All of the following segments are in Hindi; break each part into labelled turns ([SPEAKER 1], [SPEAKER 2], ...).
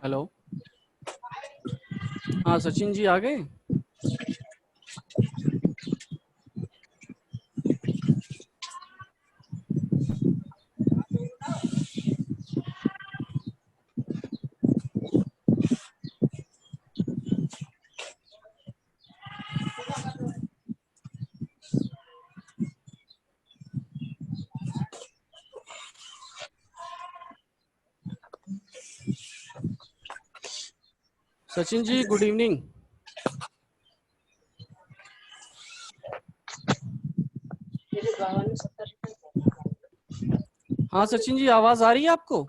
[SPEAKER 1] हेलो, हाँ सचिन जी आ गए। Sachin ji good evening. हाँ सचिन जी आवाज आ रही है आपको?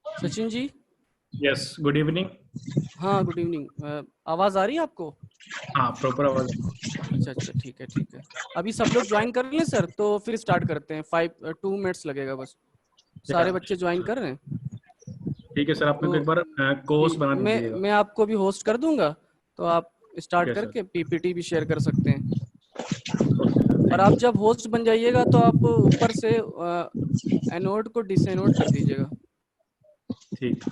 [SPEAKER 1] Sachin ji.
[SPEAKER 2] Yes, good evening.
[SPEAKER 1] हाँ गुड इवनिंग। आवाज आ रही है आपको?
[SPEAKER 2] हाँ, प्रॉपर आवाज।
[SPEAKER 1] अच्छा अच्छा, ठीक है ठीक है। अभी सब लोग ज्वाइन कर लें सर, तो फिर स्टार्ट करते हैं। 2 मिनट्स लगेगा बस। सारे बच्चे ज्वाइन कर रहे हैं?
[SPEAKER 2] ठीक है सर, आप मेरे को
[SPEAKER 1] तो
[SPEAKER 2] एक बार कोर्स बना दीजिएगा।
[SPEAKER 1] मैं आपको भी होस्ट कर दूंगा, तो आप
[SPEAKER 2] ठीक
[SPEAKER 1] स्टार्ट
[SPEAKER 2] है सर।
[SPEAKER 1] करके पीपीटी भी शेयर कर सकते हैं। और
[SPEAKER 2] थैंक
[SPEAKER 1] आप
[SPEAKER 2] यू।
[SPEAKER 1] जब होस्ट बन जाइएगा तो आप ऊपर से एनोड को डिसएनोड कर दीजिएगा।
[SPEAKER 2] ठीक।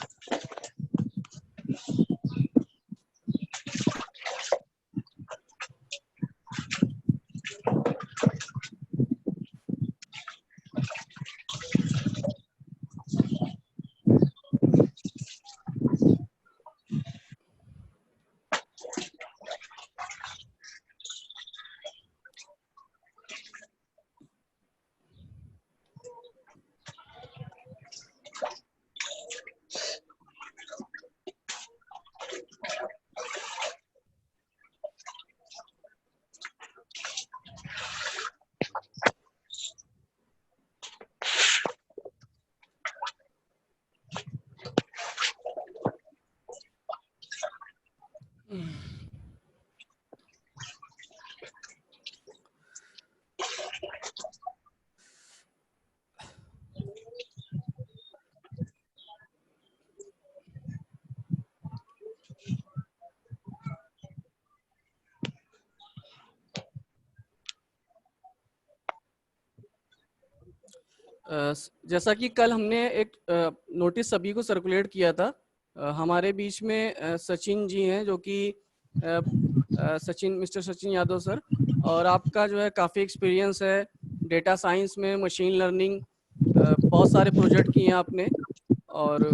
[SPEAKER 1] जैसा कि कल हमने एक नोटिस सभी को सर्कुलेट किया था, हमारे बीच में सचिन जी हैं, जो कि मिस्टर सचिन यादव सर। और आपका जो है काफ़ी एक्सपीरियंस है डेटा साइंस में, मशीन लर्निंग, बहुत सारे प्रोजेक्ट किए हैं आपने। और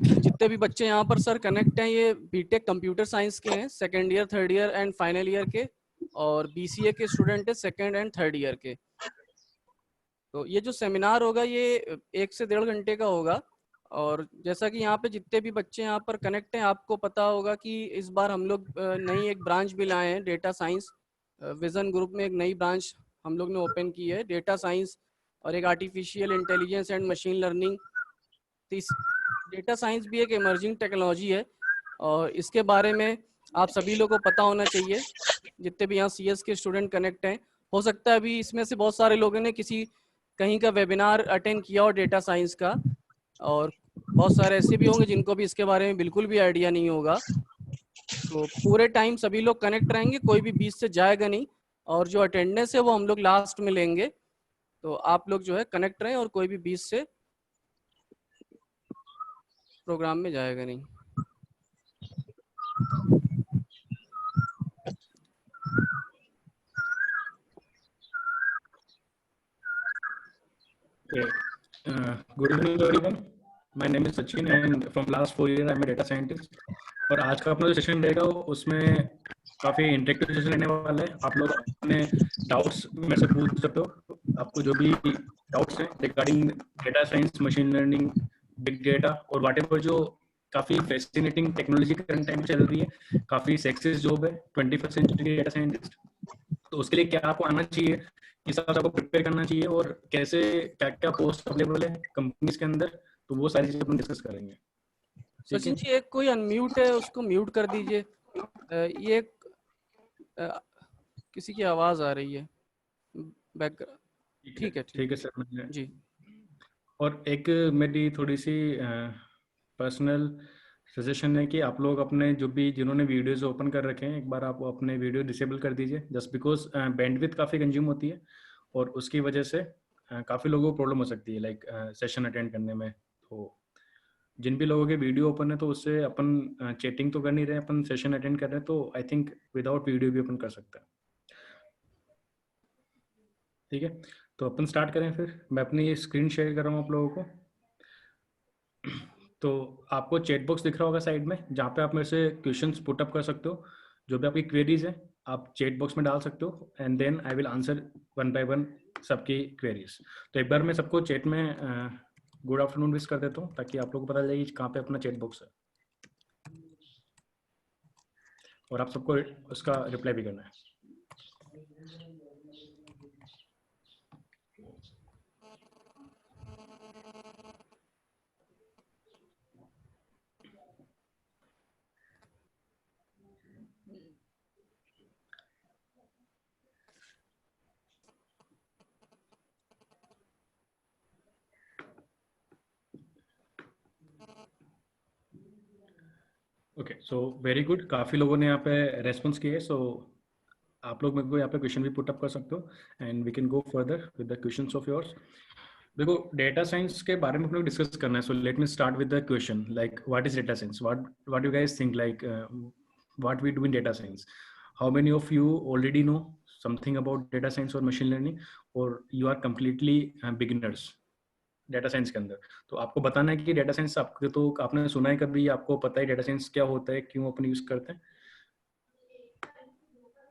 [SPEAKER 1] जितने भी बच्चे यहाँ पर सर कनेक्ट हैं, ये बीटेक कंप्यूटर साइंस के हैं, second year, third year and final year के। और बीसीए के स्टूडेंट है, सेकेंड एंड थर्ड ईयर के। तो ये जो सेमिनार होगा ये 1 से 1.5 घंटे का होगा। और जैसा कि यहाँ पे जितने भी बच्चे यहाँ पर कनेक्ट हैं, आपको पता होगा कि इस बार हम लोग नई एक ब्रांच भी लाए हैं, डेटा साइंस। विजन ग्रुप में एक नई ब्रांच हम लोग ने ओपन की है, डेटा साइंस और एक artificial intelligence and machine learning. Data science भी एक इमर्जिंग टेक्नोलॉजी है, और इसके बारे में आप सभी लोगों को पता होना चाहिए, जितने भी यहाँ सीएस के स्टूडेंट कनेक्ट हैं। हो सकता है अभी इसमें से बहुत सारे लोगों ने किसी कहीं का वेबिनार अटेंड किया और डेटा साइंस का, और बहुत सारे ऐसे भी होंगे जिनको भी इसके बारे में बिल्कुल भी आइडिया नहीं होगा। तो पूरे टाइम सभी लोग कनेक्ट रहेंगे, कोई भी बीच से जाएगा नहीं। और जो अटेंडेंस है वो हम लोग लास्ट में लेंगे, तो आप लोग जो है कनेक्ट रहें और कोई भी बीच से प्रोग्राम में जाएगा नहीं।
[SPEAKER 2] Okay. Good evening everyone. My name is Sachin and from last 4 years I'm a data scientist. और आज का अपना जो सेशन रहेगा उसमें काफी इंटरेक्टिव सेशन रहने वाला है. आप लोग अपने डाउट्स मेरे से पूछ सकते हो. आपको जो भी डाउट्स हैं regarding data science, machine learning, big data और व्हाटएवर जो काफी फैसिनेटिंग टेक्नोलॉजी करंट टाइम चल रही है, काफी सेक्सिस जॉब है 21st सेंचुरी डेटा साइंटिस्ट. तो उसके लिए क्या आपको आना चाहिए, किस हिसाब से आपको प्रिपेयर करना चाहिए और कैसे क्या क्या पोस्ट अवेलेबल है कंपनीज के अंदर, तो वो सारी चीजें अपन डिस्कस करेंगे.
[SPEAKER 1] सचिन जी, एक कोई अनम्यूट है, उसको म्यूट कर दीजिए. ये किसी की आवाज आ रही है बैक. ठीक है
[SPEAKER 2] सर.
[SPEAKER 1] जी.
[SPEAKER 2] और एक मेरी थोड़ी सी पर्सनल सजेशन है कि आप लोग अपने जो भी जिन्होंने वीडियोस ओपन कर रखे हैं, एक बार आप अपने वीडियो डिसेबल कर दीजिए, जस्ट बिकॉज बैंडविड्थ काफ़ी कंज्यूम होती है और उसकी वजह से काफ़ी लोगों को प्रॉब्लम हो सकती है लाइक सेशन अटेंड करने में. तो जिन भी लोगों के वीडियो ओपन है तो उससे अपन चैटिंग तो कर नहीं रहे, अपन सेशन अटेंड कर रहे हैं, तो आई थिंक विदाउट वीडियो भी अपन कर सकते हैं. ठीक है, तो अपन स्टार्ट करें. फिर मैं अपनी स्क्रीन शेयर कर रहा हूँ आप लोगों को. तो आपको चैट बॉक्स दिख रहा होगा साइड में, जहाँ पे आप मेरे से क्वेश्चंस पुट अप कर सकते हो. जो भी आपकी क्वेरीज है आप चैट बॉक्स में डाल सकते हो and then I will answer one by one सबकी क्वेरीज. तो एक बार मैं सबको चैट में गुड आफ्टरनून विश कर देता हूँ ताकि आप लोगों को पता चले कि कहाँ पे अपना चैट बॉक्स है और आप सबको उसका रिप्लाई भी करना है. Okay, so very good. काफ़ी लोगों ने यहाँ पे रेस्पॉन्स किए, सो आप लोग मेरे को यहाँ पे क्वेश्चन भी पुट अप कर सकते हो and we can go further with the questions of yours. देखो, डेटा साइंस के बारे में हम लोग डिस्कस करना है, so let me start with the question like what is data science, what you guys think like what we do in data science. How many of you already know something about data science और मशीन लर्निंग, और you are completely beginners data science के अंदर. तो आपको बताना है कि डेटा साइंस आपके, तो आपने सुना है कभी, आपको पता है डेटा साइंस क्या होता है, क्यों अपन यूज करते हैं,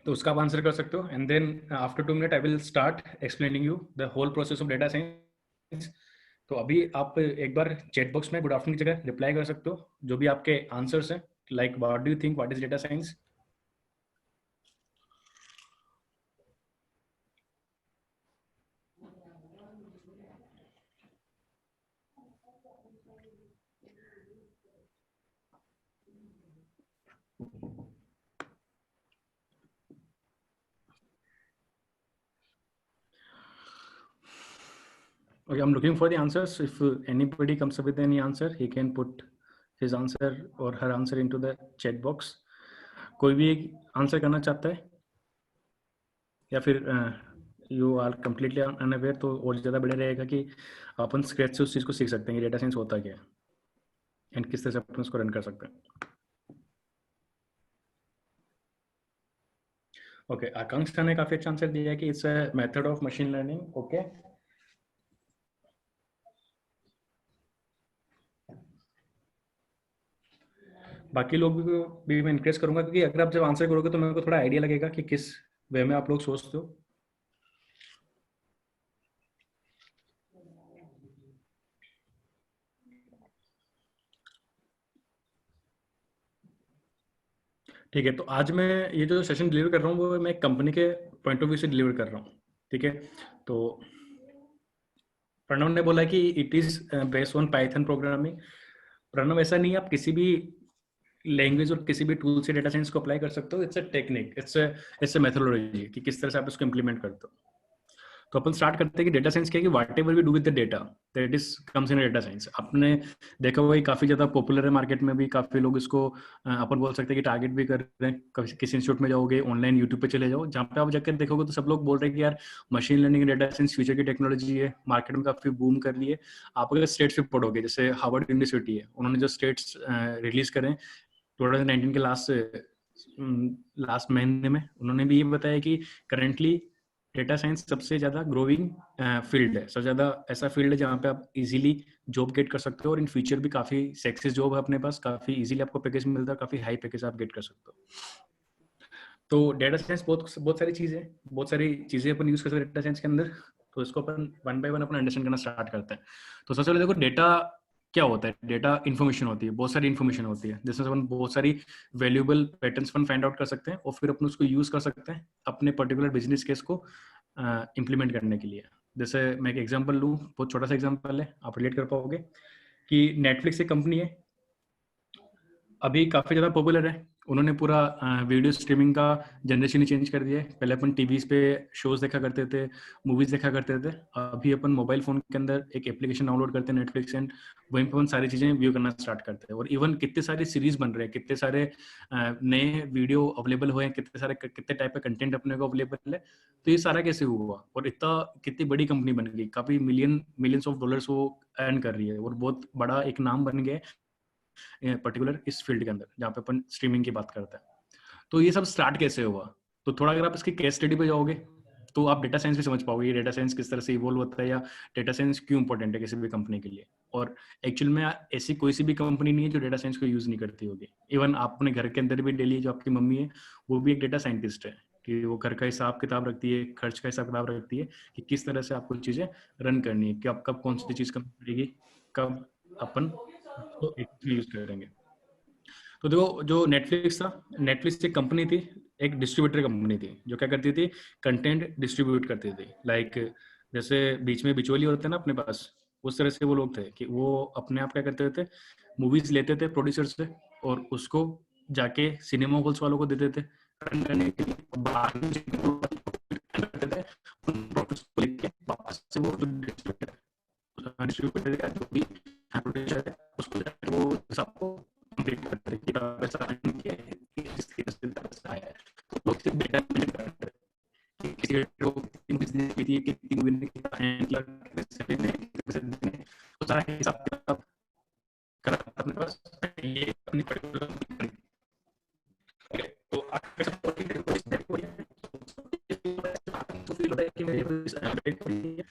[SPEAKER 2] तो उसका आप आंसर कर सकते हो. And then after 2 minute I will start explaining you the whole process of data science. तो अभी आप एक बार चैट बॉक्स में गुड आफ्टरनून की जगह रिप्लाई कर सकते हो जो भी आपके आंसर्स हैं, like what do you think, what is data science. Okay, I'm looking for the answers. If anybody comes up with any answer, he can put his answer or her answer into the chat box. कोई भी एक आंसर करना चाहता है या फिर यू आर कम्प्लीटली अनअवेयर, तो और ज़्यादा बढ़िया रहेगा कि अपन स्क्रैच से उस चीज़ को सीख सकते हैं कि डेटा साइंस होता क्या है एंड किस तरह से अपन उसको रन कर सकते हैं. ओके, आकांक्षा ने काफ़ी अच्छा आंसर दिया है कि it's a method of machine learning. Okay, बाकी लोग भी मैं इंक्रेज करूंगा क्योंकि अगर आप जब आंसर करोगे तो मेरे को थोड़ा आइडिया लगेगा कि किस वे में आप लोग सोचते हो. ठीक है, तो आज मैं ये जो सेशन डिलीवर कर रहा हूँ वो मैं कंपनी के पॉइंट ऑफ व्यू से डिलीवर कर रहा हूँ. ठीक है, तो प्रणव ने बोला कि it is based on Python programming. Pranav, ऐसा नहीं है, आप किसी भी लैंग्वेज और किसी भी टूल से डेटा साइंस को अप्लाई कर सकते हो. It's a technique, it's a methodology कि किस तरह से आप इसको इम्प्लीमेंट करते हो. तो अपन स्टार्ट करते हैं कि डेटा साइंस क्या है कि whatever we do with the data that is comes in data science. आपने देखा हुआ काफी ज्यादा पॉपुलर है मार्केट में भी, काफी लोग इसको अपन बोल सकते हैं कि टारगेट भी कर रहे हैं. किसी इंस्टीट्यूट में जाओगे, ऑनलाइन यूट्यूब पे चले जाओ, जहाँ पे आप जाकर देखोगे तो सब लोग बोल रहे हैं कि यार machine learning data science future की टेक्नोलॉजी है, मार्केट में काफी बूम कर रही है. आप अगर स्टेट्स पे पढ़ोगे, जैसे हार्वर्ड यूनिवर्सिटी है, उन्होंने जो स्टेट्स रिलीज करें 2019 के लास्ट महीने में, उन्होंने भी ये बताया कि करेंटली डेटा साइंस सबसे ज़्यादा ग्रोइंग फील्ड है, सबसे ज़्यादा ऐसा फील्ड है जहाँ पे आप इजीली जॉब गेट कर सकते हो और इन फ्यूचर भी काफ़ी सेक्सी जॉब है अपने पास, काफ़ी इजीली आपको पैकेज मिलता है, काफ़ी हाई पैकेज आप गेट कर सकते हो। तो डेटा साइंस बहुत सारी चीज़ें अपन यूज़ कर सकते हैं डेटा साइंस के अंदर। तो इसको अपन वन बाय वन अपन अंडरस्टैंड करना स्टार्ट करते हैं। तो सबसे पहले देखो डेटा क्या होता है। डेटा इन्फॉर्मेशन होती है, बहुत सारी इन्फॉर्मेशन होती है, जिसमें अपन बहुत सारी वैल्यूएबल पैटर्न्स अपन फाइंड आउट कर सकते हैं और फिर अपन उसको यूज़ कर सकते हैं अपने पर्टिकुलर बिजनेस केस को इम्प्लीमेंट करने के लिए। जैसे मैं एक एग्जांपल लूँ, बहुत छोटा सा एग्जांपल है, आप रिलेट कर पाओगे कि नेटफ्लिक्स एक कंपनी है, अभी काफ़ी ज़्यादा पॉपुलर है। उन्होंने पूरा वीडियो स्ट्रीमिंग का जनरेशन ही चेंज कर दिया है। पहले अपन टीवीज़ पे शोज़ देखा करते थे, मूवीज़ देखा करते थे, अभी अपन मोबाइल फ़ोन के अंदर एक एप्लीकेशन डाउनलोड करते हैं नेटफ्लिक्स एंड वहीं पर अपन सारी चीज़ें व्यू करना स्टार्ट करते हैं। और इवन कितने सारे सीरीज़ बन रहे हैं, कितने सारे नए वीडियो अवेलेबल हुए हैं, कितने टाइप का कंटेंट अपने को अवेलेबल है। तो ये सारा कैसे हुआ और इतना कितनी बड़ी कंपनी बन गई, काफ़ी मिलियंस ऑफ डॉलर्स वो अर्न कर रही है और बहुत बड़ा एक नाम बन गया पर्टिकुलर इस फील्ड के अंदर जहाँ पे अपन स्ट्रीमिंग की बात करते हैं। तो ये सब स्टार्ट कैसे हुआ, तो थोड़ा अगर आप इसकी केस स्टडी पे जाओगे तो आप डेटा साइंस भी समझ पाओगे, ये डेटा साइंस किस तरह से इवॉल्व होता है या डेटा साइंस क्यों इंपॉर्टेंट है किसी भी कंपनी के लिए। और एक्चुअल में ऐसी कोई सी भी कंपनी नहीं है जो डेटा साइंस को यूज नहीं करती होगी। इवन आप अपने घर के अंदर भी डेली जो आपकी मम्मी है वो भी एक डेटा साइंटिस्ट है, कि वो घर का हिसाब किताब रखती है, खर्च का हिसाब किताब रखती है कि किस तरह से आपको चीजें रन करनी है, कि आप कब कौन सी चीज कम पड़ेगी, कब अपन यूज करेंगे। तो देखो जो नेटफ्लिक्स था, नेटफ्लिक्स एक कंपनी थी, एक डिस्ट्रीब्यूटर कंपनी थी जो क्या करती थी, कंटेंट डिस्ट्रीब्यूट करती थी। लाइक जैसे बीच में बिचौली होते हैं ना अपने पास, उस तरह से वो लोग थे कि वो अपने आप क्या करते थे, मूवीज लेते थे प्रोड्यूसर से और उसको जाके सिनेमा हॉल्स वालों को देते थे रन करने के लिए, बाद में करते थे उन profits को लेके वापस से वो डिस्ट्रीब्यूटर का जो भी प्रोड्यूसर है उसको वो सबको कंप्लीट करते हैं कि पैसा अर्न किया है, किस तरह से पैसा आया है। तो लोग सिर्फ डेटा कलेक्ट करते हैं कि किसी को कितनी मूवीज देखी थी, कितनी मूवी ने कितना अर्न किया, कितने पैसे देने, तो सारा हिसाब किताब करा अपने पास ये अपनी पर्टिकुलर। तो आपके सपोर्ट की कोई स्टेप कोई है तो फील होता है कि मेरे को इस अपडेट करनी है।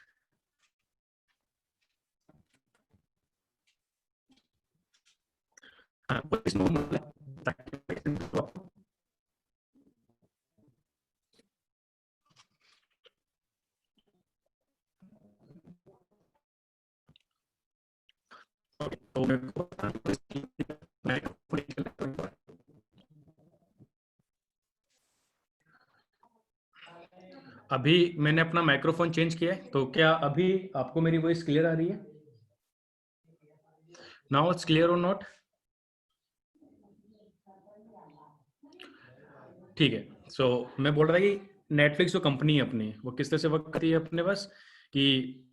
[SPEAKER 2] वो इस नॉर्मल है ताकि तो मेरे को अभी मैंने अपना माइक्रोफोन चेंज किया है, तो क्या अभी आपको मेरी वॉइस क्लियर आ रही है? नाउ इट्स क्लियर और नॉट? ठीक है। सो मैं बोल रहा था कि नेटफ्लिक्स जो कंपनी है अपनी, वो किस तरह से वर्क करती है अपने पास, कि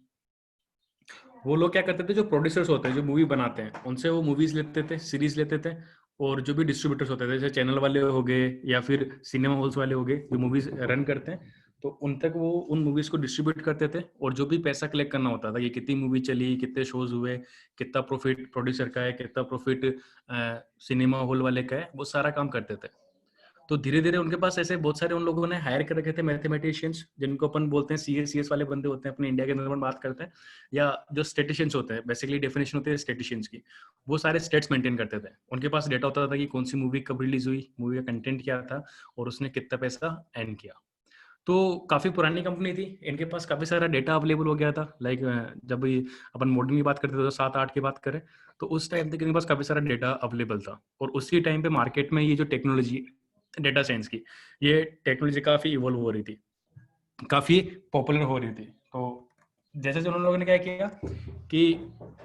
[SPEAKER 2] वो लोग क्या करते थे, जो प्रोड्यूसर्स होते हैं जो मूवी बनाते हैं उनसे वो मूवीज लेते थे, सीरीज लेते थे, और जो भी डिस्ट्रीब्यूटर्स होते थे जैसे चैनल वाले हो गए या फिर सिनेमा हॉल्स वाले हो गए जो मूवीज रन करते हैं, तो उन तक वो उन मूवीज को डिस्ट्रीब्यूट करते थे। और जो भी पैसा कलेक्ट करना होता था कि कितनी मूवी चली, कितने शोज हुए, कितना प्रॉफिट प्रोड्यूसर का है, कितना प्रॉफिट सिनेमा हॉल वाले का है, वो सारा काम करते थे। तो धीरे धीरे उनके पास ऐसे बहुत सारे उन लोगों ने हायर कर रखे थे मैथमेटिशियंस, जिनको अपन बोलते हैं सीएस वाले बंदे होते हैं अपने इंडिया के अंदर अपन बात करते हैं, या जो स्टेटिशियंस होते हैं, बेसिकली डेफिनेशन होती है स्टेटिशियंस की, वो सारे स्टेट्स मेंटेन करते थे। उनके पास डेटा होता था कि कौन सी मूवी कब रिलीज हुई, मूवी का कंटेंट क्या था और उसने कितना पैसा अर्न किया। तो काफी पुरानी कंपनी थी, इनके पास काफी सारा डेटा अवेलेबल हो गया था। लाइक जब अपन मॉडर्न की बात करते थे तो 7-8 की बात करें तो उस टाइम तक इनके पास काफी सारा डेटा अवेलेबल था। और उसी टाइम पे मार्केट में ये जो टेक्नोलॉजी डेटा साइंस की, ये टेक्नोलॉजी काफी इवॉल्व हो रही थी, काफी पॉपुलर हो रही थी। तो जैसे उन लोगों ने क्या किया कि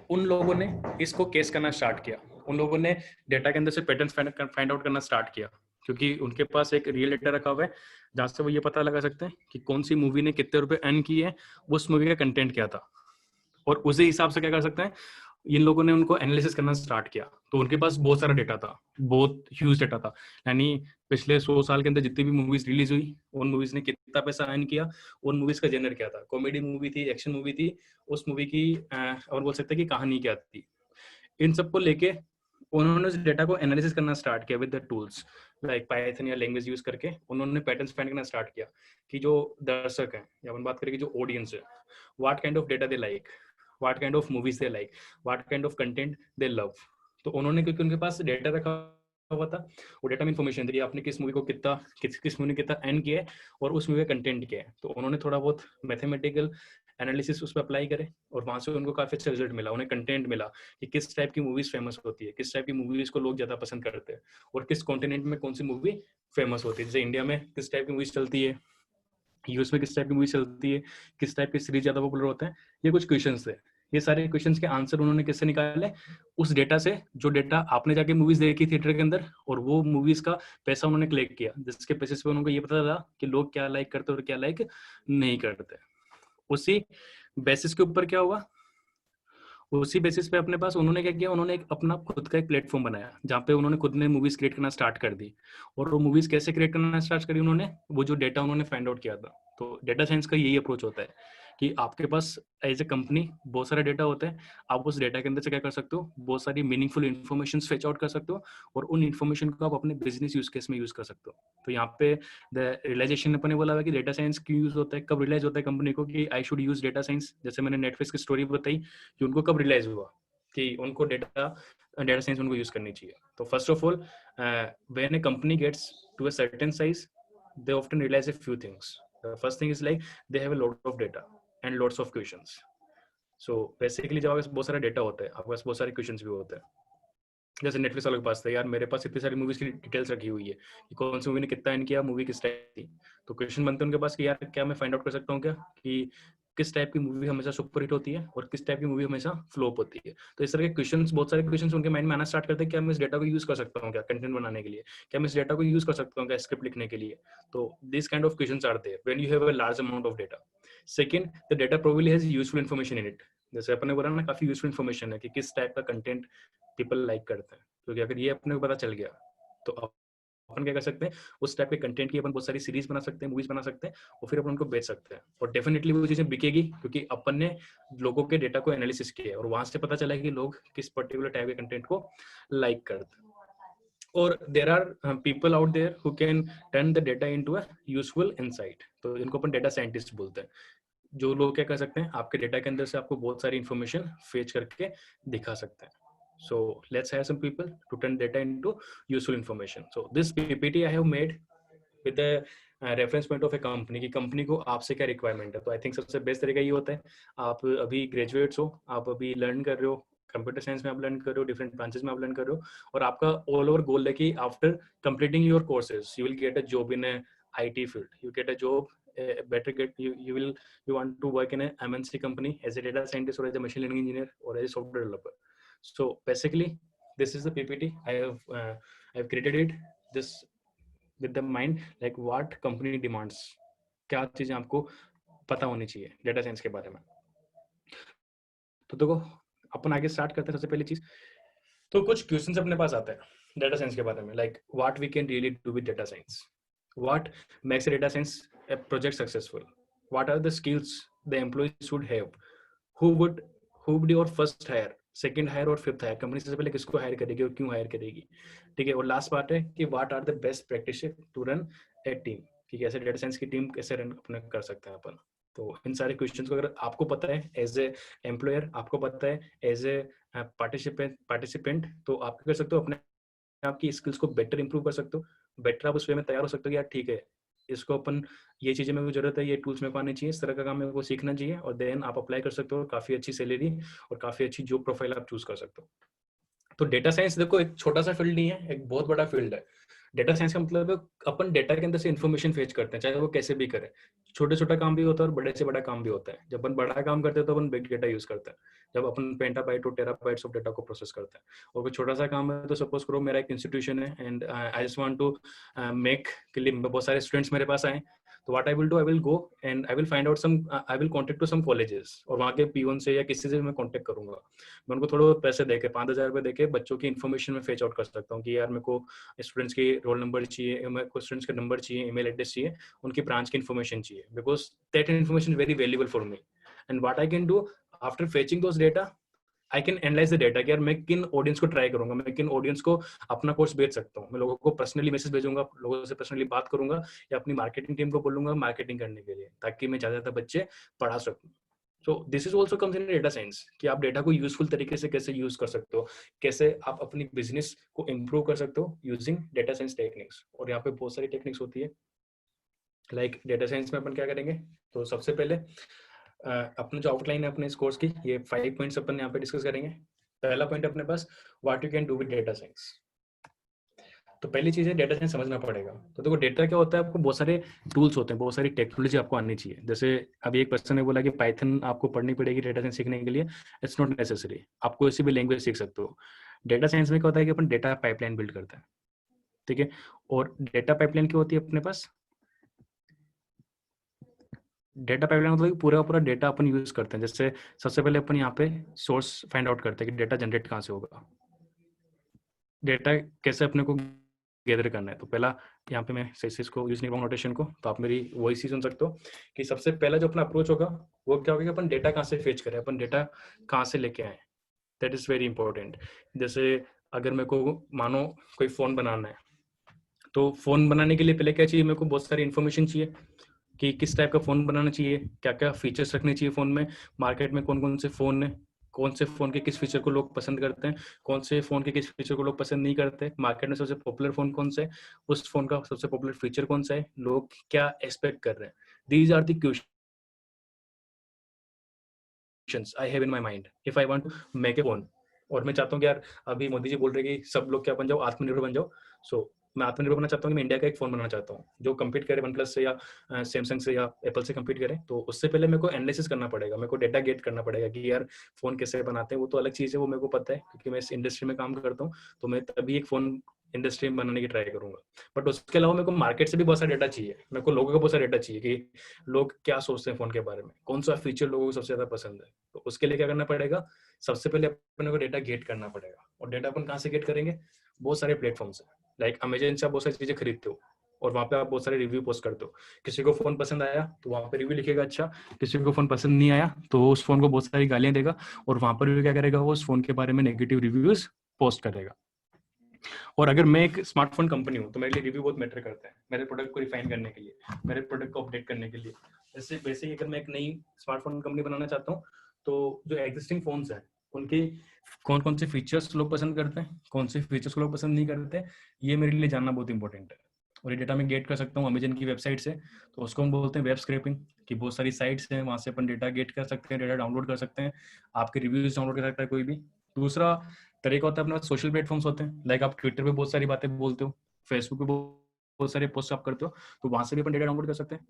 [SPEAKER 2] उन लोगों ने इसको केस करना स्टार्ट किया, उन लोगों ने डेटा के अंदर से पैटर्न्स फाइंड आउट करना स्टार्ट किया, क्योंकि उनके पास एक रियल डेटा रखा हुआ है जहाँ से वो ये पता लगा सकते हैं कि कौन सी मूवी ने कितने रुपए अर्न किए हैं, उस मूवी का कंटेंट क्या था, और उसी हिसाब से क्या कर सकते हैं। इन लोगों ने उनको एनालिसिस करना स्टार्ट किया, तो उनके पास बहुत सारा डेटा था, बहुत ह्यूज डेटा था। यानी पिछले 100 साल के अंदर जितनी भी मूवीज रिलीज हुई, उन मूवीज ने कितना पैसा अर्न किया, उन मूवीज का जेनर क्या था, कॉमेडी मूवी थी, एक्शन मूवी थी, उस मूवी की और बोल सकते हैं कि कहानी क्या थी, इन सबको लेके उन्होंने उस डेटा को एनालिसिस करना स्टार्ट किया with the tools. Like Python या लैंग्वेज यूज करके उन्होंने पैटर्न्स फाइंड करना स्टार्ट किया कि जो दर्शक हैं, या अपन बात करें कि जो ऑडियंस है, what kind of data they like, what kind of movies they like, what kind of content they love. तो उन्होंने, क्योंकि उनके पास डेटा रखा हुआ था, वो डेटा में इन्फॉर्मेशन दी आपने किस मूवी को कितना, किस मूवी ने कितना अर्न किया है और उस मूवी का कंटेंट क्या है। तो उन्होंने थोड़ा बहुत मैथमेटिकल एनालिसिस उस पर अप्लाई करे और वहां से उनको काफी अच्छा रिजल्ट मिला। उन्हें कंटेंट मिला कि किस टाइप की मूवीज फेमस होती है, किस टाइप की मूवीज को लोग ज्यादा पसंद करते हैं और किस कॉन्टिनेंट में कौन सी मूवी फेमस होती है। जैसे इंडिया में किस टाइप की मूवीज चलती है, यूएस में किस टाइप की मूवी चलती है, किस टाइप के सीरीज ज्यादा पॉपुलर होते हैं। ये कुछ क्वेश्चंस थे। ये सारे क्वेश्चंस के आंसर उन्होंने किससे निकाले, उस डेटा से जो डेटा आपने जाके मूवीज देखी थिएटर के अंदर, और वो मूवीज का पैसा उन्होंने कलेक्ट किया, जिसके बेसिस पे उनको ये पता था कि लोग क्या लाइक करते और क्या लाइक नहीं करते। उसी बेसिस के ऊपर क्या हुआ, उसी बेसिस पे अपने पास उन्होंने क्या किया, उन्होंने एक अपना खुद का एक प्लेटफॉर्म बनाया जहाँ पे उन्होंने खुद ने मूवीज क्रिएट करना स्टार्ट कर दी। और वो मूवीज कैसे क्रिएट करना स्टार्ट करी उन्होंने, वो जो डेटा उन्होंने फाइंड आउट किया था। तो डेटा साइंस का यही अप्रोच होता है कि आपके पास एज ए कंपनी बहुत सारा डेटा होता है, आप उस डेटा के अंदर से क्या कर सकते हो, बहुत सारी मीनिंगफुल इन्फॉर्मेशन फेच आउट कर सकते हो और उन इन्फॉर्मेशन को आप अपने बिजनेस यूज केस में यूज कर सकते हो। तो यहाँ पे द रियलाइजेशन अपने बोला हुआ कि डेटा साइंस क्यों यूज होता है, कब रियलाइज होता है कंपनी को कि I should use data science. जैसे मैंने नेटफ्लिक्स की स्टोरी बताई कि उनको कब रियलाइज हुआ कि उनको डेटा साइंस उनको यूज करनी चाहिए। तो first of all, when a company gets to a certain size, they often realize a few things. The first thing is like they have a lot of data and lots of questions. So basically जब आपके पास बहुत सारा डेटा होता है, आपके पास बहुत सारे क्वेश्चंस भी होते हैं। जैसे नेटफ्लिक्स वालों के पास था, यार मेरे पास इतनी सारी मूवीज की डिटेल्स रखी हुई है कि कौन सी मूवी ने कितना अर्न किया, मूवी किस टाइप थी। तो क्वेश्चन बनते हैं उनके पास कि यार क्या मैं फाइंड आउट कर सकता हूँ क्या कि किस टाइप की मूवी हमेशा सुपर हिट होती है और किस टाइप की मूवी हमेशा फ्लॉप होती है। तो इस तरह के क्वेश्चंस, बहुत सारे क्वेश्चंस उनके माइंड में आना स्टार्ट करते हैं, क्या मैं इस डेटा को यूज कर सकता हूँ क्या कंटेंट बनाने के लिए, क्या मैं इस डेटा को यूज कर सकता हूँ क्या स्क्रिप्ट लिखने के लिए। तो this kind of questions are there when you have a large amount of data. Second, the data probably has useful information in it. जैसे अपने बोला ना, काफी यूजफुल इन्फॉर्मेशन है कि किस टाइप का कंटेंट पीपल लाइक करते हैं। क्योंकि अगर ये अपने को पता चल गया तो अपन क्या कर सकते हैं, उस टाइप के कंटेंट की अपन बहुत सारी सीरीज बना सकते हैं, मूवीज बना सकते हैं और फिर अपन उनको बेच सकते हैं। और डेफिनेटली वो चीजें बिकेगी क्योंकि अपन ने लोगों के डेटा को एनालिसिस किया है और वहां से पता चला कि लोग किस पर्टिकुलर टाइप के कंटेंट को लाइक करते हैं। और there are people out there who can turn the data into a useful insight. तो इनको अपन डेटा साइंटिस्ट बोलते हैं। जो लोग क्या कर सकते हैं, आपके डेटा के अंदर से आपको बहुत सारी इंफॉर्मेशन फेच करके दिखा सकते हैं। So let's hire some people to turn data into useful information. So this PPT I have made with the reference point of a company कि कंपनी को आपसे क्या रिक्वायरमेंट है। तो आई थिंक सबसे बेस्ट तरीका ये होता है, आप अभी ग्रेजुएट्स हो, आप अभी लर्न कर रहे हो, कंप्यूटर साइंस में आप लर्न कर रहे हो, डिफरेंट ब्रांचेस में आप लर्न कर रहे हो और आपका ऑल ओवर गोल है कि after completing your courses you will get a job in IT field, you get a job, better get you want to work in a MNC company as a data scientist or as a machine learning engineer or as a software developer. So basically this is the PPT I have created it this with the mind like what company demands, क्या चीजें आपको पता होनी चाहिए डेटा साइंस के बारे में। तो देखो अपन आगे स्टार्ट करते हैं। सबसे पहली चीज तो कुछ क्वेश्चंस अपने पास आते हैं डेटा साइंस के बारे में, like what we can really do with data science, what makes a data science a project successful, what are the skills the employees should have, who would your first hire, second hire और फिफ्थ हायर, कंपनी सबसे पहले किसको हायर करेगी और क्यों हायर करेगी। ठीक है, और लास्ट पार्ट है कि what are the best practice to run a team, कि कैसे डेटा साइंस की टीम कैसे रन अपने कर सकते हैं अपन। तो इन सारे क्वेश्चंस को अगर आपको पता है एज ए एम्प्लॉयर, आपको पता है एज ए पार्टिसिपेंट, तो आप कर सकते हो अपने आपकी स्किल्स को बेटर इंप्रूव कर सकते हो, बेटर आप उस वे में तैयार हो सकते हो कि यार ठीक है इसको अपन, ये चीजें मेरे को जरूरत है, ये टूल्स मेरे को आने चाहिए, इस तरह का काम मेरे को सीखना चाहिए, और देन आप अप्लाई कर सकते हो, काफी अच्छी सैलरी और काफी अच्छी जॉब प्रोफाइल आप चूज कर सकते हो। तो डेटा साइंस देखो एक छोटा सा फील्ड नहीं है, एक बहुत बड़ा फील्ड है। डेटा साइंस का मतलब अपन डेटा के अंदर से इन्फॉर्मेशन फेच करते हैं, चाहे वो कैसे भी करें। छोटे छोटा काम भी होता है और बड़े से बड़ा काम भी होता है। जब अपन बड़ा काम करते हैं तो अपन बिग डेटा यूज करते हैं, जब अपन पेंटाबाइट और टेराबाइट्स ऑफ डेटा को प्रोसेस करते हैं। और कोई छोटा सा काम है तो सपोज करो मेरा एक इंस्टीट्यूशन है and I just want to make के लिए बहुत सारे स्टूडेंट्स मेरे पास आए, तो what I will do, I will go and I will find out some, I will contact to some colleges, और वहाँ के पीओन से या किसी से मैं कॉन्टेक्ट करूंगा। मैं उनको थोड़ा पैसे देके 5,000 रुपये देके बच्चों की इन्फॉर्मेशन में फेच आउट कर सकता हूँ कि यार मेरे को स्टूडेंट्स के रोल नंबर चाहिए, मेरे को स्टूडेंट्स का नंबर चाहिए, ईमेल एड्रेस चाहिए, उनकी ब्रांच की इन्फॉर्मेशन चाहिए, because that information very valuable for me. And what I can do after fetching those data, I can analyse the data कि यार मैं किन ऑडियंस को ट्राई करूंगा, मैं किन ऑडियंस को अपना कोर्स बेच सकता हूँ, मैं लोगों को पर्सनली मैसेज भेजूंगा, लोगों से पर्सनली बात करूंगा या अपनी मार्केटिंग टीम को बोलूंगा मार्केटिंग करने के लिए, ताकि मैं ज्यादा बच्चे पढ़ा सकूं। सो this is also comes in data science कि आप डेटा को यूजफुल तरीके से कैसे यूज कर सकते हो, कैसे आप अपनी बिजनेस को इम्प्रूव कर सकते हो यूजिंग डेटा साइंस टेक्निक्स। और यहाँ पे बहुत सारी टेक्निक्स होती है। लाइक डेटा साइंस में अपन क्या करेंगे, तो सबसे पहले अपना जो आउटलाइन है अपने इस कोर्स की, ये 5 पॉइंट्स अपन यहाँ पे डिस्कस करेंगे। पहला पॉइंट अपने पास what you can do with data science. तो पहली चीज है डेटा साइंस समझना पड़ेगा। तो देखो डेटा क्या होता है, आपको बहुत सारे टूल्स होते हैं, बहुत सारी टेक्नोलॉजी आपको आनी चाहिए। जैसे अभी एक पर्सन ने बोला कि पाइथन आपको पढ़नी पड़ेगी डेटा साइंस सीखने के लिए, इट्स नॉट नेसेसरी, आपको किसी भी लैंग्वेज सीख सकते हो। डेटा साइंस में क्या होता है कि अपन डेटा पाइपलाइन बिल्ड करते हैं, ठीक है। और डेटा पाइपलाइन क्या होती है अपने पास, डेटा पाइपलाइन मतलब पूरा पूरा डेटा अपन यूज करते हैं। जैसे सबसे पहले अपन यहाँ पे सोर्स फाइंड आउट करते हैं कि डेटा जनरेट कहाँ से होगा, डेटा कैसे अपने को गैदर करना है। तो पहला यहाँ पे मैं सही इसको यूज नहीं करूँगा नोटेशन को, तो आप मेरी वॉइस ही सुन सकते हो कि सबसे पहला जो अपना अप्रोच होगा वो क्या होगा कि अपन डेटा कहाँ से फेच करें, अपन डेटा कहाँ से लेके आए, दैट इज वेरी इंपॉर्टेंट। जैसे अगर मेरे को मानो कोई फोन बनाना है, तो फोन बनाने के लिए पहले क्या चाहिए, मेरे को बहुत सारी इन्फॉर्मेशन चाहिए कि किस टाइप का फोन बनाना चाहिए, क्या क्या फीचर्स रखने चाहिए फोन में, मार्केट में कौन कौन से फोन है, कौन से फोन के किस फीचर को लोग पसंद करते हैं, कौन से फोन के किस फीचर को लोग पसंद नहीं करते, मार्केट में सबसे पॉपुलर फोन कौन सा है, उस फोन का सबसे पॉपुलर फीचर कौन सा है, लोग क्या एक्सपेक्ट कर रहे हैं। These are the questions I have in my mind if I want to make a phone. और मैं चाहता हूँ कि यार अभी मोदी जी बोल रहे हैं कि सब लोग क्या बन जाओ, आत्मनिर्भर बन जाओ। सो मैं आत्मनिर्भर बनना चाहता हूँ कि मैं इंडिया का एक फोन बनाना चाहता हूँ जो कम्पीट करे वन प्लस से या सैमसंग से या एप्पल से कम्पीट करे। तो उससे पहले मेरे को एनालिसिस करना पड़ेगा, मेरे को डेटा गेट करना पड़ेगा कि यार फोन कैसे बनाते हैं। वो तो अलग चीज़ है, वो मेरे को पता है क्योंकि मैं इस इंडस्ट्री में काम करता हूँ, तो मैं तभी एक फोन इंडस्ट्री में बनाने की ट्राई करूंगा। बट उसके अलावा मेरे को मार्केट से भी बहुत सारा डेटा चाहिए, मेरे को लोगों का बहुत सारा डेटा चाहिए कि लोग क्या सोचते हैं फोन के बारे में, कौन सा फीचर लोगों को सबसे ज्यादा पसंद है। तो उसके लिए क्या करना पड़ेगा, सबसे पहले अपने को डेटा गेट करना पड़ेगा। और डेटा अपन कहाँ से गेट करेंगे, बहुत सारे प्लेटफॉर्म्स है। लाइक अमेजन से आप बहुत सारी चीजें खरीदते हो और वहाँ पे आप बहुत सारे रिव्यू पोस्ट करते हो। किसी को फोन पसंद आया तो वहाँ पे रिव्यू लिखेगा अच्छा, किसी को फोन पसंद नहीं आया तो उस फोन को बहुत सारी गालियां देगा और वहाँ पर भी क्या करेगा, वो उस फोन के बारे में नेगेटिव रिव्यूज पोस्ट करेगा। और अगर मैं एक स्मार्टफोन कंपनी हूँ तो मेरे लिए रिव्यू बहुत मैटर करता है, मेरे प्रोडक्ट को रिफाइन करने के लिए, मेरे प्रोडक्ट को अपडेट करने के लिए। जैसे वैसे ही अगर मैं एक नई स्मार्टफोन कंपनी बनाना चाहता हूँ तो जो एग्जिस्टिंग फोन्स हैं उनके कौन कौन से फीचर्स लोग पसंद करते हैं, कौन से फीचर्स को लोग पसंद नहीं करते, ये मेरे लिए जानना बहुत इंपॉर्टेंट है। और ये डेटा मैं गेट कर सकता हूँ अमेजन की वेबसाइट से। तो उसको हम बोलते हैं वेब स्क्रैपिंग, कि बहुत सारी साइट्स हैं वहाँ से अपन डेटा गेट कर सकते हैं, डेटा डाउनलोड कर सकते हैं, आपके रिव्यूज डाउनलोड कर सकता है कोई भी। दूसरा तरीका होता है अपने पास सोशल प्लेटफॉर्म्स होते हैं। लाइक आप ट्विटर पे बहुत सारी बातें बोलते हो, फेसबुक पे बहुत सारे पोस्ट आप करते हो, तो वहां से भी अपन डेटा डाउनलोड कर सकते हैं।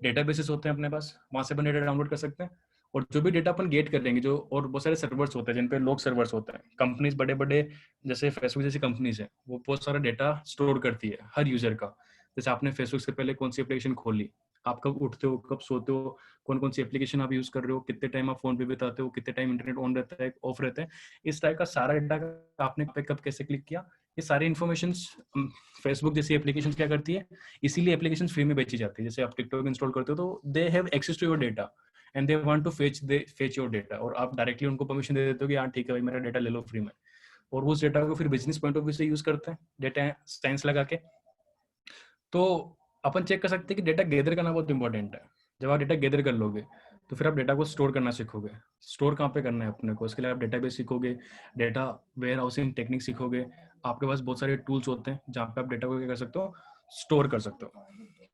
[SPEAKER 2] डेटा बेसिस होते हैं अपने पास, वहां से अपन डेटा डाउनलोड कर सकते हैं। और जो भी डेटा अपन गेट कर लेंगे, जो और बहुत सारे सर्वर्स होते हैं जिन पे लोग सर्वर्स होते हैं, कंपनीज बड़े बड़े जैसे फेसबुक जैसी कंपनीज है, वो बहुत सारा डेटा स्टोर करती है हर यूजर का। जैसे आपने फेसबुक से पहले कौन सी एप्लीकेशन खोली, आप कब उठते हो, कब सोते हो, कौन कौन सी एप्लीकेशन आप यूज कर रहे हो, कितने टाइम आप फोन पे बिताते हो, कितने टाइम इंटरनेट ऑन रहता है ऑफ रहता है, इस टाइप का सारा डेटा आपने पे कब कैसे क्लिक किया, ये सारी इन्फॉर्मेशन फेसबुक जैसी एप्लीकेशन क्या करती है, इसीलिए एप्लीकेशन फ्री में बेची जाती है। जैसे आप टिकटॉक इंस्टॉल करते हो तो they have access to your data and they want to fetch your data, और आप डायरेक्टली उनको परमिशन दे देते हो कि हाँ ठीक है भाई मेरा डेटा ले लो फ्री में। और उस डेटा को फिर बिजनेस पॉइंट ऑफ व्यू से यूज करते हैं डेटा साइंस लगा के। तो अपन चेक कर सकते हैं कि डेटा गैदर करना बहुत इंपॉर्टेंट है। जब आप डेटा गैदर कर लोगे तो फिर आप डेटा को स्टोर करना सीखोगे। स्टोर कहाँ पे करना है अपने को, उसके लिए आप डेटाबेस सीखोगे, डेटा वेयर हाउसिंग टेक्निक सीखोगे। आपके पास बहुत सारे टूल्स होते हैं जहाँ पे आप डेटा को क्या कर सकते हो, स्टोर कर सकते हो।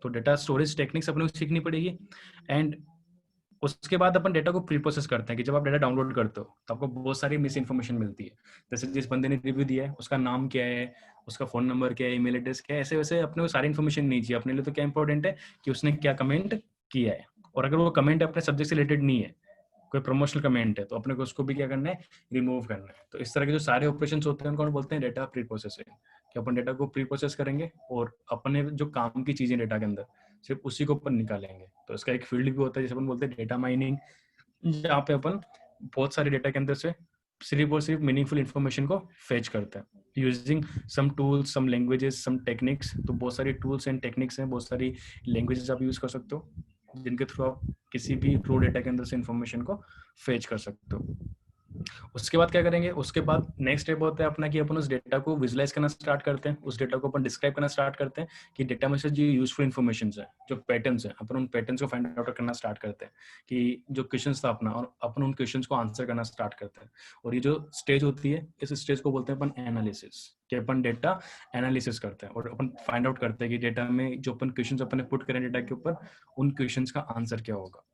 [SPEAKER 2] तो डेटा स्टोरेज टेक्निक्स अपने को सीखनी पड़ेगी। एंड उसके बाद अपन डेटा को प्री प्रोसेस करते हैं कि जब आप डेटा डाउनलोड करते हो तो आपको बहुत सारी मिस इन्फॉर्मेशन मिलती है। जैसे जिस बंदे ने रिव्यू दिया है उसका नाम क्या है, उसका फोन नंबर क्या है, ईमेल एड्रेस क्या है, ऐसे वैसे अपने को सारी इन्फॉर्मेशन नहीं चाहिए। अपने लिए तो क्या इंपॉर्टेंट है कि उसने क्या कमेंट किया है, और अगर वो कमेंट अपने सब्जेक्ट से रिलेटेड नहीं है, कोई प्रमोशनल कमेंट है, तो अपने को उसको भी क्या करना है, रिमूव करना है। तो इस तरह के जो सारे ऑपरेशन होते हैं उनको बोलते हैं डेटा प्री प्रोसेसिंग, कि अपन डेटा को प्री प्रोसेस करेंगे और अपने जो काम की चीजें डेटा के अंदर सिर्फ उसी को अपन निकालेंगे। तो इसका एक फील्ड भी होता है जिसे अपन बोलते हैं डेटा माइनिंग, जहाँ पे अपन बहुत सारे डेटा के अंदर से सिर्फ और सिर्फ मीनिंगफुल इन्फॉर्मेशन को फेच करते हैं यूजिंग सम टूल्स, सम लैंग्वेजेस, सम टेक्निक्स। तो बहुत सारी टूल्स एंड टेक्निक्स हैं, बहुत सारी लैंग्वेजेस आप यूज कर सकते हो जिनके थ्रू आप किसी भी रो डेटा के अंदर से इन्फॉर्मेशन को फेच कर सकते हो। उसके बाद क्या करेंगे, उसके बाद नेक्स्ट स्टेप होता है अपना कि अपन उस डेटा को विजुलाइज करना स्टार्ट करते हैं, उस डेटा को अपन डिस्क्राइब करना स्टार्ट करते हैं कि डेटा में से जो यूजफुल इन्फॉर्मेशन है, जो पैटर्न्स है, अपन उन पैटर्न्स को फाइंड आउट करना स्टार्ट करते हैं कि जो क्वेश्चन था अपना, और अपन उन क्वेश्चन को आंसर करना स्टार्ट करते हैं। और ये जो स्टेज होती है, इस स्टेज को बोलते हैं अपन एनालिसिस, कि अपन डेटा एनालिसिस करते हैं और अपन फाइंड आउट करते हैं कि डेटा में जो अपन क्वेश्चन अपन ने पुट करें डेटा के ऊपर, उन क्वेश्चन का आंसर क्या होगा।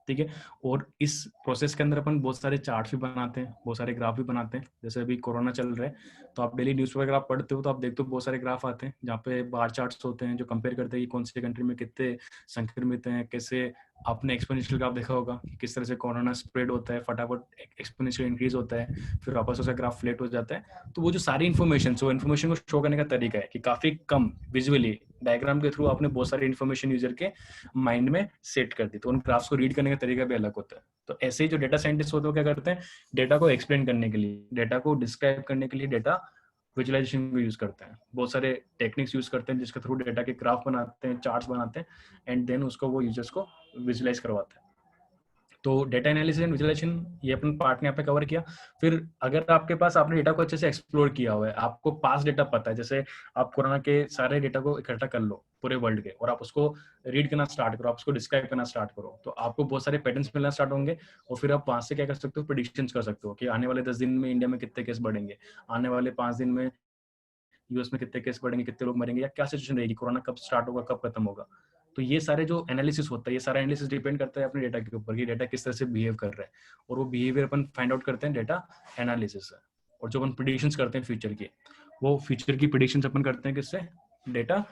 [SPEAKER 2] ठीक है। और इस प्रोसेस के अंदर अपन बहुत सारे चार्ट भी बनाते हैं, बहुत सारे ग्राफ भी बनाते हैं। जैसे अभी कोरोना चल रहा है, तो आप डेली न्यूज़पेपर अगर आप पढ़ते हो तो आप देखते हो बहुत सारे ग्राफ आते हैं जहाँ पे बार चार्ट्स होते हैं जो कंपेयर करते हैं कि कौन सी कंट्री में कितने संक्रमित हैं, कैसे। आपने एक्सपोनेंशियल ग्राफ देखा होगा कि किस तरह से कोरोना स्प्रेड होता है, फटाफट एक्सपोनेंशियल इंक्रीज होता है, फिर वापस उसका ग्राफ फ्लैट हो जाता है। तो वो जो सारी इन्फॉर्मेशन, वो इन्फॉर्मेशन को शो करने का तरीका है कि काफी कम विजुअली डायग्राम के थ्रू आपने बहुत सारी इन्फॉर्मेशन यूजर के माइंड में सेट कर दी, तो उन ग्राफ्स को रीड करने का तरीका भी अलग होता है। तो ऐसे ही जो डेटा साइंटिस्ट होते हैं क्या करते हैं, डेटा को एक्सप्लेन करने के लिए, डेटा को डिस्क्राइब करने के लिए डेटा विजुअलाइजेशन को यूज करते हैं, बहुत सारे टेक्निक्स यूज करते हैं जिसके थ्रू डेटा के ग्राफ बनाते हैं, चार्ट्स बनाते हैं, एंड देन उसको वो यूजर्स को विजुअलाइज करवाते हैं। तो डेटा एनालिसिस एंड विजुअलाइजेशन ये अपन पार्ट ने यहाँ पे कवर किया। फिर अगर आपके पास, आपने डेटा को अच्छे से एक्सप्लोर किया हुआ है, आपको पास डेटा पता है, जैसे आप कोरोना के सारे डेटा को इकट्ठा कर लो पूरे वर्ल्ड के, और आप उसको रीड करना स्टार्ट करो, आप उसको डिस्क्राइब करना स्टार्ट करो, तो आपको बहुत सारे पैटर्न्स मिलना स्टार्ट होंगे। और फिर आप वहां से क्या कर सकते हो, प्रेडिक्शंस कर सकते हो कि आने वाले 10 दिन में इंडिया में कितने केस बढ़ेंगे, आने वाले 5 दिन में यूएस में कितने केस बढ़ेंगे, कितने लोग मरेंगे, या क्या सिचुएशन रहेगी, कोरोना कब स्टार्ट होगा, कब खत्म होगा। तो ये सारे जो एनालिसिस होता है, ये सारा एनालिसिस डिपेंड करता है अपने डेटा के ऊपर कि डेटा किस तरह से बिहेव कर रहा है, और वो बिहेवियर अपन फाइंड आउट करते हैं डेटा एनालिसिस से। और जो अपन प्रेडिक्शंस करते हैं फ्यूचर की, वो फ्यूचर की प्रेडिक्शंस अपन करते हैं किससे, डेटा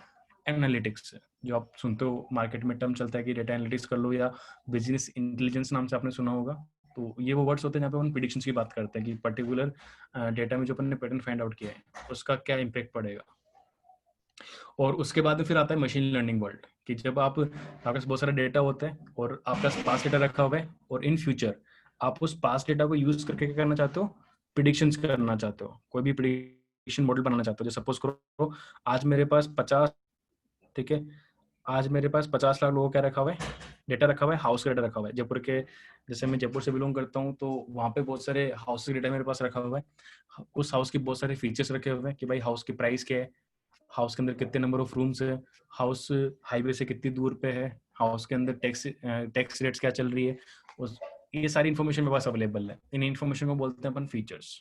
[SPEAKER 2] एनालिटिक्स से। जो आप सुनते हो मार्केट में टर्म चलता है कि डेटा एनालिटिक्स कर लो, या बिजनेस इंटेलिजेंस नाम से आपने सुना होगा। तो ये वो वर्ड्स होते हैं जहाँ पे अपन प्रेडिक्शंस की बात करते हैं कि पर्टिकुलर डेटा में जो अपन ने पैटर्न फाइंड आउट किया है उसका क्या इम्पैक्ट पड़ेगा। और उसके बाद में फिर आता है मशीन लर्निंग वर्ल्ड, कि जब आपके पास बहुत सारा डेटा होता है और आपका पास्ट डेटा रखा हुआ है, और इन फ्यूचर आप उस पास्ट डेटा को यूज करके क्या करना चाहते हो, प्रिडिक्शंस करना चाहते हो, कोई भी प्रिडिक्शन मॉडल बनाना चाहते हो। जैसे सपोज करो आज मेरे पास 50, ठीक है, आज मेरे पास 50 लाख लोगों का रखा हुआ है, डेटा रखा हुआ है, हाउस का डेटा रखा हुआ है जयपुर के। जैसे मैं जयपुर से बिलोंग करता हूँ, तो वहाँ पे बहुत सारे हाउस के डेटा मेरे पास रखा हुआ है। उस हाउस की बहुत सारे फीचर्स रखे हुए हैं कि भाई हाउस की प्राइस क्या है, हाउस के अंदर कितने नंबर ऑफ रूम्स है, हाउस हाईवे से कितनी दूर पे है, हाउस के अंदर टैक्स रेट्स क्या चल रही है, उस ये सारी इन्फॉर्मेशन मेरे पास अवेलेबल है। इन इन्फॉर्मेशन को बोलते हैं अपन फीचर्स।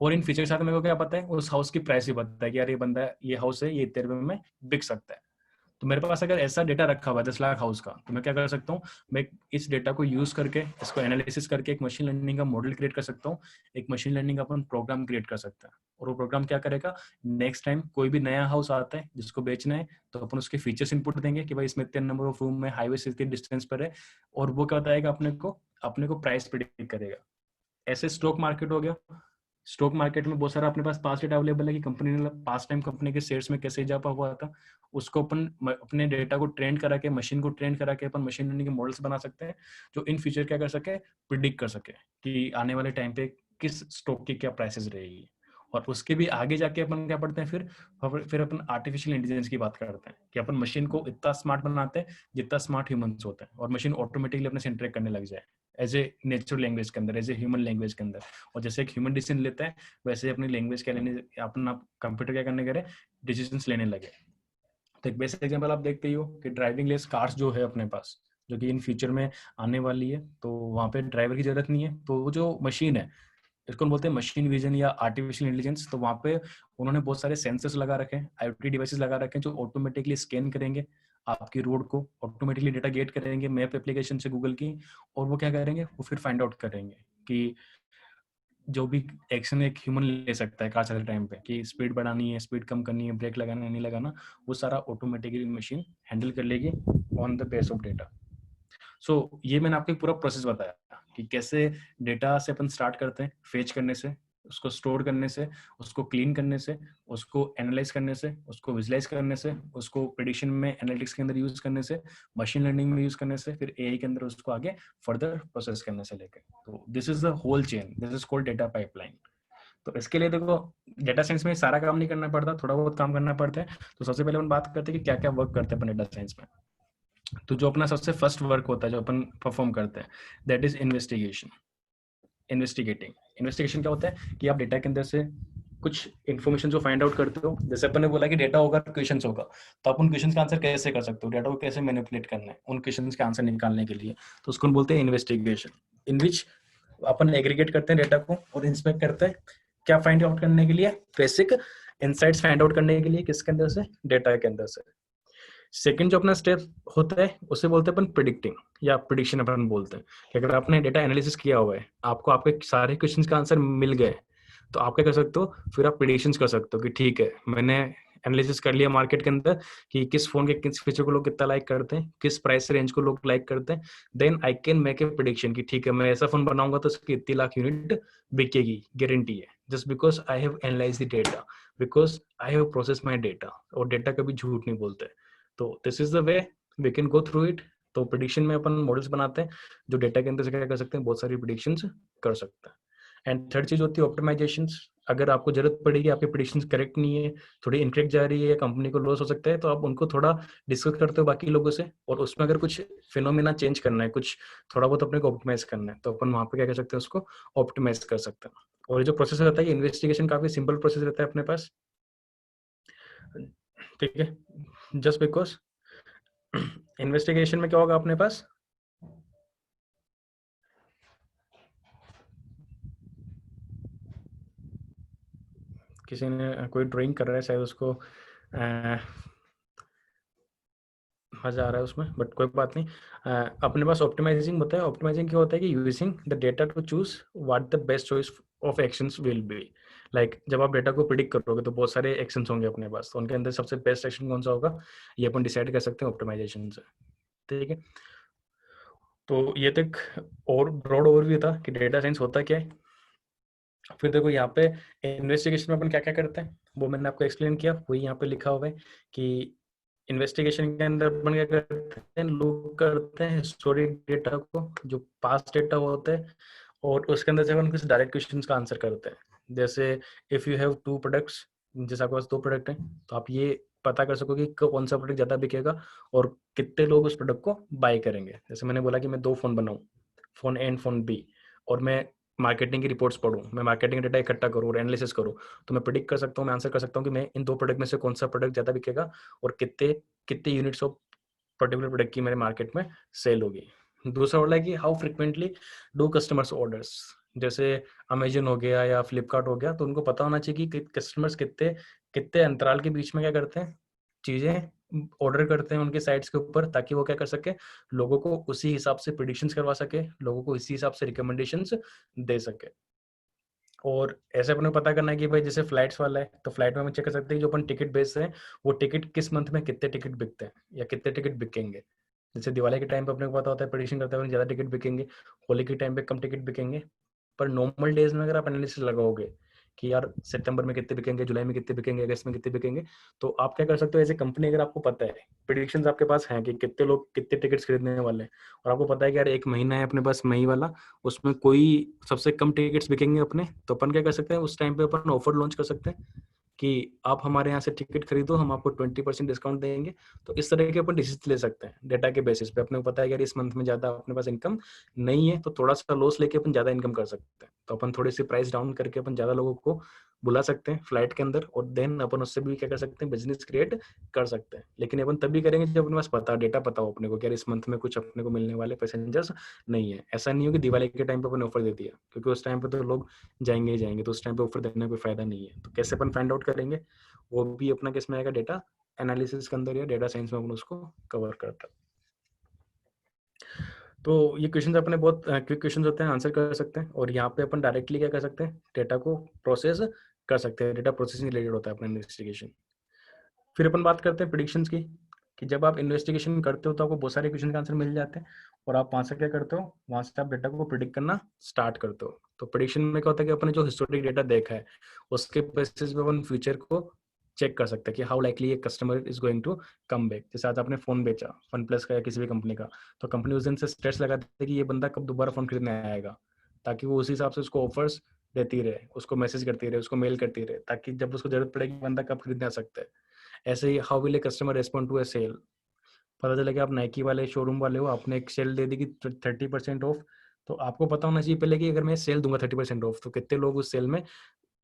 [SPEAKER 2] और इन फीचर के साथ मेरे को क्या पता है, उस हाउस की प्राइस भी पता है कि यार ये बंदा, ये हाउस है, ये इतने रुपए में बिक सकता है। तो मेरे पास अगर ऐसा डेटा रखा हुआ है 10 लाख हाउस का, तो मैं क्या कर सकता हूँ, मैं इस डेटा को यूज करके, इसको एनालिसिस करके एक मशीन लर्निंग का मॉडल क्रिएट कर सकता हूँ, एक मशीन लर्निंग का अपन प्रोग्राम क्रिएट कर सकता है। और वो प्रोग्राम क्या करेगा, नेक्स्ट टाइम कोई भी नया हाउस आता है जिसको बेचना है, तो अपन उसके फीचर्स इनपुट देंगे कि भाई इसमें इतने नंबर ऑफ रूम में, हाईवे से इतने डिस्टेंस पर है, और वो क्या बताएगा अपने को प्राइस प्रेडिक्ट करेगा। ऐसे स्टॉक मार्केट हो गया, स्टॉक मार्केट में बहुत सारा अपने पास पास्ट डेटा अवेलेबल है कि कंपनी ने पास्ट टाइम कंपनी के शेयर्स में कैसे इजाफा हुआ था, उसको अपन अपने डेटा को ट्रेन करा के, मशीन को ट्रेन करा के अपन मशीन लर्निंग के मॉडल्स बना सकते हैं जो इन फ्यूचर क्या कर सके, प्रिडिक्ट कर सके कि आने वाले टाइम पे किस स्टॉक की क्या प्राइसेस रहेगी। और उसके भी आगे जाके अपन क्या पढ़ते हैं, फिर अपन आर्टिफिशियल इंटेलिजेंस की बात करते हैं कि अपन मशीन को इतना स्मार्ट बनाते हैं जितना स्मार्ट ह्यूमंस होते हैं, और मशीन ऑटोमेटिकली अपने से इंटरेक्ट करने लग जाए एज ए नेचुरल लैंग्वेज के अंदर, एज ए ह्यूमन लैंग्वेज के अंदर। और जैसे एक ह्यूमन डिसीजन लेता है, वैसे अपनी लैंग्वेज क्या लेने, अपना कंप्यूटर क्या करने करे, डिसीजंस लेने लगे। तो एक बेसिक एग्जांपल आप देखते ही हो कि ड्राइविंग लेस कार्स जो है अपने पास, जो कि इन फ्यूचर में आने वाली है, तो वहाँ पे ड्राइवर की जरूरत नहीं है। तो वो जो मशीन है, इसको बोलते हैं मशीन विजन या आर्टिफिशियल इंटेलिजेंस। तो वहाँ पे उन्होंने बहुत सारे सेंसर्स लगा रखे हैं, IoT डिवाइसेस लगा रखे हैं जो ऑटोमेटिकली स्कैन करेंगे आपकी रोड को, ऑटोमेटिकली डेटा गेट करेंगे मैप एप्लीकेशन से गूगल की, और वो क्या करेंगे, वो फिर फाइंड आउट करेंगे कि जो भी एक्शन एक ह्यूमन ले सकता है कार चलाते टाइम पे, कि स्पीड बढ़ानी है, स्पीड कम करनी है, ब्रेक लगाना है, नहीं लगाना, वो सारा ऑटोमेटिकली मशीन हैंडल कर लेगी on the base of data. So ये मैंने आपको एक पूरा प्रोसेस बताया कि कैसे डेटा से अपन स्टार्ट करते हैं, फेच करने से, उसको स्टोर करने से, उसको क्लीन करने से, उसको एनालाइज करने से, उसको विजुलाइज करने से, उसको प्रेडिक्शन में एनालिटिक्स के अंदर यूज करने से, मशीन लर्निंग में यूज करने से, फिर AI के अंदर उसको आगे फर्दर प्रोसेस करने से लेकर। तो this is the whole chain, this is called data pipeline. तो इसके लिए देखो, डेटा साइंस में सारा काम नहीं करना पड़ता, थोड़ा बहुत काम करना पड़ता है। तो सबसे पहले हम बात करते हैं कि क्या क्या वर्क करते हैं अपन डेटा साइंस में। तो जो अपना सबसे फर्स्ट वर्क होता है जो अपन परफॉर्म करते हैं, that is investigation. Investigating. Investigation क्या होता है कि आप डेटा के अंदर से कुछ इन्फॉर्मेशन जो फाइंड आउट करते हो, जैसे अपन ने बोला कि डेटा होगा क्वेश्चंस होगा, तो आप उन क्वेश्चंस का आंसर कैसे कर सकते हो, डेटा को कैसे मैनिपुलेट करना है उन क्वेश्चंस के आंसर निकालने के लिए, तो उसको बोलते हैं इन्वेस्टिगेशन, इन विच अपन एग्रीगेट करते हैं डेटा को और इंस्पेक्ट करते हैं क्या फाइंड आउट करने के लिए, बेसिक इनसाइट्स फाइंड आउट करने के लिए, किसके अंदर से, डेटा के अंदर से। सेकंड जो अपना स्टेप होता है उसे बोलते हैं अपन प्रिडिक्टिंग या प्रिडिक्शन अपन बोलते हैं कि अगर आपने डेटा एनालिसिस किया हुआ है, आपको आपके सारे क्वेश्चंस का आंसर मिल गए, तो आप क्या कर सकते हो, फिर आप प्रिडिक्शंस कर सकते हो कि ठीक है मैंने एनालिसिस कर लिया मार्केट के अंदर कि किस फोन के किस फीचर को लोग कितना लाइक करते हैं, किस प्राइस रेंज को लोग लाइक करते हैं, then I can make a prediction कि ठीक है मैं ऐसा फोन बनाऊंगा तो उसकी इतनी लाख यूनिट बिकेगी, गारंटी है, just because I have analyse the data, because I have process my data, और डेटा कभी झूठ नहीं बोलते। तो this is the way we can go through it. तो प्रिडिक्शन में अपन मॉडल्स बनाते हैं जो डेटा के अंदर से क्या कर सकते हैं, बहुत सारी प्रिडिक्शंस कर सकते हैं। एंड थर्ड चीज होती है ऑप्टिमाइजेशंस। अगर आपको जरूरत पड़ेगी, आपकी प्रिडिक्शंस करेक्ट नहीं है, थोड़ी इनकरेक्ट जा रही है, कंपनी को लॉस हो सकता है, तो आप उनको थोड़ा डिस्कस करते हो बाकी लोगों से, और उसमें अगर कुछ फिनोमिना चेंज करना है, कुछ थोड़ा बहुत अपने को ऑप्टिमाइज करना है, तो अपन वहां पे क्या कर सकते हैं, उसको ऑप्टिमाइज कर सकते हैं। और जो प्रोसेस रहता है इन्वेस्टिगेशन काफी सिंपल प्रोसेस रहता है अपने पास, ठीक है, जस्ट बिकॉज इन्वेस्टिगेशन में क्या होगा अपने पास, किसी ने कोई ड्राइंग कर रहा है शायद, उसको मजा आ रहा है उसमें, बट कोई बात नहीं। अपने पास ऑप्टिमाइजिंग होता है। ऑप्टिमाइजिंग क्या होता है कि using the data to choose what the best choice of actions will be. Like जब आप डेटा को प्रिडिक्ट करोगे तो बहुत सारे एक्शंस होंगे अपने पास, तो उनके अंदर सबसे बेस्ट एक्शन कौन सा होगा, ये अपन डिसाइड कर सकते हैं ऑप्टिमाइजेशन से, ठीक है। तो ये तक और ब्रॉड ओवरव्यू था कि डेटा साइंस होता क्या है। फिर देखो यहाँ पे इन्वेस्टिगेशन में अपन क्या क्या करते हैं, वो मैंने आपको एक्सप्लेन किया, वही यहाँ पे लिखा हुआ है कि इन्वेस्टिगेशन के अंदर अपन क्या करते हैं, लोग करते हैं हिस्टोरिक डेटा को, जो पास्ट डेटा होता है, और उसके अंदर से अपन कुछ डायरेक्ट क्वेश्चंस का आंसर करते हैं। जैसे if you have two products, जैसे आपके पास दो प्रोडक्ट हैं, तो आप ये पता कर सकोगे कि कौन सा प्रोडक्ट ज्यादा बिकेगा और कितने लोग उस प्रोडक्ट को बाय करेंगे। जैसे मैंने बोला कि मैं दो फोन बनाऊं, phone A and phone B, और मैं मार्केटिंग की रिपोर्ट्स पढूं, मैं मार्केटिंग डेटा इकट्ठा करूं और एनालिसिस करूं, तो मैं प्रिडिक्ट कर सकता हूं, मैं आंसर कर सकता हूं कि मैं इन दो प्रोडक्ट में से कौन सा प्रोडक्ट ज्यादा बिकेगा और कितने कितने यूनिट्स ऑफ पर्टिकुलर प्रोडक्ट की मेरे मार्केट में सेल होगी। दूसरा बोला है कि how frequently do customers orders, जैसे अमेजन हो गया या फ्लिपकार्ट हो गया, तो उनको पता होना चाहिए कि कस्टमर्स कितने कितने अंतराल के बीच में क्या करते हैं, चीजें ऑर्डर करते हैं उनके साइट्स के ऊपर, ताकि वो क्या कर सके, लोगों को उसी हिसाब से प्रिडिक्शंस करवा सके, लोगों को इसी हिसाब से रिकमेंडेशंस दे सके। और ऐसे अपने को पता करना है कि भाई जैसे फ्लाइट्स वाला है, तो फ्लाइट में हम चेक कर सकते हैं जो अपन टिकट बेच रहे हैं, वो टिकट किस मंथ में कितने टिकट बिकते हैं या कितने टिकट बिकेंगे। जैसे दिवाली के टाइम पे अपने को पता होता है, प्रेडिक्शन करते हैं ज्यादा टिकट बिकेंगे, होली के टाइम पे कम टिकट बिकेंगे। पर नॉर्मल डेज में अगर आप एनालिसिस लगाओगे कि यार सितंबर में कितने बिकेंगे, जुलाई में कितने बिकेंगे, अगस्त में कितने बिकेंगे, तो आप क्या कर सकते हो एज ए कंपनी, अगर आपको पता है, प्रेडिक्शंस आपके पास हैं कि कितने लोग कितने टिकट्स खरीदने वाले हैं, और आपको पता है कि यार एक महीना है अपने पास मई वाला, उसमें कोई सबसे कम टिकट्स बिकेंगे अपने, तो अपन क्या कर सकते हैं, उस टाइम पे अपन ऑफर लॉन्च कर सकते हैं कि आप हमारे यहाँ से टिकट खरीदो, हम आपको 20% डिस्काउंट देंगे। तो इस तरह के अपन डिसीजन ले सकते हैं डेटा के बेसिस पे। अपने को पता है यार इस मंथ में ज्यादा अपने पास इनकम नहीं है, तो थोड़ा सा लॉस लेके अपन ज्यादा इनकम कर सकते हैं, तो अपन थोड़ी सी प्राइस डाउन करके अपन ज्यादा लोगों को बुला सकते हैं फ्लाइट के अंदर, और देन अपन उससे भी क्या कर सकते हैं, बिजनेस क्रिएट कर सकते हैं। लेकिन अपन तभी करेंगे जब अपने पास पता डेटा पता हो अपने को कि यार इस मंथ में कुछ अपने को मिलने वाले पैसेंजर्स नहीं है। ऐसा नहीं हो कि दिवाली के टाइम पे अपन ऑफर दे दिया, क्योंकि उस टाइम पे तो लोग जाएंगे ही जाएंगे, तो उस टाइम पे ऑफर देने का कोई फायदा नहीं है। तो कैसे अपन फाइंड आउट करेंगे, वो भी अपना किस में आएगा, डेटा एनालिसिस के अंदर या डेटा साइंस में अपन उसको कवर करता है। तो ये क्वेश्चन अपने बहुत क्विक क्वेश्चन होते हैं, आंसर कर सकते हैं, और यहाँ पे अपन डायरेक्टली क्या कर सकते हैं, डेटा को प्रोसेस कर सकते हैं। डेटा प्रोसेसिंग रिलेटेड होता है अपना इन्वेस्टिगेशन। फिर अपन बात करते हैं प्रिडिक्शंस की, कि जब आप इन्वेस्टिगेशन करते हो तो आपको बहुत सारे क्वेश्चन का आंसर मिल जाते हैं, और आप वहां से क्या करते हो, वहां से आप डेटा को प्रिडिक्ट करना स्टार्ट करते हो। तो प्रिडिक्शन में क्या होता है कि अपने जो हिस्टोरिक डेटा देखा है उसके बेसिस पे अपन फ्यूचर को चेक कर सकते हैं कि हाउ लाइकली ये customer is going to come back. जैसे आज आपने फोन बेचा वन प्लस का या किसी भी कंपनी का, तो कंपनी उस दिन से स्ट्रेस लगाती है कि ये बंदा कब दोबारा फोन खरीदने आएगा, ताकि वो उसी हिसाब से उसको ऑफर्स देती रहे, उसको मैसेज करती रहे, उसको मेल करती रहे, ताकि जब उसको जरूरत पड़ेगी बंदा कब खरीदने आ सकता है। ऐसे ही how will a customer respond to a sale, पता चला कि आप नाइकी वाले शोरूम वाले हो, आपने एक सेल दे दी कि 30% ऑफ, तो आपको पता होना चाहिए पहले कि अगर मैं सेल दूंगा 30% ऑफ तो कितने लोग उस सेल में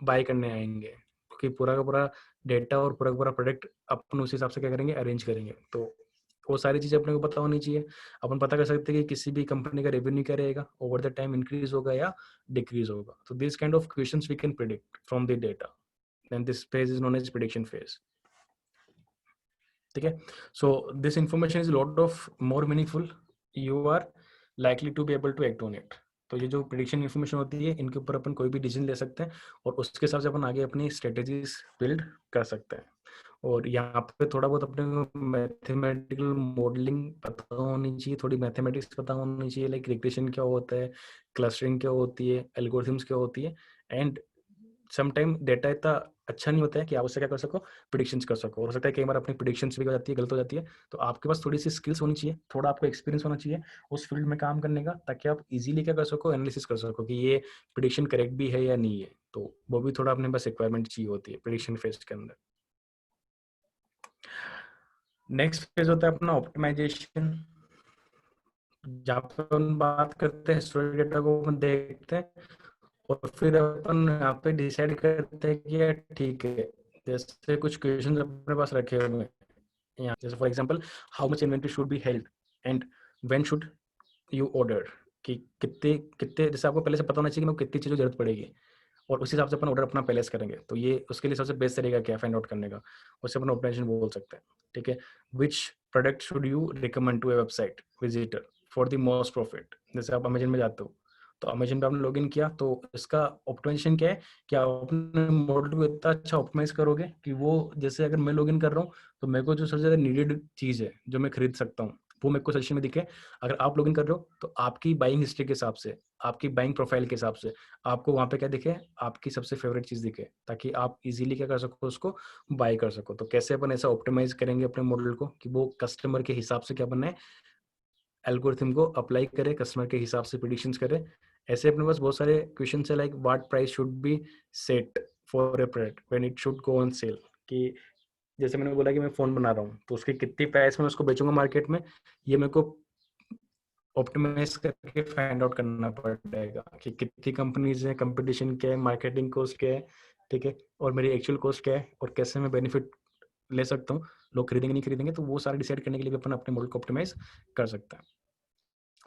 [SPEAKER 2] बाय करने आएंगे, क्योंकि पूरा का पूरा डेटा और पूरा का पूरा प्रोडक्ट अपन उस हिसाब से क्या करेंगे, अरेंज करेंगे। तो वो सारी चीजें अपने को पता होनी चाहिए। अपन पता कर सकते हैं कि किसी भी कंपनी का रेवेन्यू क्या रहेगा, ओवर द टाइम इंक्रीज होगा या डिक्रीज होगा। तो this kind of questions we can predict from the data, and this phase is known as prediction phase. ठीक है, so this information is lot of more meaningful, you are likely to be able to act on it. तो ये जो प्रिडिक्शन इन्फॉर्मेशन होती है, इनके ऊपर अपन कोई भी डिसीजन ले सकते हैं और उसके हिसाब से अपन आगे अपनी स्ट्रेटेजीज बिल्ड कर सकते हैं। और यहाँ पे थोड़ा बहुत अपने को मैथमेटिकल मॉडलिंग पता होनी चाहिए, थोड़ी मैथमेटिक्स पता होनी चाहिए, लाइक रिग्रेशन क्या होता है, क्लस्टरिंग क्या होती है, एल्गोरिथम्स क्या होती है। एंड समटाइम डेटा इतना अच्छा नहीं होता है कि आप उससे क्या कर सको, प्रिडिक्शंस कर सको। हो सकता है कई बार अपनी प्रिडिक्शंस भी हो जाती है, गलत हो जाती है। तो आपके पास थोड़ी सी स्किल्स होनी चाहिए, थोड़ा आपको एक्सपीरियंस होना चाहिए उस फील्ड में काम करने का, ताकि आप इजीली क्या कर सको, एनालिसिस कर सको कि ये प्रिडिक्शन करेक्ट भी है या नहीं है। तो वो भी थोड़ा अपने पास रिक्वायरमेंट चाहिए होती है प्रिडिक्शन फेज के अंदर। नेक्स्ट फेज होता है अपना ऑप्टिमाइजेशन, जहाँ पे अपन बात करते हैं हिस्टोरिक डेटा को अपन देखते हैं और फिर अपन यहाँ पे डिसाइड करते हैं कि यार ठीक है, जैसे कुछ क्वेश्चन अपने पास रखे हुए हैं यहाँ, जैसे for example how much inventory should be held and when should you order, कि कितने कितने, जैसे आपको पहले से पता होना चाहिए कि मेरे को कितनी चीज़ों की जरूरत पड़ेगी और उस हिसाब से अपन ऑर्डर अपना प्लेस करेंगे। तो ये उसके लिए सबसे बेस्ट तरीका क्या फाइंड आउट करने का, उससे अपन ऑप्टिमाइजेशन बोल सकते हैं। ठीक है, which product should you recommend to a website visitor for the most profit. जैसे आप अमेजन में जाते हो, तो अमेजन पे आपने लॉग इन किया, तो इसका ऑप्टिमाइजेशन क्या है कि आप अपने मॉडल को इतना अच्छा ऑप्टिमाइज करोगे कि वो, जैसे अगर मैं लॉग इन कर रहा हूँ तो मेरे को जो सबसे ज़्यादा नीडेड चीज़ है जो मैं खरीद सकता हूँ वो मेरे को सजेशन में दिखे। अगर आप लॉग इन कर रहे हो तो आपकी बाइंग हिस्ट्री के हिसाब से, आपकी बाइंग प्रोफाइल के हिसाब से आपको वहाँ पे क्या दिखे, आपकी सबसे फेवरेट चीज़ दिखे, ताकि आप इजीली क्या कर सको, उसको बाय कर सको। तो कैसे अपन ऐसा ऑप्टिमाइज करेंगे अपने मॉडल को कि वो कस्टमर के हिसाब से क्या बने, एल्गोरिथम को अप्लाई करे, कस्टमर के हिसाब से प्रेडिक्शंस करे। ऐसे अपने पास बहुत सारे क्वेश्चन है, like what price should be set for a product when it should go on sale, कि जैसे मैंने बोला कि मैं फोन बना रहा हूँ तो उसकी कितनी प्राइस में उसको बेचूंगा मार्केट में, ये मेरे को ऑप्टिमाइज करके फाइंड आउट करना पड़ेगा कि कितनी कंपनीज हैं, कंपटीशन क्या है, मार्केटिंग कॉस्ट क्या है, ठीक है, और मेरी एक्चुअल कॉस्ट क्या है, और कैसे मैं बेनिफिट ले सकता हूँ, लोग खरीदेंगे नहीं खरीदेंगे। तो वो सारे डिसाइड करने के लिए भी अपन अपने मॉडल को ऑप्टिमाइज कर सकते हैं।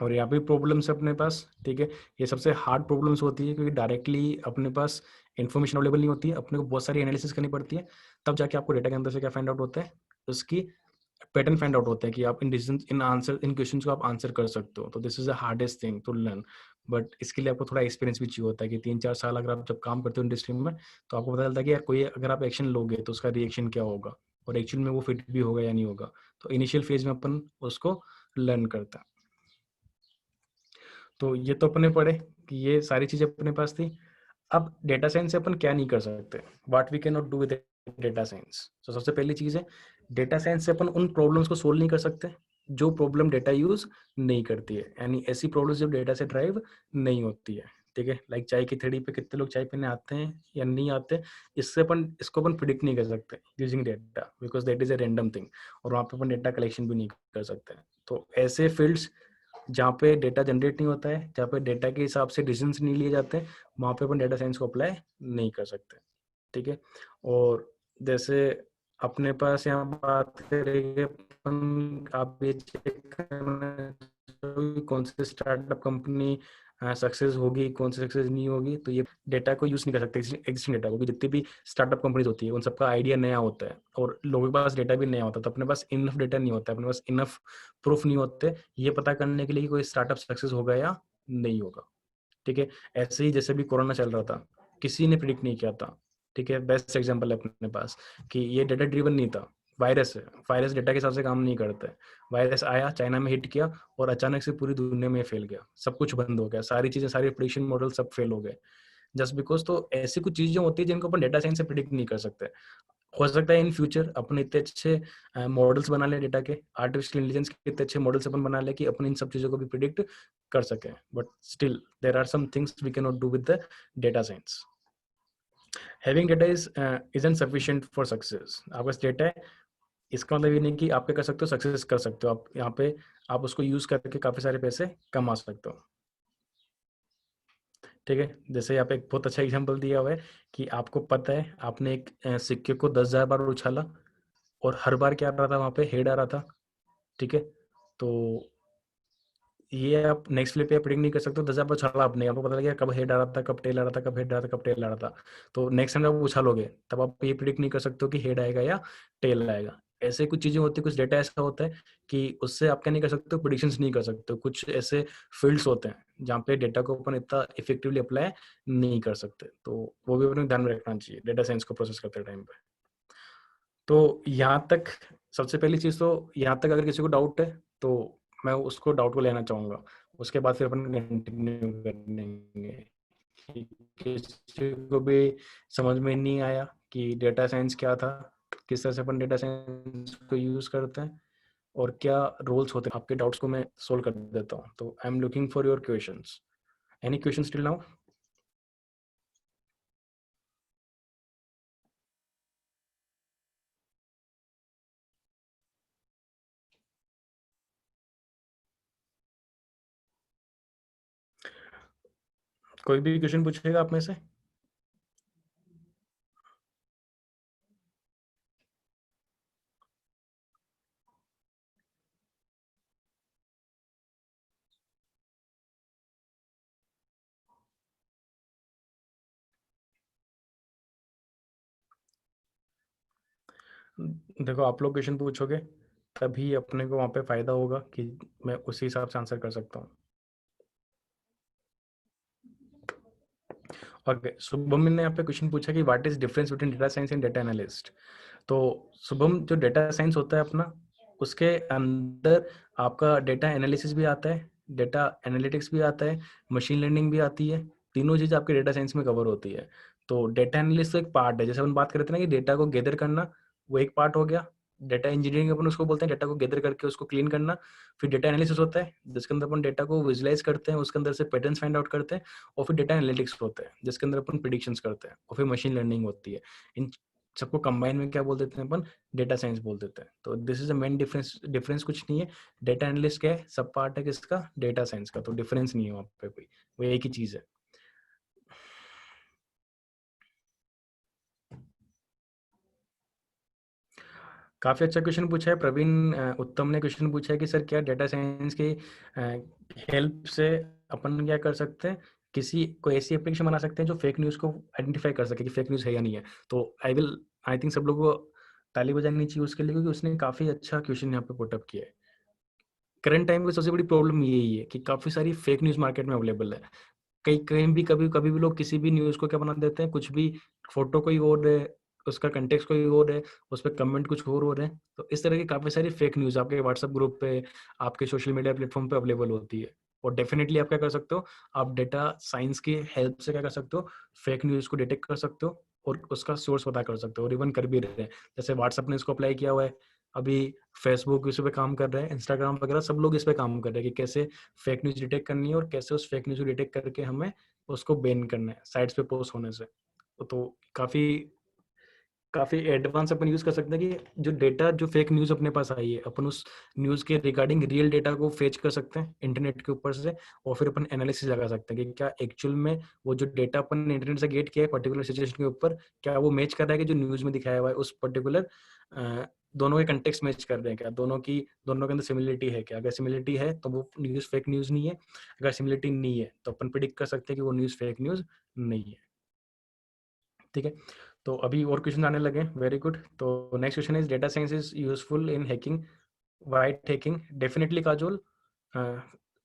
[SPEAKER 2] और यहाँ पे प्रॉब्लम्स है अपने पास, ठीक है, ये सबसे हार्ड प्रॉब्लम्स होती है क्योंकि डायरेक्टली अपने पास इन्फॉर्मेशन अवेलेबल नहीं होती है, अपने को बहुत सारी एनालिसिस करनी पड़ती है, तब जाके आपको डेटा के अंदर से क्या फाइंड आउट होता है, उसकी पैटर्न फाइंड आउट होता है कि आप इन डिसीजन, इन आंसर, इन क्वेश्चंस को आप आंसर कर सकते हो। तो this is the hardest thing to learn, but इसके लिए आपको थोड़ा एक्सपीरियंस भी चाहिए होता है कि 3-4 साल अगर आप जब काम करते हो इंडस्ट्री में, तो आपको पता चलता है कि यार कोई अगर आप एक्शन लोगे तो उसका रिएक्शन क्या होगा और एक्चुअल में वो फिट भी होगा या नहीं होगा। तो इनिशियल फेज में अपन उसको लर्न करता है। तो ये तो अपने पढ़े कि ये सारी चीजें अपने पास थी। अब डेटा साइंस से अपन क्या नहीं कर सकते, what we can not do with data science. तो सबसे पहली चीज है, डेटा साइंस से अपन उन प्रॉब्लम्स को सोल्व नहीं कर सकते जो प्रॉब्लम डेटा यूज नहीं करती है, यानी ऐसी प्रॉब्लम्स जो डेटा से ड्राइव नहीं होती है। ठीक है, लाइक चाय की थैली पे कितने लोग चाय पीने आते हैं या नहीं आते, इसको अपन प्रिडिक्ट नहीं कर सकते using data, because that is a random thing, और वहाँ पे अपन डेटा कलेक्शन भी नहीं कर सकते। तो ऐसे फील्ड्स जहाँ पे डेटा जनरेट नहीं होता है, जहाँ पे डेटा के हिसाब से डिसीजंस नहीं लिए जाते, वहाँ पे अपन डेटा साइंस को अप्लाई नहीं कर सकते। ठीक है, और जैसे अपने पास यहाँ बात करेंगे अपन, आप ये चेक करना कौन सी स्टार्टअप कंपनी सक्सेस होगी, कौन सी सक्सेस नहीं होगी। तो ये डेटा को यूज नहीं कर सकते, एग्जिस्टिंग डेटा को, जितनी भी स्टार्टअप कंपनीज होती है उन सबका आइडिया नया होता है और लोगों के पास डेटा भी नया होता है, तो अपने पास इनफ डेटा नहीं होता है, अपने पास इनफ प्रूफ नहीं होते ये पता करने के लिए कि कोई स्टार्टअप सक्सेस होगा या नहीं होगा। ठीक है, ऐसे ही जैसे भी कोरोना चल रहा था, किसी ने प्रिडिक्ट नहीं किया था। ठीक है, बेस्ट एग्जांपल है अपने पास कि ये डेटा ड्रिवन नहीं था, वायरस है, वायरस डेटा के हिसाब से काम नहीं करता है। वायरस आया, चाइना में हिट किया और अचानक से पूरी दुनिया में फैल गया, सब कुछ बंद हो गया, सारी चीजें, सारे प्रिडिक्शन मॉडल सब फेल हो गए जस्ट बिकॉज। तो ऐसी कुछ चीजें होती है जिनको अपन डेटा साइंस से प्रिडिक्ट नहीं कर सकते। हो सकता है इन फ्यूचर अपन इतने अच्छे मॉडल्स बना ले डेटा के, आर्टिफिशियल इंटेलिजेंस के इतने अच्छे मॉडल्स अपन बना ले कि अपन इन सब चीजों को भी प्रिडिक्ट कर सके, but still there are some things we can not do with the data science. Having data isn't sufficient for success. आपके पास डेटा है, इसका मतलब ये नहीं कि आप क्या कर सकते हो, सक्सेस कर सकते हो। आप यहाँ पे आप उसको यूज करके काफी सारे पैसे कमा सकते हो। ठीक है, जैसे यहाँ पे एक बहुत अच्छा एग्जांपल दिया हुआ है कि आपको पता है आपने एक सिक्के को 10,000 बार उछाला और हर बार क्या आ रहा था, वहाँ पे हेड आ रहा था। ठीक है, तो ये आप नेक्स्ट फ्लिप पे प्रिडिक्ट नहीं कर सकते हो। 10,000 बार उछाला आपने, आपको पता लग गया कब हेड आ रहा था, कब टेल आ रहा था, कब हेड आ रहा था, कब टेल आ रहा था। तो नेक्स्ट टाइम जब आप उछालोगे तब आप ये प्रिडिक्ट नहीं कर सकते हो कि हेड आएगा या टेल आएगा। ऐसे कुछ चीजें होती है, कुछ डेटा ऐसा होता है कि उससे आप क्या नहीं कर सकते हो, प्रिडिक्शंस नहीं कर सकते हो। कुछ ऐसे फील्ड्स होते हैं जहाँ पे डेटा को अपन इतना इफेक्टिवली अप्लाई नहीं कर सकते, तो वो भी अपने ध्यान में रखना चाहिए डेटा साइंस को प्रोसेस करते टाइम पे। तो यहाँ तक सबसे पहली चीज, तो यहाँ तक अगर किसी को डाउट है तो मैं उसको डाउट को लेना चाहूंगा, उसके बाद फिर अपन कंटिन्यू करेंगे। कि किसी को भी समझ में नहीं आया कि डेटा साइंस क्या था, किस तरह से अपन डेटा साइंस को यूज करते हैं और क्या रोल्स होते हैं, आपके डाउट्स को मैं सोल्व कर देता हूँ। तो I am looking for your questions. Any questions till now? कोई भी क्वेश्चन पूछेगा आप में से? देखो, आप लोग क्वेश्चन पूछोगे तभी अपने को वहाँ पे फायदा होगा कि मैं उसी हिसाब से आंसर कर सकता हूँ। ओके, शुभम ने यहाँ पे क्वेश्चन पूछा कि what is difference between data science and data analyst. तो शुभम, जो डेटा साइंस होता है अपना, उसके अंदर आपका डेटा एनालिसिस भी आता है, डेटा एनालिटिक्स भी आता है, मशीन लर्निंग भी आती है। तीनों चीज आपके डेटा साइंस में कवर होती है। तो डेटा एनालिस्ट तो एक पार्ट है, जैसे अपन बात करते हैं ना कि डेटा को गैदर करना, वो एक पार्ट हो गया। डेटा इंजीनियरिंग अपन उसको बोलते हैं, डेटा को गैदर करके उसको क्लीन करना। फिर डेटा एनालिसिस होता है जिसके अंदर अपन डेटा को विजुलाइज करते हैं, उसके अंदर से पैटर्न्स फाइंड आउट करते हैं। और फिर डेटा एनालिटिक्स होता है जिसके अंदर अपन प्रिडिक्शंस करते हैं। और फिर मशीन लर्निंग होती है। इन सबको कंबाइन में क्या बोल देते हैं अपन? डेटा साइंस बोल देते हैं। तो this is a main difference. Difference कुछ नहीं है। डेटा एनालिस्ट क्या है? सब पार्ट है किसका? डेटा साइंस का। तो डिफरेंस नहीं है वहाँ पे कोई, वो एक ही चीज है। काफी अच्छा क्वेश्चन पूछा है प्रवीण उत्तम ने। क्वेश्चन पूछा है कि सर क्या डेटा साइंस की हेल्प से अपन क्या कर सकते हैं, किसी कोई ऐसी एप्लीकेशन बना सकते हैं जो फेक न्यूज को आइडेंटिफाई कर सके कि फेक न्यूज है या नहीं है। तो आई थिंक सब लोगों को ताली बजानी चाहिए उसके लिए, क्योंकि उसने काफी अच्छा क्वेश्चन यहाँ पे पुटअप किया है। करंट टाइम की सबसे बड़ी प्रॉब्लम यही है कि काफी सारी फेक न्यूज मार्केट में अवेलेबल है। कहीं कहीं भी कभी कभी भी लोग किसी भी न्यूज को क्या बना देते हैं, कुछ भी फोटो कोई और है, उसका कंटेक्स्ट कोई और है, उस पर कमेंट कुछ और हो रहे हैं। तो इस तरह की काफी सारी फेक न्यूज आपके व्हाट्सएप ग्रुप पे, आपके सोशल मीडिया प्लेटफॉर्म पे अवेलेबल होती है। और डेफिनेटली आप क्या कर सकते हो, आप डेटा साइंस की हेल्प से क्या कर सकते हो, फेक न्यूज को डिटेक्ट कर सकते हो और उसका सोर्स पता कर सकते हो, और इवन कर भी रहे हैं। जैसे व्हाट्सएप ने इसको अप्लाई किया हुआ है, अभी फेसबुक इस पे काम कर रहे हैं, इंस्टाग्राम वगैरह सब लोग इस पे काम कर रहे हैं कि कैसे फेक न्यूज डिटेक्ट करनी है और कैसे उस फेक न्यूज को डिटेक्ट करके हमें उसको बैन करना है साइट्स पे पोस्ट होने से। तो काफी काफी एडवांस अपन यूज कर सकते हैं कि जो डेटा, जो फेक न्यूज अपने पास आई है, अपन उस न्यूज के रिगार्डिंग रियल डेटा को फेच कर सकते हैं इंटरनेट के ऊपर से। और फिर अपन एनालिसिस लगा सकते हैं कि क्या एक्चुअल में वो जो डेटा अपन ने इंटरनेट से गेट किया है पर्टिकुलर सिचुएशन के ऊपर, क्या वो मैच कर रहा है कि जो न्यूज में दिखाया हुआ है उस पर्टिकुलर दोनों के कंटेक्स्ट मैच कर रहे हैं क्या, दोनों के अंदर सिमिलरिटी है क्या। अगर सिमिलरिटी है तो वो न्यूज फेक न्यूज नहीं है, अगर सिमिलरिटी नहीं है तो अपन प्रिडिक्ट कर सकते हैं कि वो न्यूज फेक न्यूज नहीं है। ठीक है, तो अभी और क्वेश्चन आने लगे। Very good. तो next question is data science is useful in hacking, white hacking. Definitely Kajol,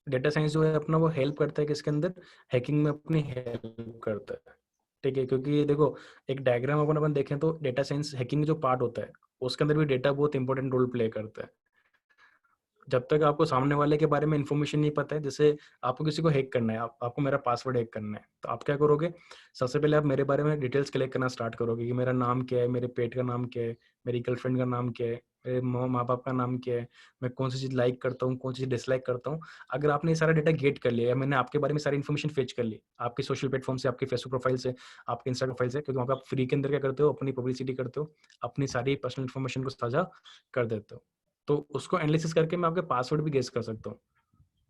[SPEAKER 2] data science जो है अपना वो हेल्प करता है किसके अंदर, हैकिंग में अपनी हेल्प करता है। ठीक है, क्योंकि देखो एक डायग्राम अपन अपन देखें तो डेटा साइंस हैकिंग जो पार्ट होता है उसके अंदर भी डेटा बहुत इंपॉर्टेंट रोल प्ले करता है। जब तक आपको सामने वाले के बारे में इन्फॉर्मेशन नहीं पता है, जैसे आपको किसी को हैक करना है, आपको मेरा पासवर्ड हैक करना है, तो आप क्या करोगे, सबसे पहले आप मेरे बारे में डिटेल्स कलेक्ट करना स्टार्ट करोगे कि मेरा नाम क्या है, मेरे पेट का नाम क्या है, मेरी गर्लफ्रेंड का नाम क्या है, मेरे माँ बाप का नाम क्या है, मैं कौन सी चीज़ लाइक करता हूँ, कौन सी चीज़ डिसलाइक करता हूँ। अगर आपने ये सारा डेटा गेट कर लिया, या मैंने आपके बारे में सारी इन्फॉर्मेशन फेच कर ली आपके सोशल प्लेटफॉर्म से, आपकी फेसबुक प्रोफाइल से, आपके इंस्टा प्रोफाइल से, क्योंकि वहाँ पे आप फ्री के अंदर क्या करते हो, अपनी पब्लिसिटी करते हो, अपनी सारी पर्सनल इन्फॉर्मेशन को साझा कर देते हो। तो उसको एनालिसिस करके मैं आपके पासवर्ड भी गेस कर सकता हूँ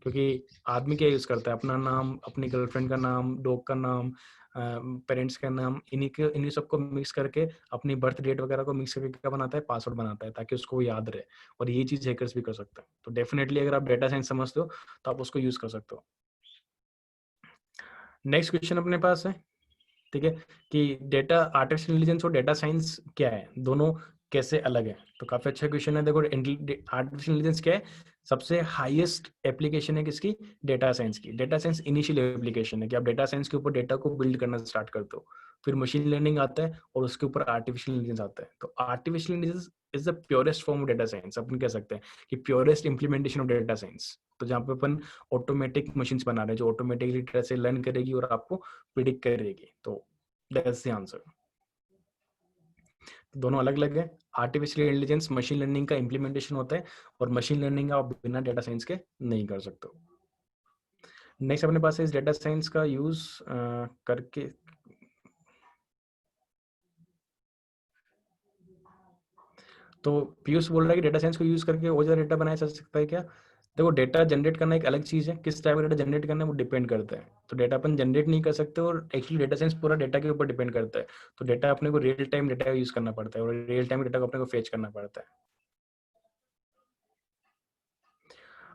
[SPEAKER 2] क्योंकि आदमी क्या यूज करता है, अपना नाम, अपनी गर्लफ्रेंड का नाम, डॉग का नाम, पेरेंट्स का नाम, इन्हीं सबको मिक्स करके अपनी बर्थ डेट वगैरह को मिक्स करके क्या बनाता है, पासवर्ड बनाता है, ताकि उसको याद रहे। और ये चीज हैकर्स भी कर सकते हैं। तो डेफिनेटली अगर आप डेटा साइंस समझते हो तो आप उसको यूज कर सकते हो। नेक्स्ट क्वेश्चन अपने पास है, ठीक है, कि डेटा आर्टिफिशियल इंटेलिजेंस और डेटा साइंस क्या है, दोनों कैसे अलग है। तो काफी अच्छा क्वेश्चन है। देखो आर्टिफिशियल इंटेलिजेंस क्या है, सबसे हाईएस्ट एप्लीकेशन है किसकी, डेटा साइंस की। डेटा साइंस इनिशियल एप्लीकेशन है कि आप डेटा साइंस के ऊपर डेटा को बिल्ड करना स्टार्ट करते हो, फिर मशीन लर्निंग आता है और उसके ऊपर आर्टिफिशियल इंटेलिजेंस आता है। तो artificial intelligence is the purest form of data science, अपन कह सकते हैं कि purest implementation of data science. तो जहाँ पे अपन ऑटोमेटिक मशीन्स बना रहे हैं जो ऑटोमेटिकली डेटा से लर्न करेगी और आपको प्रिडिक्ट करेगी। तो दैट्स द आंसर। दोनों अलग अलग है। आर्टिफिशियल इंटेलिजेंस मशीन लर्निंग का इंप्लीमेंटेशन होता है और मशीन लर्निंग आप बिना डेटा साइंस के नहीं कर सकते। नेक्स्ट अपने पास है इस डेटा साइंस का यूज करके, तो पीयूष बोल रहा है कि डेटा साइंस को यूज करके और ज्यादा डेटा बनाया जा सकता है क्या। देखो, डेटा जनरेट करना एक अलग चीज है, किस टाइप का डेटा जनरेट करना है वो डिपेंड करता है। तो डेटा अपन जनरेट नहीं कर सकते, और एक्चुअली डेटा साइंस पूरा डेटा के ऊपर डिपेंड करता है। तो डेटा अपने को रियल टाइम डेटा यूज करना पड़ता है और रियल टाइम डेटा को अपने को फेच करना पड़ता है।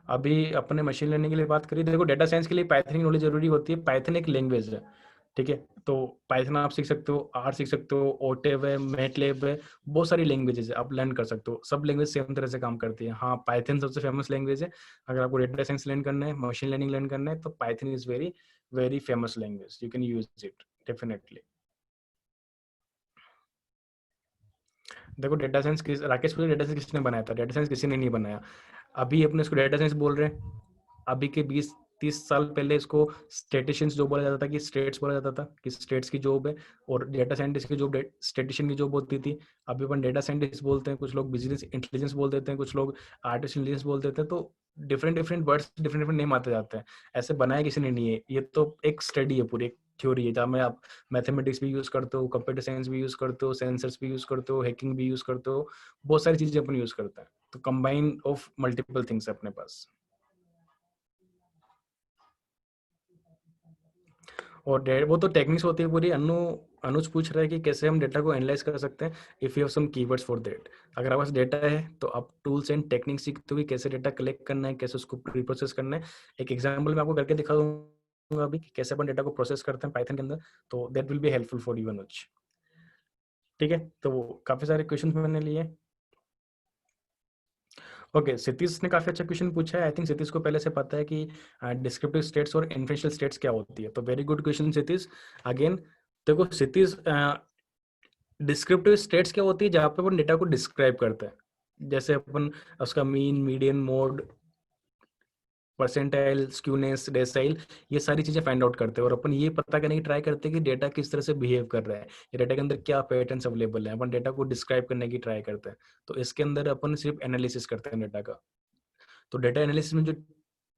[SPEAKER 2] अभी अपने मशीन लर्निंग के लिए बात करिए, देखो डेटा साइंस के लिए पाइथन की नॉलेज जरूरी होती है। पाइथन एक लैंग्वेज है, ठीक है। तो पाइथन आप सीख सकते हो, आर सीख सकते हो, ओटेव है, मैटलैब है, बहुत सारी लैंग्वेजेस है, आप लर्न कर सकते हो। सब लैंग्वेज सेम तरह से काम करती है। हाँ, पाइथन सबसे फेमस लैंग्वेज है। अगर आपको डेटा साइंस लर्न करना है, मशीन लर्निंग लर्न करना है, तो Python is very very famous language, you can use it definitely. देखो डेटा साइंस किस, राकेश पूछे डेटा साइंस किसने बनाया था, डेटा साइंस किसी ने नहीं बनाया। अभी अपने इसको डेटा साइंस बोल रहे हैं। अभी के 20-30 साल पहले इसको स्टेटिशियंस जो बोला जाता था, कि स्टेट्स बोला जाता था कि स्टेट्स की जॉब है, और डेटा साइंटिस्ट की जॉब स्टेटिशियन की जॉब होती थी। अभी अपन डेटा साइंटिस्ट बोलते हैं, कुछ लोग बिजनेस इंटेलिजेंस बोल देते हैं, कुछ लोग आर्टिफिशियल इंटेलिजेंस बोल देते हैं। तो different different words, different different name आते जाते हैं। ऐसे बनाया किसी ने नहीं है, ये तो एक स्टडी है, पूरी एक थ्योरी है, जहाँ में आप मैथमेटिक्स भी यूज करते हो, कंप्यूटर साइंस भी यूज करते हो, सेंसर्स भी यूज करते हो, हैकिंग भी यूज करते हो, बहुत सारी चीजें अपन यूज करते हैं। तो कंबाइन ऑफ मल्टीपल थिंग्स है अपने पास। और वो तो टेक्निक्स होती है पूरी। अनुज पूछ रहा है कि कैसे हम डेटा को एनालाइज कर सकते हैं, if you have some keywords for that. अगर आपके पास डेटा है तो आप टूल्स एंड टेक्निक्स सीखते हो कि कैसे डेटा कलेक्ट करना है, कैसे उसको प्री प्रोसेस करना है। एक एग्जांपल मैं आपको करके दिखा दूंगा अभी कि कैसे अपन डेटा को प्रोसेस करते हैं पाइथन के अंदर। तो that will be helpful for you Anuj, ठीक है। तो काफी सारे क्वेश्चन मैंने लिए। ओके, क्षितिज ने काफी अच्छा क्वेश्चन पूछा है। आई थिंक क्षितिज को पहले से पता है कि डिस्क्रिप्टिव स्टेट्स और इन्फरेंशियल स्टेट्स क्या होती है। तो वेरी गुड क्वेश्चन क्षितिज। अगेन देखो क्षितिज, डिस्क्रिप्टिव स्टेट्स क्या होती है, जहाँ पे अपन डेटा को डिस्क्राइब करते हैं। जैसे अपन उसका mean, median, mode, percentile, skewness, decyl, ये सारी चीजें फाइंड आउट करते हैं। और अपन ये पता करने की ट्राई करते हैं कि डेटा किस तरह से बिहेव कर रहा है, या डेटा के अंदर क्या पैटर्न्स अवेलेबल है। अपन डेटा को डिस्क्राइब करने की ट्राई करते हैं। तो इसके अंदर अपन सिर्फ एनालिसिस करते हैं डेटा का। तो डेटा एनालिसिस में जो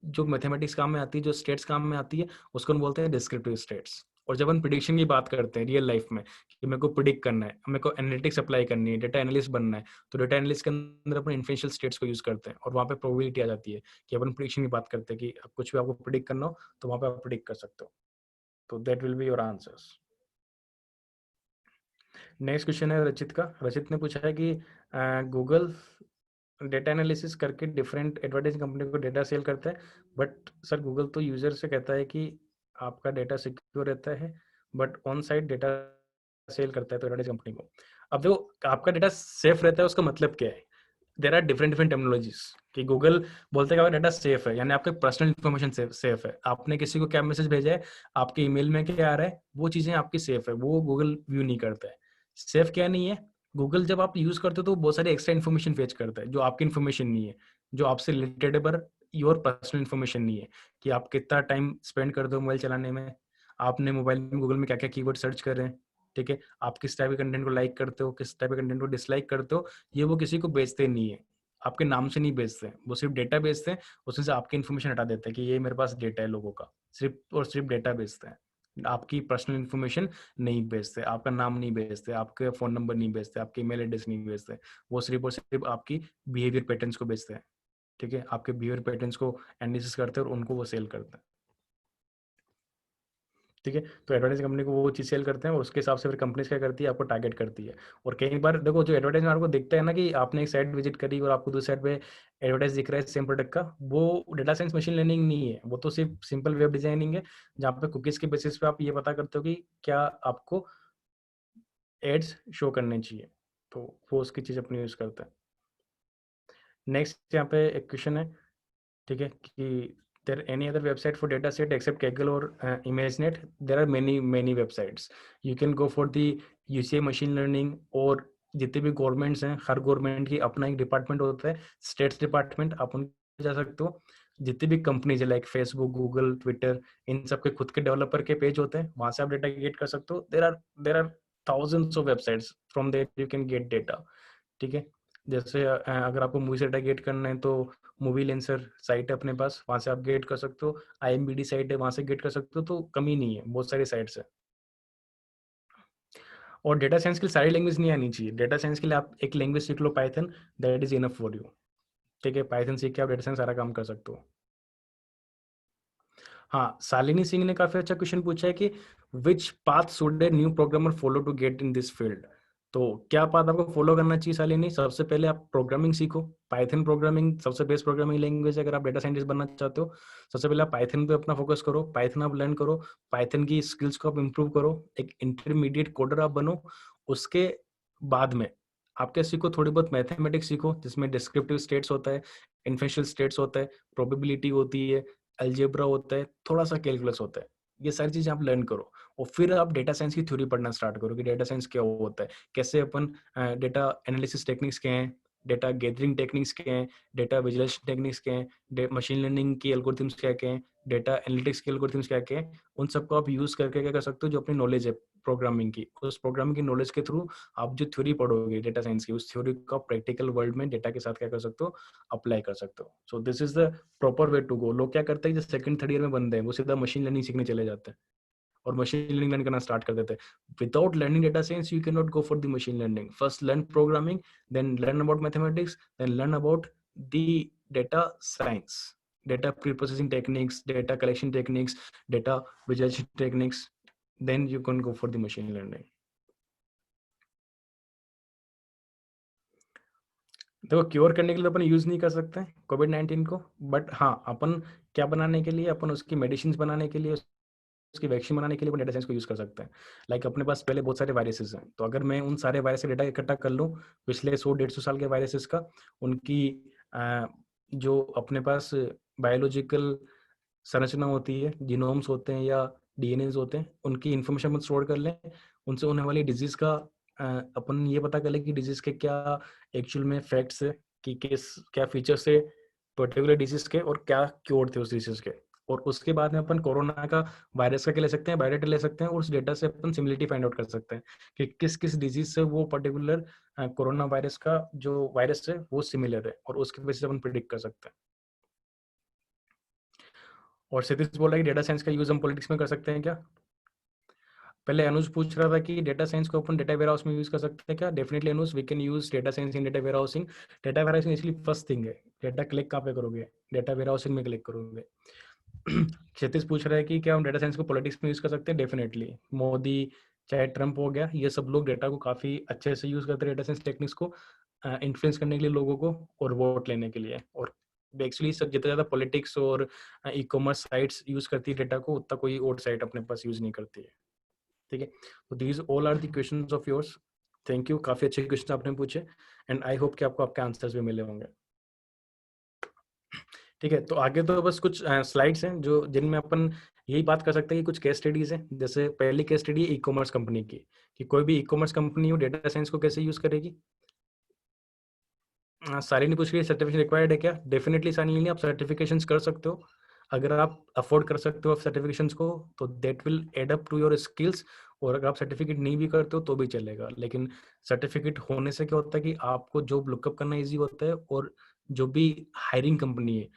[SPEAKER 2] जो मैथमेटिक्स काम में आती है, जो स्टेट्स काम में आती है, उसको हम बोलते हैं डिस्क्रिप्टिव स्टेट्स। और जब हम प्रिडिक्शन की बात करते हैं रियल लाइफ में, कि मेरे को प्रिडिक्ट करना है, मेरे को एनालिटिक्स अप्लाई करनी है, डेटा एनालिस्ट बनना है, तो डेटा एनालिस्ट के अंदर अपन इन्फरेंशियल स्टेट्स को यूज करते हैं। और वहाँ पे प्रोबेबिलिटी आ जाती है कि अपन प्रिडिक्शन की बात करते हैं कि कुछ भी आपको प्रिडिक्ट करना हो तो वहाँ पे आप प्रिडिक्ट कर सकते हो। तो that will be your answers. Next question है रचित का। रचित ने पूछा है कि गूगल डेटा एनालिसिस करके डिफरेंट एडवर्टाइजिंग कंपनी को डेटा सेल करता है, बट सर गूगल तो यूजर से कहता है कि आपका डेटा सिक्योर रहता है, but on site data sell करता है तो एडवर्टाइजिंग कंपनी को। अब देखो, आपका डेटा सेफ रहता है उसका मतलब क्या है। There are different different technologies. कि गूगल बोलते हैं कि डेटा सेफ है, यानी आपके पर्सनल इन्फॉर्मेशन सेफ है। आपने किसी को क्या मैसेज भेजा है, आपके ईमेल में क्या आ रहा है, वो चीजें आपकी सेफ है, वो गूगल व्यू नहीं करता है। सेफ क्या नहीं है, गूगल जब आप यूज करते हो तो बहुत सारी एक्स्ट्रा इन्फॉर्मेशन फेच करता है जो आपकी इन्फॉर्मेशन नहीं है, जो आपसे रिलेटेड है, पर योर पर्सनल इन्फॉर्मेशन नहीं है। कि आप कितना टाइम स्पेंड करते हो मोबाइल चलाने में, आपने मोबाइल में गूगल में क्या क्या कीवर्ड सर्च कर रहे हैं, ठीक है, आप किस टाइप के कंटेंट को लाइक करते हो, किस टाइप के कंटेंट को डिसलाइक करते हो, ये वो किसी को बेचते नहीं है। आपके नाम से नहीं बेचते हैं, वो सिर्फ डेटा बेचते हैं। उसमें से आपकी इन्फॉर्मेशन हटा देते हैं कि ये मेरे पास डेटा है लोगों का, सिर्फ और सिर्फ डेटा बेचते हैं। आपकी पर्सनल इन्फॉर्मेशन नहीं बेचते, आपका नाम नहीं बेचते, आपके फोन नंबर नहीं बेचते, आपके ईमेल एड्रेस नहीं बेचते। वो सिर्फ और सिर्फ आपकी बिहेवियर पैटर्न्स को बेचते हैं, ठीक है, आपके बिहेवियर पैटर्न्स को एनालिसिस करते हैं और उनको वो सेल करते हैं। ठीक है, तो एडवर्टाइजिंग कंपनी को वो चीज़ सेल करते हैं और उसके हिसाब से फिर कंपनीज क्या करती है, आपको टारगेट करती है। और कई बार देखो, जो एडवर्टाइजमेंट आपको दिखता है ना कि आपने एक साइट विजिट करी और आपको दूसरी साइट पे एडवर्टाइज दिख रहा है सेम प्रोडक्ट का, वो डेटा साइंस मशीन लर्निंग नहीं है, वो तो सिर्फ सिंपल वेब डिजाइनिंग है, जहाँ पे कुकीज़ के बेसिस पे आप ये पता करते हो कि क्या आपको एड्स शो करने चाहिए, तो वो उसकी चीज़ अपनी यूज़ करता है। नेक्स्ट यहाँ पे एक क्वेश्चन है, ठीक है, कि there any other website for data set except Kaggle or ImageNet? There are many websites. You can go for the UCI machine learning, और जितने भी गवर्नमेंट्स हैं, हर गवर्नमेंट की अपना एक डिपार्टमेंट होता है, स्टेट्स डिपार्टमेंट, आप उनके जा सकते हो। जितनी भी कंपनीज है लाइक फेसबुक, गूगल, ट्विटर, इन सब के खुद के डेवलपर के पेज होते हैं, वहां से आप डेटा गेट कर सकते हो। There are thousands of websites from there you can get data। ठीक है, जैसे अगर आपको मूवी से डेटा गेट करना है तो मूवी लेंसर साइट है अपने पास, वहां से आप गेट कर सकते हो। IMBD साइट है, वहां से गेट कर सकते हो, तो कमी नहीं है, बहुत सारी साइट्स है। और डेटा साइंस के लिए सारी लैंग्वेज नहीं आनी चाहिए, डेटा साइंस के लिए आप एक लैंग्वेज सीख लो, Python, that is enough for you. ठीक है, पाइथन सीख के आप डेटा साइंस सारा काम कर सकते हो। हाँ, शालिनी सिंह ने काफी अच्छा क्वेश्चन पूछा है कि which path should a new programmer follow to get in this field. तो क्या पाथ आपको फॉलो करना चाहिए शालिनी? सबसे पहले आप प्रोग्रामिंग सीखो, पाइथन प्रोग्रामिंग सबसे बेस्ट प्रोग्रामिंग लैंग्वेज है अगर आप डेटा साइंटिस्ट बनना चाहते हो। सबसे पहले आप पाइथन पे अपना फोकस करो, पाइथन आप लर्न करो, पाइथन की स्किल्स को आप इम्प्रूव करो, एक इंटरमीडिएट कोडर आप बनो। उसके बाद में आप क्या सीखो, थोड़ी बहुत मैथमेटिक्स सीखो, जिसमें डिस्क्रिप्टिव स्टेट्स होता है, इन्फेंशियल स्टेट्स होता है, प्रोबेबिलिटी होती है, अलजेब्रा होता है, थोड़ा सा कैलकुलस होता है। ये सारी चीजें आप लर्न करो और फिर आप डेटा साइंस की थ्योरी पढ़ना स्टार्ट करो कि डेटा साइंस क्या होता है, कैसे अपन डेटा एनालिसिस टेक्निक्स क्या हैं, डेटा गैदरिंग टेक्निक्स क्या हैं, डेटा विजुअलाइजेशन टेक्निक्स क्या हैं, मशीन लर्निंग की एल्गोरिथम्स क्या क्या हैं, डेटा एनालिटिक्स के एल्गोरिथम्स क्या क्या हैं। उन सबको आप यूज करके क्या कर सकते हो, जो अपनी नॉलेज है प्रोग्रामिंग की, उस प्रोग्रामिंग की नॉलेज के थ्रू आप जो थ्योरी पढ़ोगे डेटा साइंस की, उस थ्योरी को प्रैक्टिकल वर्ल्ड में डेटा के साथ क्या कर सकते हो, अप्लाई कर सकते हो। So this is the proper way to go. लोग क्या करते हैं, जो सेकंड थर्ड ईयर में बंदे हैं, वो सीधा मशीन लर्निंग सीखने चले जाते हैं और मशीन लर्निंग लर्न करना स्टार्ट कर देते हैं। Without learning data science you can not go for the machine learning. First learn programming, then learn about mathematics, then learn about the data science, data pre processing techniques, data collection techniques, data visualisation techniques, then you can go for the machine learning. देखो, क्योर करने के लिए तो अपन यूज नहीं कर सकते कोविड-19 को, बट हाँ, अपन क्या बनाने के लिए, अपन उसकी मेडिसिन बनाने के लिए, उसकी वैक्सीन बनाने के लिए अपन डेटा साइंस को यूज कर सकते हैं। लाइक अपने पास पहले बहुत सारे वायरसेस हैं, तो अगर मैं उन सारे वायरस का डेटा इकट्ठा कर लूँ, पिछले 100-150 साल के वायरसेस का, उनकी जो अपने पास बायोलॉजिकल संरचना होती है, जीनोम्स होते हैं या डीएनएस होते हैं, उनकी इन्फॉर्मेशन अपन स्टोर कर लें, उनसे होने वाली डिजीज का अपन ये पता कर लें कि डिजीज के क्या एक्चुअल में फैक्ट्स है, कि किस क्या फीचर्स है पर्टिकुलर डिजीज के और क्या क्योर थे उस डिजीज के। और उसके बाद में अपन कोरोना का वायरस का क्या ले सकते हैं, बायोडाटा ले सकते हैं, और उस डेटा से अपन सिमिलरिटी फाइंड आउट कर सकते हैं कि किस किस डिजीज से वो पर्टिकुलर कोरोना वायरस का जो वायरस है वो सिमिलर है, और उसके बेसिस अपन प्रिडिक्ट कर सकते हैं। और क्षितिज बोल रहा है कि डेटा साइंस का यूज हम पॉलिटिक्स में कर सकते हैं क्या? पहले अनुज पूछ रहा था कि डेटा साइंस को अपन डेटा वेयर हाउस में यूज कर सकते हैं क्या? Definitely Anuj, we can use data science in data warehousing. Data warehousing actually first thing है। डेटा क्लिक कहाँ पे करोगे? डेटा वेयर हाउसिंग में क्लिक करोगे। क्षितिज पूछ रहा है कि क्या हम डेटा साइंस को पॉलिटिक्स में यूज कर सकते हैं? डेफिनेटली। मोदी चाहे ट्रंप हो गया, ये सब लोग डेटा को काफी अच्छे से यूज करते हैं, डेटा साइंस टेक्निक्स को इन्फ्लुएंस करने के लिए लोगों को और वोट लेने के लिए। और एक्चुअली सब जितना ज्यादा पॉलिटिक्स और ई कॉमर्स साइट्स यूज करती है डेटा को, उतना कोई और साइट अपने पास यूज नहीं करती है। ठीक है, तो these all are the questions of yours. Thank you, काफी अच्छे क्वेश्चन आपने पूछे, एंड आई होप कि आपको आपके आंसर्स भी मिले होंगे। ठीक है, तो आगे तो बस कुछ स्लाइड्स हैं जो जिनमें अपन यही बात कर सकते हैं कि कुछ केस स्टडीज हैं। जैसे पहली case study e commerce company की, कि कोई भी ई कॉमर्स कंपनी हो डेटा साइंस को कैसे यूज करेगी। सारी पूछ रही है सर्टिफिकेशन रिक्वायर्ड है क्या? डेफिनेटली सानी, आप सर्टिफिकेशंस कर सकते हो, अगर आप अफोर्ड कर सकते हो सर्टिफिकेशंस को, तो that will add up to your skills. और अगर आप सर्टिफिकेट नहीं भी करते हो तो भी चलेगा, लेकिन सर्टिफिकेट होने से क्या होता है कि आपको जॉब लुकअप करना ईजी होता है, और जो भी हायरिंग कंपनी है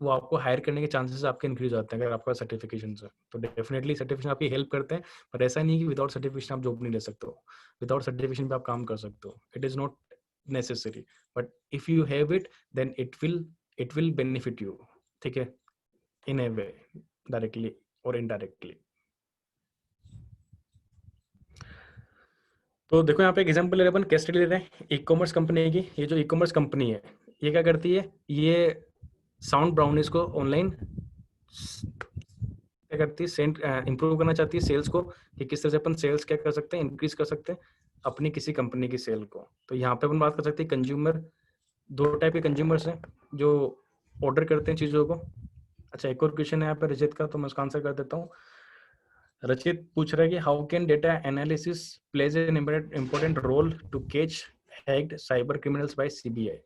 [SPEAKER 2] वो आपको हायर करने के चांसेस आपके इंक्रीज होते हैं अगर आपका सर्टिफिकेशन है। तो डेफिनेटली सर्टिफिकेशन आपकी हेल्प करते हैं, पर ऐसा नहीं कि विदाउट सर्टिफिकेशन आप जॉब नहीं ले सकते हो। विदाउट सर्टिफिकेशन पे आप काम कर सकते हो, it is not necessary, but if you have it then it will it will benefit you, ठीक है, इन ए वे, डायरेक्टली और इनडायरेक्टली। तो देखो यहाँ पे एक एग्जांपल ले रहे हैं अपन, केस स्टडी ले रहे हैं ई कॉमर्स कंपनी की। ये जो ई कॉमर्स कंपनी है ये क्या करती है, ये साउंड ब्राउनीज को ऑनलाइन क्या करती है, सेंट इंप्रूव करना चाहती है सेल्स को, कि किस तरह से अपन सेल्स क्या कर सकते हैं, इंक्रीज कर सकते हैं अपनी किसी कंपनी की सेल को। तो यहाँ पे अपन बात कर सकते हैं कंज्यूमर, दो टाइप के कंज्यूमर्स हैं जो ऑर्डर करते हैं चीज़ों को। अच्छा, एक और क्वेश्चन है यहाँ पे रचित का, तो मैं उसका आंसर कर देता हूँ। रचित पूछ रहा है कि how can data analysis plays an important role to catch hacked cyber criminals by CBI.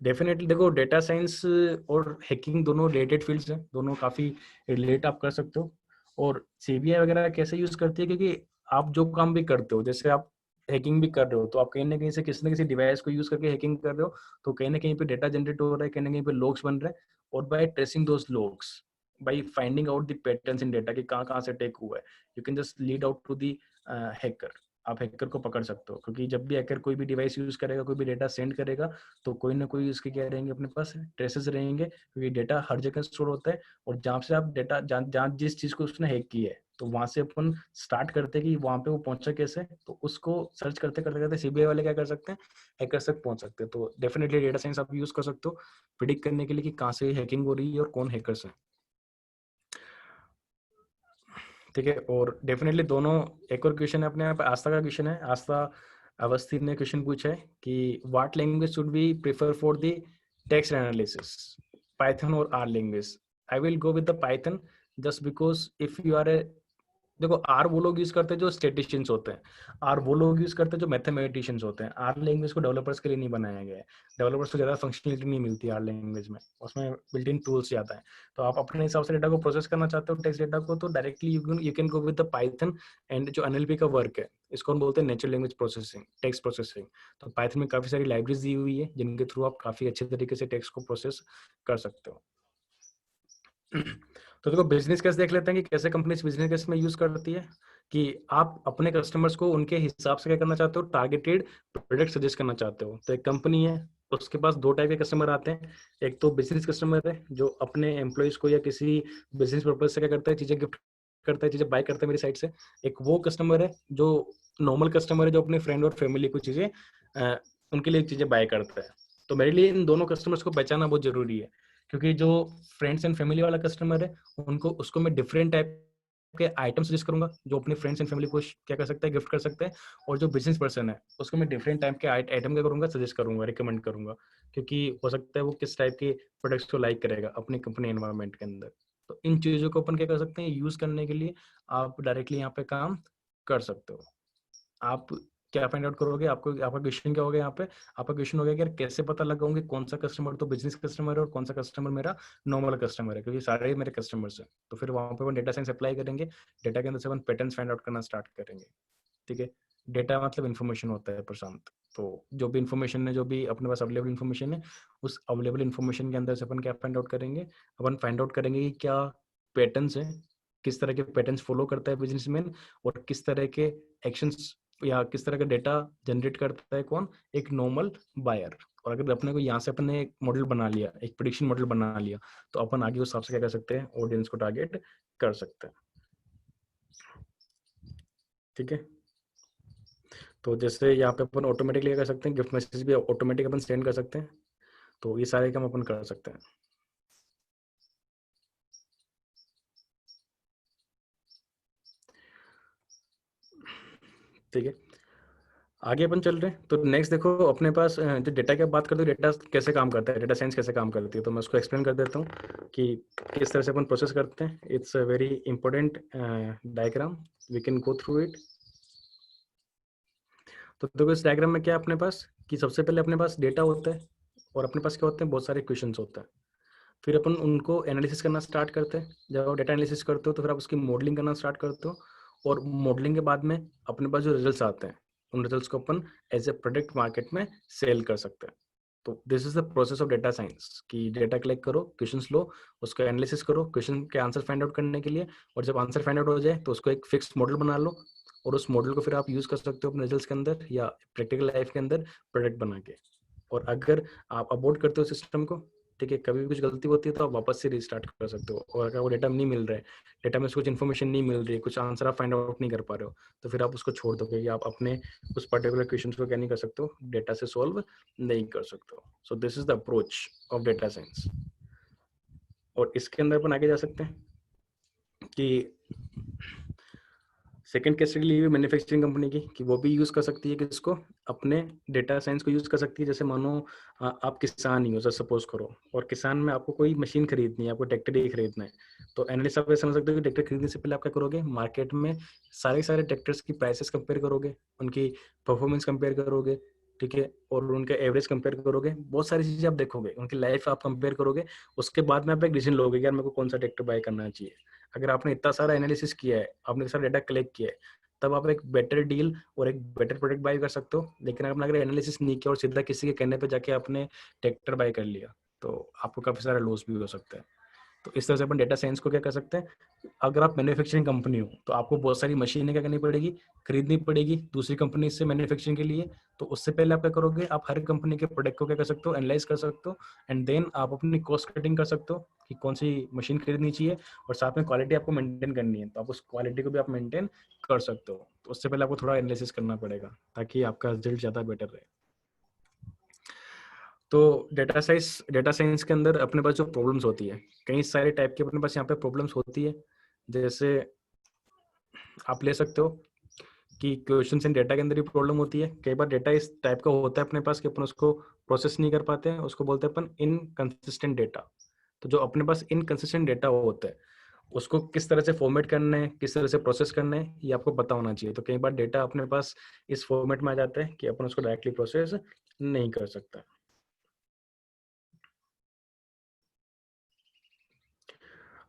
[SPEAKER 2] Definitely देखो, डेटा साइंस और हैकिंग दोनों रिलेटेड फील्ड्स हैं, दोनों काफी रिलेट आप कर सकते हो। और सीबीआई वगैरह कैसे यूज करती है, क्योंकि आप जो काम भी करते हो, जैसे आप हैकिंग भी कर रहे हो, तो आप कहीं ना कहीं से किसी न किसी डिवाइस को यूज करके हैकिंग कर रहे हो, तो कहीं ना कहीं पे डेटा जनरेट हो रहा है, कहीं ना कहीं पे लॉग्स बन रहे हैं, और by tracing those logs, by finding out the patterns in data कि कहाँ कहाँ से अटैक हुआ है, you can just lead out to the hacker. आप हैकर को पकड़ सकते हो, क्योंकि जब भी हैकर कोई भी डिवाइस यूज करेगा, कोई भी डेटा सेंड करेगा, तो कोई ना कोई उसके क्या रहेंगे, अपने पास ट्रेसेस रहेंगे, क्योंकि डेटा हर जगह स्टोर होता है। और जहाँ से आप डेटा जहाँ जिस चीज को उसने हैक की है, तो वहां से अपन स्टार्ट करते हैं कि वहां पे वो पहुंचा कैसे, तो उसको सर्च करते करते करते सीबीआई वाले क्या कर सकते हैं, हैकर्स तक पहुंच सकते हैं। तो डेफिनेटली डेटा साइंस आप यूज कर सकते हो प्रिडिक्ट करने के लिए कि कहाँ से हैकिंग हो रही है और कौन हैकर्स है, ठीक है। और डेफिनेटली दोनों, एक और क्वेश्चन है अपने यहाँ पे, आस्था का क्वेश्चन है। आस्था अवस्थी ने क्वेश्चन पूछा है कि what language should be prefer for the text analysis, Python और R language. I will go with the Python just because if you are a, देखो आर वो लोग यूज करते हैं जो स्टेटिशियंस होते हैं, आर वो लोग यूज करते हैं जो मैथमेटिशियंस होते हैं। आर लैंग्वेज को डेवलपर्स के लिए नहीं बनाया गया है, डेवलपर्स को ज्यादा फंक्शनलिटी नहीं मिलती आर लैंग्वेज में, उसमें बिल्ट इन टूल्स ज्यादा है। तो आप अपने हिसाब से डेटा को प्रोसेस करना चाहते हो, टेक्स्ट डेटा को, तो directly you can go with the Python. And जो एनएलपी का वर्क है, इसको हम बोलते हैं natural language processing, text processing. तो पाइथन में काफी सारी लाइब्रेरीज दी हुई है जिनके थ्रू आप काफी अच्छे तरीके से टेक्स्ट को प्रोसेस कर सकते हो। तो देखो, बिजनेस केस देख लेते हैं कि कैसे कंपनी बिजनेस केस में यूज करती है, कि आप अपने कस्टमर्स को उनके हिसाब से क्या करना चाहते हो, टारगेटेड प्रोडक्ट सजेस्ट करना चाहते हो। तो एक कंपनी है, उसके पास दो टाइप के कस्टमर आते हैं। एक तो बिजनेस कस्टमर है जो अपने एम्प्लॉयज को या किसी बिजनेस पर्पज से क्या करता है, चीजें गिफ्ट करता है, चीजें बाय करता है मेरी साइड से। एक वो कस्टमर है जो नॉर्मल कस्टमर है, जो अपने फ्रेंड और फैमिली को चीजें उनके लिए चीजें बाय करता है। तो मेरे लिए इन दोनों कस्टमर्स को पहचानना बहुत जरूरी है, क्योंकि जो फ्रेंड्स एंड फैमिली वाला कस्टमर है, उनको उसको मैं डिफरेंट टाइप के आइटम सजेस्ट करूंगा जो अपने फ्रेंड्स एंड फैमिली को क्या कर सकता है, गिफ्ट कर सकते हैं। और जो बिजनेस पर्सन है, उसको मैं डिफरेंट टाइप के आइटम क्या करूंगा, सजेस्ट करूंगा, रिकमेंड करूंगा, क्योंकि हो सकता है वो किस टाइप के प्रोडक्ट्स को लाइक करेगा अपनी कंपनी एनवायरनमेंट के अंदर। तो इन चीजों को अपन क्या कर सकते हैं, यूज करने के लिए आप डायरेक्टली यहाँ पे काम कर सकते हो। आप क्या फाइंड आउट करोगे, आपको आपका क्वेश्चन क्या होगा यहाँ पे, आपका क्वेश्चन होगा कि यार कैसे पता लगाऊंगे कौन सा कस्टमर तो बिजनेस कस्टमर है और कौन सा कस्टमर मेरा नॉर्मल कस्टमर है, क्योंकि सारे ही मेरे कस्टमर्स हैं। तो फिर वहां पे अपन डेटा साइंस अप्लाई करेंगे, डेटा के अंदर से अपन पैटर्न्स फाइंड आउट करना स्टार्ट करेंगे, ठीक है। डेटा मतलब इन्फॉर्मेशन होता है प्रशांत। तो जो भी इन्फॉर्मेशन है, जो भी अपने पास अवेलेबल इन्फॉर्मेशन है, उस अवेलेबल इन्फॉर्मेशन के अंदर से अपन क्या फाइंड आउट करेंगे, अपन फाइंड आउट करेंगे कि क्या पैटर्न्स है, किस तरह के पैटर्न्स फॉलो करता है बिजनेसमैन, और किस तरह के एक्शंस या किस तरह का डेटा जनरेट करता है कौन, एक नॉर्मल बायर। और अगर अपने को यहाँ से अपन ने एक मॉडल बना लिया, एक प्रेडिक्शन मॉडल बना लिया, तो अपन आगे उस हिसाब से क्या कर सकते हैं, ऑडियंस को टारगेट कर सकते हैं, ठीक है। तो जैसे यहाँ पे अपन ऑटोमेटिकली क्या कर सकते हैं, गिफ्ट मैसेज भी ऑटोमेटिक अपन सेंड कर सकते हैं। तो ये सारे काम अपन कर सकते हैं, ठीक है। आगे अपन चल रहे हैं, तो नेक्स्ट देखो अपने पास जो डेटा की बात करते हैं, डेटा कैसे काम करता है, डेटा साइंस कैसे काम करती है, तो मैं उसको एक्सप्लेन कर देता हूँ कि किस तरह से अपन प्रोसेस करते हैं। It's a very important diagram, we can go through it. तो देखो इस डायग्राम में क्या है अपने पास, कि सबसे पहले अपने पास डेटा होता है, और अपने पास क्या होते हैं, बहुत सारे क्वेश्चंस होते हैं। फिर अपन उनको एनालिसिस करना स्टार्ट करते हैं। जब आप डेटा एनालिसिस करते हो, तो फिर आप उसकी मॉडलिंग करना स्टार्ट करते हो, और मॉडलिंग के बाद में अपने पास जो रिजल्ट्स आते हैं, उन रिजल्ट्स को अपन एज ए प्रोडक्ट मार्केट में सेल कर सकते हैं। तो this is the process of data science, कि डेटा कलेक्ट करो, क्वेश्चंस लो, उसको एनालिसिस करो क्वेश्चन के आंसर फाइंड आउट करने के लिए, और जब आंसर फाइंड आउट हो जाए तो उसको एक फिक्स मॉडल बना लो, और उस मॉडल को फिर आप यूज कर सकते हो अपने रिजल्ट्स के अंदर या प्रैक्टिकल लाइफ के अंदर प्रोडक्ट बना के। और अगर आप अबॉर्ट करते हो सिस्टम को, ठीक है, कभी भी कुछ गलती होती है तो आप वापस से रिस्टार्ट कर सकते हो। और अगर वो डेटा नहीं मिल रहा है, डेटा में से कुछ इन्फॉर्मेशन नहीं मिल रही है, कुछ आंसर आप फाइंड आउट नहीं कर पा रहे हो, तो फिर आप उसको छोड़ दोगे कि आप अपने उस पर्टिकुलर क्वेश्चन को क्या नहीं कर सकते हो, डेटा से सॉल्व नहीं कर सकते हो। So this is the approach of data science. और इसके अंदर अपन आगे जा सकते हैं कि सेकंड केस स्टडी ली हुई मैन्युफैक्चरिंग कंपनी की, कि वो भी यूज कर सकती है कि इसको अपने डेटा साइंस को यूज कर सकती है। जैसे मानो आप किसान ही हो, सपोज करो, और किसान में आपको कोई मशीन खरीदनी है, आपको ट्रैक्टर ही खरीदना है, तो एनालिस्ट आप ये समझ सकते हो कि ट्रैक्टर खरीदने से पहले आप क्या करोगे, मार्केट में सारे ट्रैक्टर्स की प्राइसेस कंपेयर करोगे, उनकी परफॉर्मेंस कंपेयर करोगे, ठीक है, और उनका एवरेज कंपेयर करोगे, बहुत सारी चीजें आप देखोगे, उनकी लाइफ आप कंपेयर करोगे। उसके बाद में आप एक डिसीजन लोगे कि यार मेरे को कौन सा ट्रैक्टर बाय करना चाहिए। अगर आपने इतना सारा एनालिसिस किया है, आपने सारा डेटा कलेक्ट किया है, तब आप एक बेटर डील और एक बेटर प्रोडक्ट बाय कर सकते हो। लेकिन आपने अगर एनालिसिस नहीं किया और सीधा किसी के कहने पे जाके आपने ट्रैक्टर बाय कर लिया, तो आपको काफी सारा लॉस भी हो सकता है। तो इस तरह से अपन डेटा साइंस को क्या कर सकते हैं, अगर आप मैन्युफैक्चरिंग कंपनी हो तो आपको बहुत सारी मशीनें क्या करनी पड़ेगी, खरीदनी पड़ेगी दूसरी कंपनी से मैन्युफैक्चरिंग के लिए। तो उससे पहले आप क्या करोगे, आप हर कंपनी के प्रोडक्ट को क्या कर सकते हो, एनालाइज कर सकते हो, एंड देन आप अपनी कॉस्ट कटिंग कर सकते हो कि कौन सी मशीन खरीदनी चाहिए, और साथ में क्वालिटी आपको मेंटेन करनी है, तो आप उस क्वालिटी को भी आप मेंटेन कर सकते हो। तो उससे पहले आपको थोड़ा एनालिसिस करना पड़ेगा ताकि आपका रिजल्ट ज़्यादा बेटर रहे। तो डेटा साइंस के अंदर अपने पास जो प्रॉब्लम्स होती है, कई सारे टाइप की अपने पास यहाँ पे प्रॉब्लम्स होती है। जैसे आप ले सकते हो कि क्वेश्चन एंड डेटा के अंदर ही प्रॉब्लम होती है। कई बार डेटा इस टाइप का होता है अपने पास कि अपन उसको प्रोसेस नहीं कर पाते हैं, उसको बोलते हैं अपन इनकंसिस्टेंट डेटा। तो जो अपने पास इनकंसिस्टेंट डेटा होता है, उसको किस तरह से फॉर्मेट करना है, किस तरह से प्रोसेस करना है, ये आपको पता होना चाहिए। तो कई बार डेटा अपने पास इस फॉर्मेट में आ जाता है कि अपन उसको डायरेक्टली प्रोसेस नहीं कर सकता।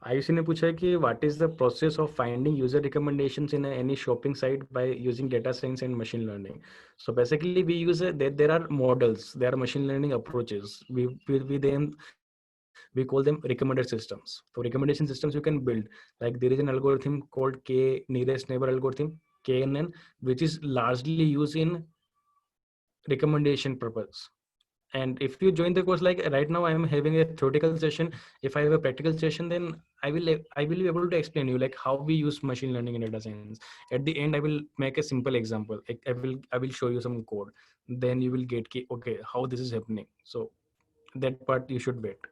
[SPEAKER 2] आयुषी ने पूछा है कि what is the process of finding user recommendations in any shopping site by using data science and machine learning. So basically we use there are models, there are machine learning approaches, we them we call them recommender systems. So recommendation systems you can build, like there is an algorithm called k nearest neighbor algorithm, KNN, which is largely used in recommendation purpose. And if you join the course, like right now I am having a theoretical session, if I have a practical session, then I will be able to explain you like how we use machine learning in data science. At the end I will make a simple example, like I will show you some code, then you will get okay how this is happening. So that part you should wait.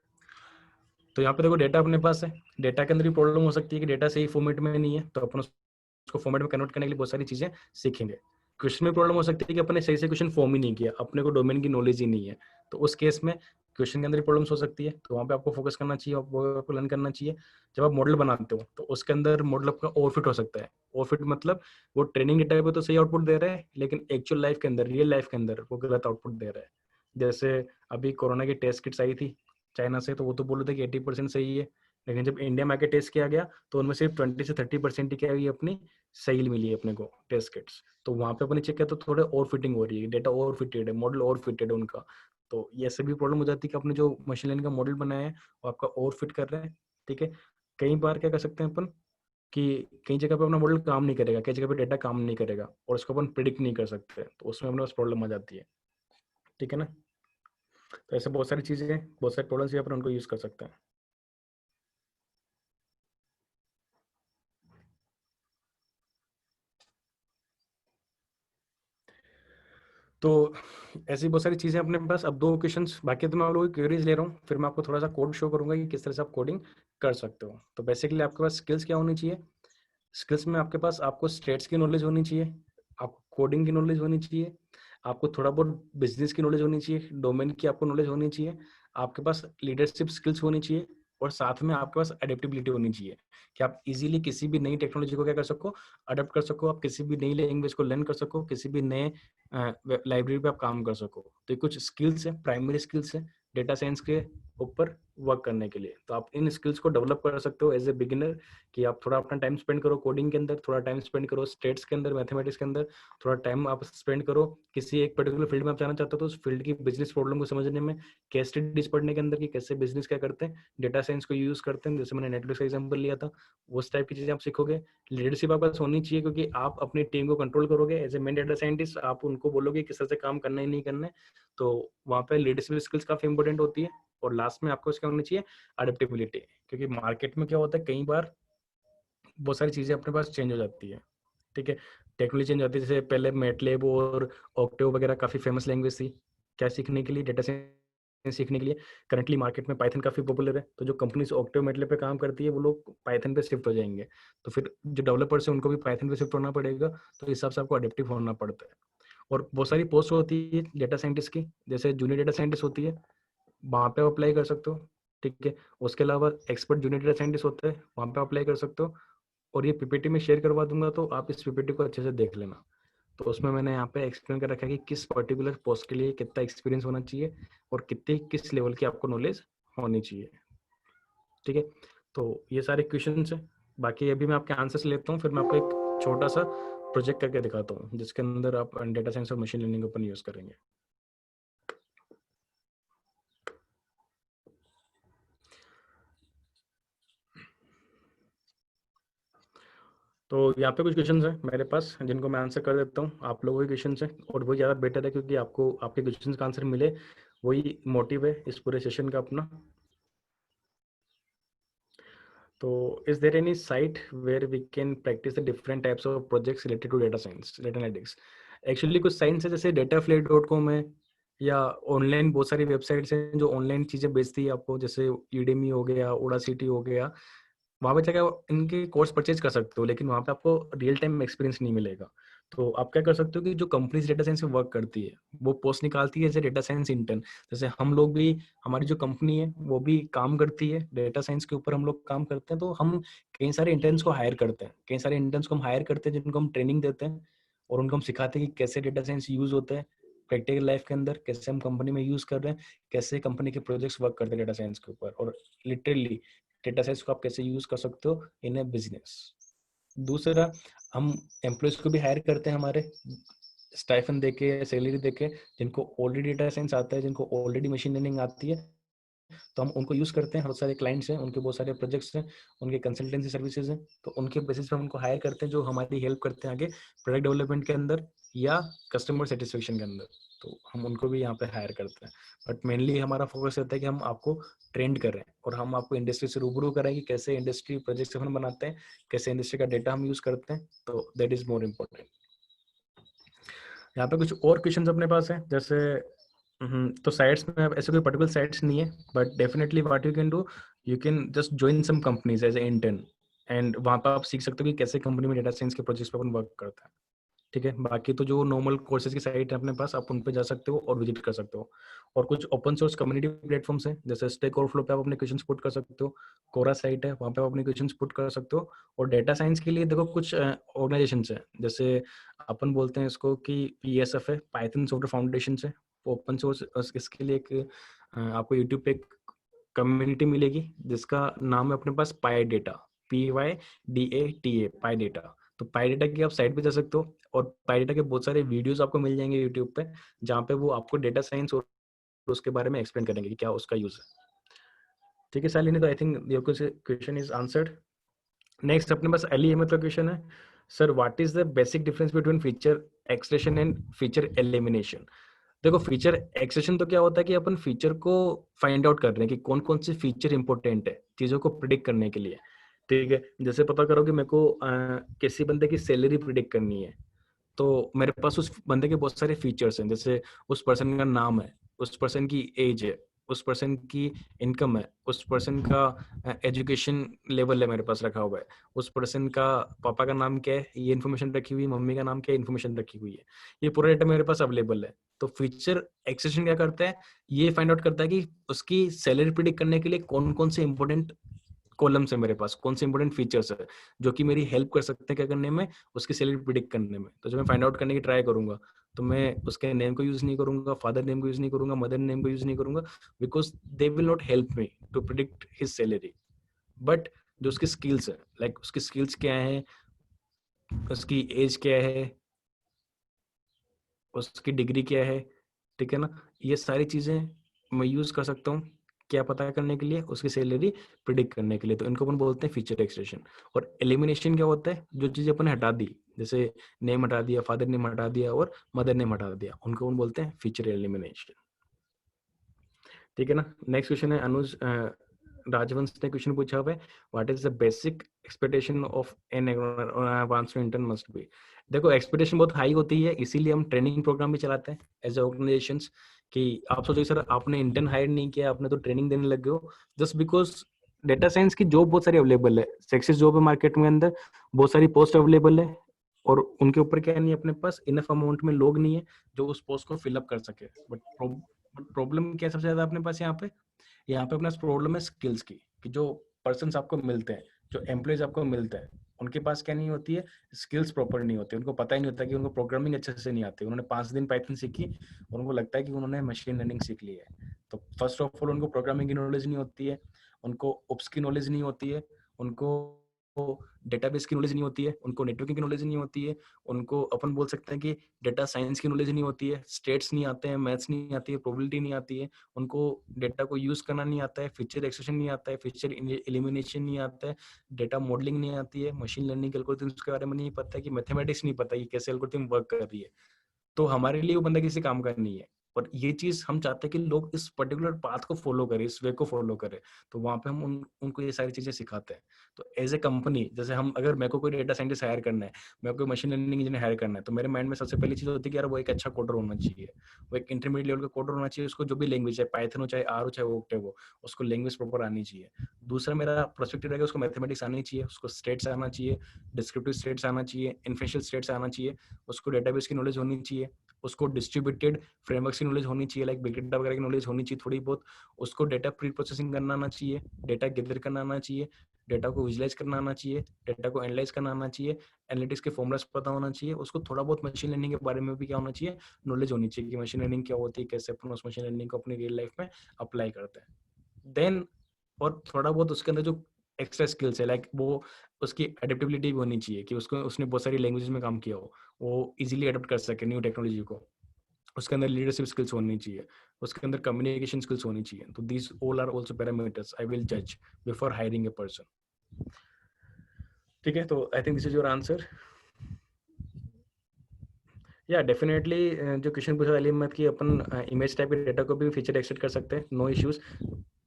[SPEAKER 2] तो यहाँ पे देखो डेटा अपने पास है, डेटा के अंदर भी प्रॉब्लम हो सकती है कि डेटा सही फॉर्मेट में नहीं है, तो अपन उसको फॉर्मेट में कन्वर्ट करने के लिए बहुत सारी चीजें सीखेंगे। क्वेश्चन में प्रॉब्लम हो सकती है कि अपने सही से क्वेश्चन फॉर्म ही नहीं किया, अपने को डोमेन की नॉलेज ही नहीं है, तो उस केस में क्वेश्चन के अंदर प्रॉब्लम्स हो सकती है। तो वहाँ पे आपको फोकस करना चाहिए, आपको लर्न करना चाहिए। जब आप मॉडल बनाते हो तो उसके अंदर मॉडल आपका ओवरफिट हो सकता है। ओवरफिट मतलब वो ट्रेनिंग डेटा पे तो सही आउटपुट दे रहा है, लेकिन एक्चुअल लाइफ के अंदर, रियल लाइफ के अंदर वो गलत आउटपुट दे रहा है। जैसे अभी कोरोना की टेस्ट किट्स आई थी चाइना से, तो वो तो बोल रहे थे कि 80% सही है, लेकिन जब इंडिया में आके टेस्ट किया गया तो उनमें सिर्फ 20 से 30% ही क्या हुई, अपनी सही मिली है अपने को टेस्ट किट्स। तो वहाँ पे अपने चेक किया तो थोड़े और फिटिंग हो रही है, डेटा और फिटेड है, मॉडल और फिटेड है उनका। तो ये सभी प्रॉब्लम हो जाती है कि आपने जो मशीन लर्निंग का मॉडल बनाया है वो आपका और फिट कर रहा है, ठीक है। कई बार क्या कर सकते हैं अपन कि कई जगह पे अपना मॉडल काम नहीं करेगा, कई जगह पे डेटा काम नहीं करेगा, और उसको अपन प्रिडिक्ट नहीं कर सकते, तो उसमें अपने पास प्रॉब्लम आ जाती है, ठीक है ना। तो ऐसे बहुत सारी चीजें हैं, बहुत सारे प्रॉब्लम्स अपन उनको यूज कर सकते हैं। तो ऐसी बहुत सारी चीजें अपने पास। अब 2 क्वेश्चंस बाकी, तो मैं आप लोगों की क्वेरीज ले रहा हूँ, फिर मैं आपको थोड़ा सा कोड शो करूंगा कि किस तरह से आप कोडिंग कर सकते हो। तो बेसिकली आपके पास स्किल्स क्या होनी चाहिए, स्किल्स में आपके पास आपको स्टेट्स की नॉलेज होनी चाहिए, आपको कोडिंग की नॉलेज होनी चाहिए, आपको थोड़ा बहुत बिजनेस की नॉलेज होनी चाहिए, डोमेन की आपको नॉलेज होनी चाहिए, आपके पास लीडरशिप स्किल्स होनी चाहिए, और साथ में आपके पास एडेप्टेबिलिटी होनी चाहिए कि आप इजीली किसी भी नई टेक्नोलॉजी को क्या कर सको, अडॉप्ट कर सको, आप किसी भी नई लैंग्वेज को लर्न कर सको, किसी भी नए लाइब्रेरी पे आप काम कर सको। तो ये कुछ स्किल्स है, प्राइमरी स्किल्स है डेटा साइंस के ऊपर वर्क करने के लिए। तो आप इन स्किल्स को डेवलप कर सकते हो एज ए बिगिनर, कि आप थोड़ा अपना टाइम स्पेंड करो कोडिंग के अंदर, थोड़ा टाइम स्पेंड करो स्टेट्स के अंदर, मैथमेटिक्स के अंदर, थोड़ा टाइम आप स्पेंड करो किसी एक पर्टिकुलर फील्ड में आप जाना चाहते हो तो उस फील्ड की बिजनेस प्रॉब्लम को समझने में, केस स्टडीज पढ़ने के अंदर कि कैसे बिजनेस क्या करते हैं, डेटा साइंस को यूज करते हैं, जैसे मैंने नेटफ्लिक्स का एग्जाम्पल लिया था, उस टाइप की चीजें आप सीखोगे। लीडरशिप आपके पास होनी चाहिए, क्योंकि आप अपनी टीम को कंट्रोल करोगे as a main data scientist, आप उनको बोलोगे किस तरह से काम करना है नहीं करना है, तो वहाँ पे लीडरशिप स्किल्स काफी इंपॉर्टेंट होती है। और लास्ट में आपको इसका होनी चाहिए अडेप्टेबिलिटी, क्योंकि मार्केट में क्या होता है कई बार बहुत सारी चीजें अपने पास चेंज हो जाती है, ठीक है, टेक्नोलॉजी चेंज होती है। जैसे पहले मैटलैब और ऑक्टेव वगैरह काफी फेमस लैंग्वेज थी क्या सीखने के लिए, डेटा साइंस सीखने के लिए। करंटली मार्केट में पाइथन काफी पॉपुलर है, तो जो कंपनीज ऑक्टेव मैटलैब पे काम करती है वो लोग पाइथन पे शिफ्ट हो जाएंगे, तो फिर जो डेवलपर्स है उनको भी पाइथन पे शिफ्ट होना पड़ेगा, तो इस हिसाब से आपको अडेप्टिव होना पड़ता है। और बहुत सारी पोस्ट होती है डेटा साइंटिस्ट की, जैसे जूनियर डेटा साइंटिस्ट होती है, वहाँ पे अप्लाई कर सकते हो, ठीक है। उसके अलावा एक्सपर्ट जूनियर डेटा साइंटिस्ट होते हैं, वहाँ पे अप्लाई कर सकते हो। और ये पीपीटी में शेयर करवा दूंगा, तो आप इस पीपीटी को अच्छे से देख लेना। तो उसमें मैंने यहाँ पे एक्सप्लेन कर रखा है कि किस पर्टिकुलर पोस्ट के लिए कितना एक्सपीरियंस होना चाहिए और कितनी किस लेवल की आपको नॉलेज होनी चाहिए, ठीक है। तो ये सारे क्वेश्चन है, बाकी अभी मैं आपके आंसर्स लेता हूँ, फिर मैं आपको एक छोटा सा प्रोजेक्ट करके दिखाता हूँ जिसके अंदर आप डेटा साइंस और मशीन लर्निंग अपन यूज करेंगे। तो यहाँ पे कुछ क्वेश्चंस हैं मेरे पास जिनको मैं आंसर कर देता हूँ, आप लोगों के क्वेश्चंस हैं और वो ज़्यादा बेटर है क्योंकि आपको आपके क्वेश्चंस का आंसर मिले, वही मोटिव है इस पूरे सेशन का अपना। तो is there any site where we can practice the different types of projects related to data science, data analytics? Actually कुछ साइट्स है जैसे dataflare.com है, या ऑनलाइन बहुत सारी वेबसाइट्स हैं जो ऑनलाइन चीज़ें बेचती है आपको, जैसे यूडेमी हो गया, ओडासिटी हो गया। वहाँ पे जाकर इनके कोर्स परचेज कर सकते हो, लेकिन वहाँ पे आपको रियल टाइम एक्सपीरियंस नहीं मिलेगा। तो आप क्या कर सकते हो कि जो कंपनीज डेटा साइंस में वर्क करती है वो पोस्ट निकालती है as a data science intern. जैसे हम लोग भी, हमारी जो कंपनी है वो भी काम करती है डेटा साइंस के ऊपर, हम लोग काम करते हैं। तो हम कई सारे इंटर्न्स को हायर करते हैं, कई सारे इंटर्न्स को हम हायर करते हैं जिनको हम ट्रेनिंग देते हैं और उनको हम सिखाते हैं कि कैसे डेटा साइंस यूज होता है प्रैक्टिकल लाइफ के अंदर, कैसे हम कंपनी में यूज कर रहे हैं, कैसे कंपनी के प्रोजेक्ट्स वर्क करते हैं डेटा साइंस के ऊपर, और लिटरली डेटा साइंस को आप कैसे यूज कर सकते हो इन ए बिजनेस। दूसरा, हम एम्प्लॉयज को भी हायर करते हैं हमारे स्टाइफन देके, सैलरी देके, जिनको ऑलरेडी डेटा साइंस आता है, जिनको ऑलरेडी मशीन लर्निंग आती है, तो हम उनको यूज करते हैं। बहुत सारे क्लाइंट्स हैं, उनके बहुत सारे प्रोजेक्ट्स हैं, उनके कंसल्टेंसी सर्विसेज हैं, तो उनके बेसिस पे हम उनको हायर करते हैं जो हमारी हेल्प करते हैं आगे प्रोडक्ट डेवलपमेंट के अंदर या कस्टमर सेटिस्फेक्शन के अंदर, तो हम उनको भी यहाँ पे हायर करते हैं। बट मेनली हमारा फोकस रहता है कि हम आपको ट्रेंड करें और हम आपको इंडस्ट्री से रूबरू करें कि कैसे इंडस्ट्री प्रोजेक्ट्स हम बनाते हैं, कैसे इंडस्ट्री का डेटा हम यूज करते हैं, तो दैट इज मोर इम्पोर्टेंट। यहाँ पे कुछ और क्वेश्चंस अपने पास हैं, जैसे तो साइट्स में ऐसे कोई पर्टिकुलर साइट्स नहीं है, but definitely what you can do, you can just join some companies as a intern, and वहाँ पर आप सीख सकते हो कि कैसे कंपनी में डेटा साइंस के प्रोजेक्ट्स पर अपन वर्क करता है, ठीक है। बाकी तो जो नॉर्मल कोर्सेज की साइट है अपने पास, आप उन पे जा सकते हो और विजिट कर सकते हो। और कुछ ओपन सोर्स कम्युनिटी प्लेटफॉर्म्स हैं, जैसे स्टैक ओवरफ्लो पे आप अपने क्वेश्चंस पुट कर सकते हो, कोरा साइट है वहाँ पे आप अपने क्वेश्चंस पुट कर सकते हो। और डेटा साइंस के लिए देखो कुछ ऑर्गेनाइजेशंस हैं, जैसे अपन बोलते हैं इसको कि PSF है, पाइथन सॉफ्टवेयर फाउंडेशन है, ओपन सोर्स। इसके लिए एक आपको यूट्यूब पे एक कम्युनिटी मिलेगी जिसका नाम है अपने पास पाई डेटा, PYDATA, पाई डेटा। तो पाई डेटा की आप साइट पे जा सकते हो और पाई डेटा के बहुत सारे वीडियोस आपको मिल जाएंगे यूट्यूब पे, जहाँ पे वो आपको डेटा साइंस और उसके बारे में एक्सप्लेन करेंगे कि क्या उसका यूज है, ठीक है शालिनी। तो I think your question is answered. Next अपने पास अली अहमद का क्वेश्चन है, sir what is the basic difference between feature extraction and feature elimination? देखो, फीचर एक्सट्रैक्शन तो क्या होता है कि अपन फीचर को फाइंड आउट कर रहे हैं कि कौन कौन सी फीचर इंपॉर्टेंट है चीजों को प्रिडिक्ट करने के लिए, ठीक है। जैसे पता करो कि मेरे को किसी बंदे की सैलरी प्रिडिक्ट करनी है, तो मेरे पास उस बंदे के बहुत सारे फीचर्स हैं, जैसे उस पर्सन का नाम है, उस पर्सन की एज है, उस पर्सन की इनकम है, उस पर्सन का एजुकेशन लेवल है मेरे पास रखा हुआ है, उस पर्सन का पापा का नाम क्या है ये इन्फॉर्मेशन रखी हुई है, मम्मी का नाम क्या है इन्फॉर्मेशन रखी हुई है, ये पूरा डेटा मेरे पास अवेलेबल है। तो फीचर एक्सट्रैक्शन क्या करता है, ये फाइंड आउट करता है कि उसकी सैलरी प्रिडिक्ट करने के लिए कौन कौन से इंपॉर्टेंट कॉलम्स है मेरे पास, कौन से इंपॉर्टेंट फीचर्स है जो कि मेरी हेल्प कर सकते हैं क्या करने में, उसकी सैलरी प्रिडिक्ट करने में। तो जब मैं फाइंड आउट करने की ट्राई करूंगा तो मैं उसके नेम को यूज नहीं करूंगा, फादर नेम को यूज नहीं करूंगा, मदर नेम को यूज नहीं करूंगा, because they will not help me to predict his salary. But जो उसकी स्किल्स है, लाइक उसकी स्किल्स क्या है, उसकी एज क्या है, उसकी डिग्री क्या है, ठीक है ना, ये सारी चीजें मैं यूज कर सकता हूँ क्या पता करने के लिए, उसकी सैलरी प्रिडिक्ट करने के लिए। तो इनको अपन बोलते हैं फीचर एक्सट्रैक्शन। और एलिमिनेशन क्या होता है, जो चीज अपन ने हटा दी, जैसे नेम हटा दिया, फादर नेम हटा दिया और मदर नेम हटा दिया, उनको अपन बोलते हैं फीचर एलिमिनेशन, ठीक है ना। नेक्स्ट क्वेश्चन है अनुज राजवंश ने क्वेश्चन पूछा हुआ है, what is the basic expectation of an advance intern must be. देखो एक्सपेक्टेशन बहुत हाई होती है, इसीलिए हम ट्रेनिंग प्रोग्राम भी चलाते हैं एज ऑर्गेनाइजेशंस, कि आप सोचो सर आपने इंटर्न हायर नहीं किया, आपने तो ट्रेनिंग देने लगे हो, जस्ट बिकॉज डेटा साइंस की जॉब बहुत सारी अवेलेबल है, सेक्सिस जॉब है मार्केट में अंदर, बहुत सारी पोस्ट अवेलेबल है, और उनके ऊपर क्या नहीं है, अपने पास इनफ अमाउंट में लोग नहीं है जो उस पोस्ट को फिलअप कर सके। बट प्रॉब्लम क्या है सबसे ज्यादा अपने पास यहाँ पे अपना प्रॉब्लम है स्किल्स की, कि जो पर्सन्स आपको मिलते हैं, जो एम्प्लॉयज आपको मिलते हैं, उनके पास क्या नहीं होती है, स्किल्स प्रॉपर नहीं होती, उनको पता ही नहीं होता कि उनको प्रोग्रामिंग अच्छे से नहीं आती, उन्होंने 5 दिन पाइथन सीखी और उनको लगता है कि उन्होंने मशीन लर्निंग सीख ली है। तो फर्स्ट ऑफ ऑल उनको प्रोग्रामिंग की नॉलेज नहीं होती है, उनको ओप्स की नॉलेज नहीं होती है, उनको डेटाबेस की नॉलेज नहीं होती है, उनको नेटवर्किंग की नॉलेज नहीं होती है, उनको अपन बोल सकते हैं कि डेटा साइंस की नॉलेज नहीं होती है, स्टेट्स नहीं आते हैं, मैथ्स नहीं आती है, प्रोबेबिलिटी नहीं आती है, उनको डेटा को यूज करना नहीं आता है, फीचर एक्सट्रैक्शन नहीं आता है, फीचर एलिमिनेशन नहीं आता है, डेटा मॉडलिंग नहीं आती है, मशीन लर्निंग एल्गोरिथम्स के बारे में नहीं पता है, कि मैथमेटिक्स नहीं पता कि कैसे एल्गोरिथम वर्क कर रही है। तो हमारे लिए वो बंदा किसी काम का नहीं है। और ये चीज हम चाहते हैं कि लोग इस पर्टिकुलर पाथ को फॉलो करें, इस वे को फॉलो करें, तो वहां पे हम उनको ये सारी चीजें सिखाते हैं। तो एज ए कंपनी, जैसे हम, अगर मेरे को कोई डेटा साइंटिस्ट हायर करना है, मेरे को मशीन लर्निंग इंजीनियर हायर करना है, तो मेरे माइंड में सबसे पहली चीज होती है कि यार वो एक अच्छा कोडर होना चाहिए, वो एक इंटरमीडिएट लेवल का कोडर होना चाहिए, उसको जो भी लैंग्वेज है, पाइथन हो चाहे आर हो चाहे ओक्टेव हो, उसको लैंग्वेज प्रॉपर आनी चाहिए। दूसरा मेरा पर्सपेक्टिव रहेगा, उसको मैथमेटिक्स आनी चाहिए, उसको स्टेट्स आना चाहिए, डिस्क्रिप्टिव स्टेट्स आना चाहिए, इन्फेंशियल स्टेट्स आना चाहिए, उसको डेटाबेस की नॉलेज होनी चाहिए, उसको डिस्ट्रीब्यूटेड फ्रेमवर्क की नॉलेज होनी चाहिए, लाइक बिग डेटा वगैरह की नॉलेज होनी चाहिए थोड़ी बहुत, उसको डेटा प्री प्रोसेसिंग करना आना चाहिए, डेटा गैदर करना आना चाहिए, डेटा को विजुलाइज करना आना चाहिए, डेटा को एनालाइज करना आना चाहिए, एनालिटिक्स के फॉर्मुलास पता होना चाहिए, उसको थोड़ा बहुत मशीन लर्निंग के बारे में भी क्या होना चाहिए, नॉलेज होनी चाहिए कि मशीन लर्निंग क्या होती है, कैसे अपन उस मशीन लर्निंग को अपनी रियल लाइफ में अप्लाई करते हैं। देन और थोड़ा बहुत उसके अंदर जो एक्स्ट्रा स्किल्स है, लाइक वो उसकी एडेप्टेबिलिटी भी होनी चाहिए, कि उसको उसने बहुत सारी लैंग्वेजेस में काम किया हो, वो इजीली अडॉप्ट कर सके न्यू टेक्नोलॉजी को, उसके अंदर लीडरशिप स्किल्स होनी चाहिए, उसके अंदर कम्युनिकेशन स्किल्स होनी चाहिए। तो these all are also parameters I will जज बिफोर हायरिंग ए पर्सन। ठीक है, तो I think this is your answer. या डेफिनेटली जो क्वेश्चन पूछा अली अहमद की, अपन इमेज टाइप के डेटा को भी फीचर एक्सट्रैक्ट कर सकते हैं, नो इश्यूज।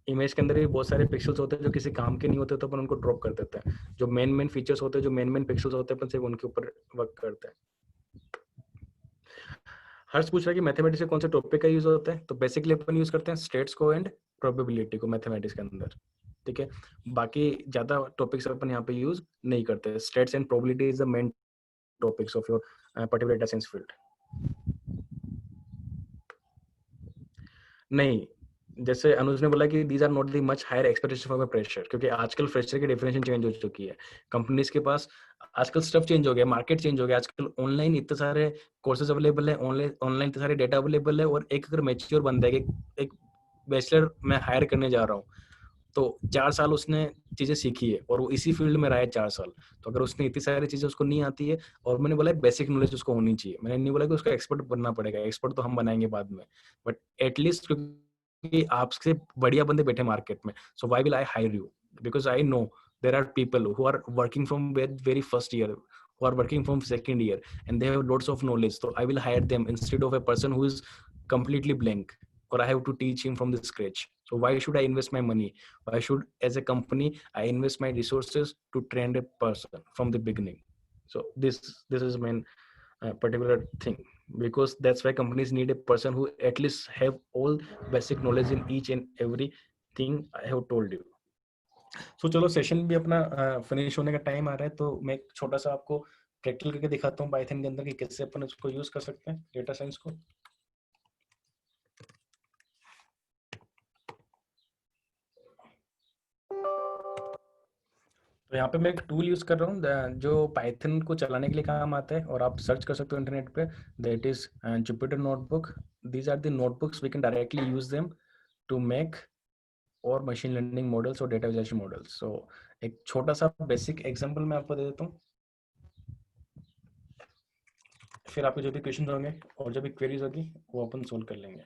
[SPEAKER 2] इमेज के अंदर भी बहुत सारे पिक्सल्स होते हैं जो किसी काम के नहीं होते, तो अपन उनको ड्रॉप कर देते हैं। जो मेन फीचर्स होते हैं, जो मेन पिक्सल्स होते हैं, अपन सिर्फ उनके ऊपर वर्क करते हैं। हर्ष पूछ रहा है कि मैथमेटिक्स के कौन से टॉपिक का यूज होता है, तो बेसिकली अपन यूज करते हैं स्टेट्स को एंड प्रोबेबिलिटी को मैथमेटिक्स के अंदर। ठीक है, बाकी ज्यादा टॉपिक्स अपन यहाँ पे यूज नहीं करते। Stats and probability is the main topics of your particular data science field. नहीं, जैसे अनुज ने बोला कि these are not the much higher expectation for pressure, क्योंकि आजकल फ्रेशर की डेफिनेशन चेंज हो चुकी है। कंपनीज के पास आजकल स्टफ चेंज हो गया, मार्केट चेंज हो गया, आजकल ऑनलाइन इतने सारे कोर्सेज अवेलेबल है, ऑनलाइन इतने सारे डेटा अवेलेबल है, और एक अगर मैच्योर बंदा है, एक बैचलर मैं हायर करने जा रहा हूँ, तो 4 साल उसने चीजें सीखी है और वो इसी फील्ड में रहा है 4 साल, तो अगर उसने इतनी सारी चीजें उसको नहीं आती है, और मैंने बोला बेसिक नॉलेज उसको होनी चाहिए, मैंने नहीं बोला कि उसको एक्सपर्ट बनना पड़ेगा, एक्सपर्ट तो हम बनाएंगे बाद में, बट एटलीस्ट कि आपसे बढ़िया बंदे बैठे मार्केट में, so why will I hire you, because I know there are people who are working from very first year, who are working from second year, and they have lots of knowledge, so I will hire them instead of a person who is completely blank, or I have to teach him from the scratch. So why should I invest my money? Why should, as a company, I invest my resources to train a person from the beginning? So this is my particular thing, because that's why companies need a person who at least have all basic knowledge in each and every thing I have told you. So चलो सेशन भी अपना फिनिश होने का टाइम आ रहा है, तो मैं एक छोटा सा आपको प्रैक्टिकल करके दिखाता हूँ पाइथन के अंदर कि कैसे अपन इसको यूज कर सकते हैं डेटा साइंस को। तो यहाँ पे मैं एक टूल यूज कर रहा हूँ जो पाइथन को चलाने के लिए काम आता है, और आप सर्च कर सकते हो इंटरनेट पे, that is Jupyter notebook. These are the notebooks we can directly use them to make और मशीन लर्निंग मॉडल्स और डेटा विजुअलाइजेशन मॉडल्स। सो एक छोटा सा बेसिक एग्जांपल मैं आपको दे देता हूँ, फिर आपके जो भी क्वेश्चन होंगे और जो भी क्वेरीज होगी वो अपन सोल्व कर लेंगे।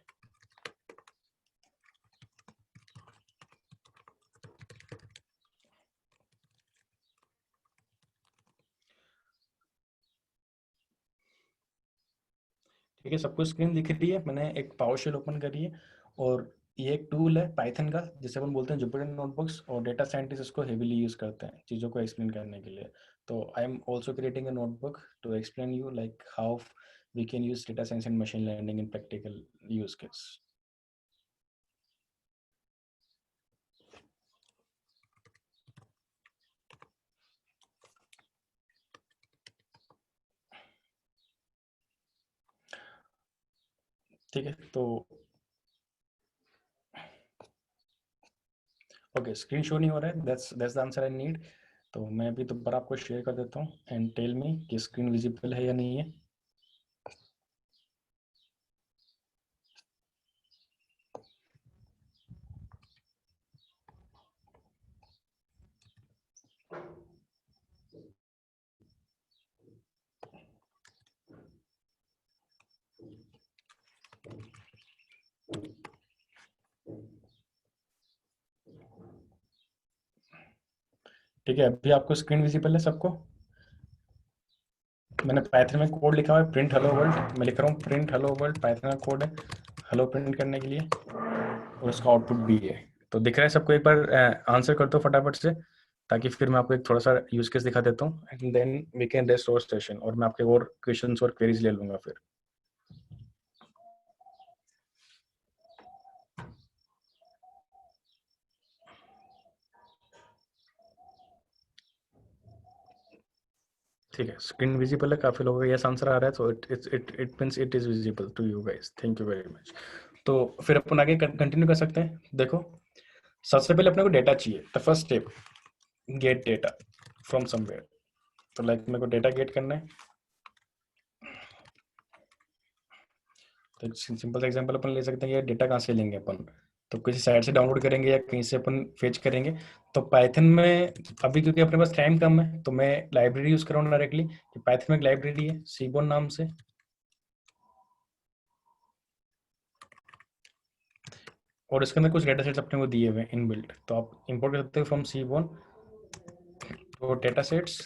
[SPEAKER 2] ठीक है, सबको स्क्रीन दिख रही है, मैंने एक पावर शेल ओपन करी है और ये एक टूल है पाइथन का जिसे अपन बोलते हैं जुपिटर नोटबुक्स, और डेटा साइंटिस्ट इसको हेवीली यूज करते हैं चीज़ों को एक्सप्लेन करने के लिए। तो I am also creating a notebook to explain you like how we can use data science and machine learning in practical use case. ठीक है, तो ओके, स्क्रीन शो नहीं हो रहा है, that's the answer I need. तो मैं अभी दोबारा आपको शेयर कर देता हूँ एंड टेल मी कि स्क्रीन विजिबल है या नहीं है। ठीक है, अभी आपको स्क्रीन विजिबल है सबको। मैंने पाइथन में कोड लिखा हुआ है प्रिंट हेलो वर्ल्ड, मैं लिख रहा हूँ प्रिंट हेलो वर्ल्ड, पाइथन का कोड है हेलो प्रिंट करने के लिए, और उसका आउटपुट भी है। तो दिख रहा है सबको? एक बार आंसर कर दो फटाफट से, ताकि फिर मैं आपको एक थोड़ा सा यूज केस दिखा देता हूँ and then we can rest our session, और मैं आपके और क्वेश्चंस और क्वेरीज ले लूंगा फिर। ठीक है, स्क्रीन विजिबल है, काफी लोगों का यस आंसर आ रहा है, तो it means it is visible to you guys, thank you very much. तो फिर अपन आगे कंटिन्यू कर सकते हैं। देखो, सबसे पहले अपने को डेटा चाहिए, the first step gate data from somewhere. तो लाइक मेरे को डेटा गेट करना है, तो सिंपल एग्जांपल अपन ले सकते हैं कि डेटा कहाँ से लेंगे अपन, तो किसी साइट से डाउनलोड करेंगे या कहीं से अपन फेच करेंगे। तो पाइथन में अभी क्योंकि अपने पास टाइम कम है, तो मैं लाइब्रेरी यूज कर रहा हूँ डायरेक्टली, कि पाइथन में एक लाइब्रेरी है सीबोन नाम से, और इसके अंदर कुछ डेटा सेट्स अपने को दिए हुए हैं इनबिल्ट, तो आप इंपोर्ट कर सकते हो फ्रॉम सीबोन तो डेटा सेट्स।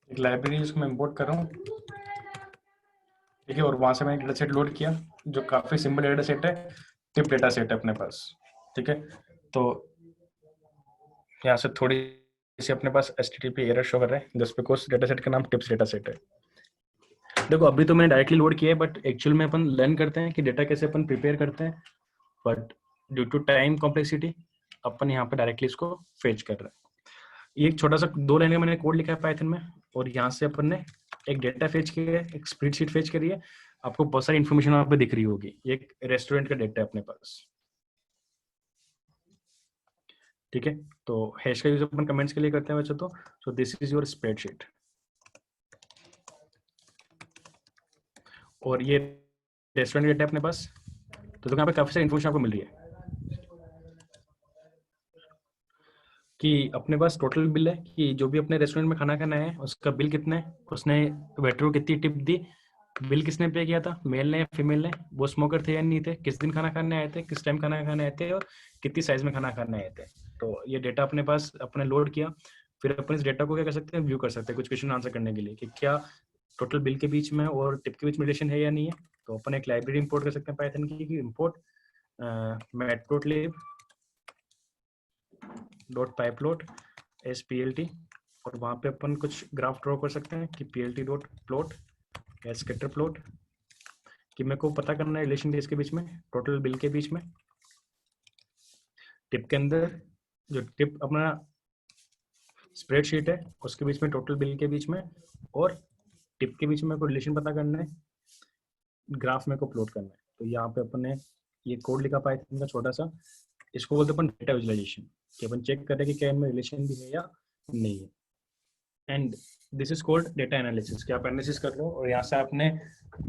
[SPEAKER 2] एक लाइब्रेरी जिसको मैं इंपोर्ट कर रहा हूँ, ठीक है, और वहां से मैंने डेटा सेट लोड किया जो काफी सिंपल डेटा सेट है, टिप डेटा सेट है अपने पास। ठीक है, तो यहाँ से थोड़ी सी अपने पास HTTP एरर शो कर रहा है जस्ट बिकॉज डेटा सेट का नाम टिप्स डेटा सेट है। देखो अभी तो मैंने डायरेक्टली लोड किया है, बट एक्चुअल में अपन लर्न करते हैं कि डेटा कैसे अपन प्रिपेयर करते हैं, but due to time complexity अपन यहाँ पे डायरेक्टली इसको फेच कर रहे हैं। ये एक छोटा सा 2 लाइन का मैंने कोड लिखा है पाइथन में, और यहाँ से अपन ने एक डेटा फेच किया है, एक स्प्रेडशीट फेच करी है, आपको बहुत सारी इन्फॉर्मेशन वहाँ पे दिख रही होगी। ये एक रेस्टोरेंट का डेटा है अपने पास। ठीक है, तो हैश का यूज अपन कमेंट्स के लिए करते हैं वैसे तो, सो दिस इज योर स्प्रेडशीट, और ये रेस्टोरेंट डेटा है अपने पास। तो यहाँ पे काफी सारी इन्फॉर्मेशन आपको मिल रही है कि अपने पास टोटल बिल है कि जो भी अपने रेस्टोरेंट में खाना खाना है उसका बिल कितना है, उसने वेटर को कितनी टिप दी, बिल किसने पे किया था, मेल ने या फीमेल ने, वो स्मोकर थे या नहीं थे, किस दिन खाना खाने आए थे, किस टाइम खाना खाने आए थे, और कितनी साइज में खाना खाने आए थे। तो ये डेटा अपने पास अपने लोड किया, फिर अपन इस डेटा को क्या कर सकते हैं, व्यू कर सकते हैं कुछ क्वेश्चन आंसर करने के लिए कि क्या टोटल बिल के बीच में और टिप के बीच में रिलेशन है या नहीं है। तो अपन एक लाइब्रेरी इंपोर्ट कर सकते हैं पाइथन की, कि इंपोर्ट मैटप्लोटलिब डॉट पाइपलोट SPLT, और वहाँ पे अपन कुछ ग्राफ ड्रॉ कर सकते हैं कि PLT डॉट प्लॉट या स्कैटर प्लॉट, कि मेरे को पता करना है रिलेशन इसके बीच में, टोटल बिल के बीच में, टिप के अंदर जो टिप अपना स्प्रेडशीट है उसके बीच में, टोटल बिल के बीच में, और टिप के बीच में मेरे को रिलेशन पता करना है, ग्राफ मेरे को प्लॉट करना है। तो यहाँ पे अपन ने ये कोड लिखा पाइथन का छोटा सा, इसको बोलते अपन डेटा विजुअलाइजेशन, कि अपन चेक कर रहे हैं कि क्या इनमें रिलेशन भी है या नहीं है। And this is called data analysis, कि आप एनालिसिस कर रहे हो, और यहाँ से आपने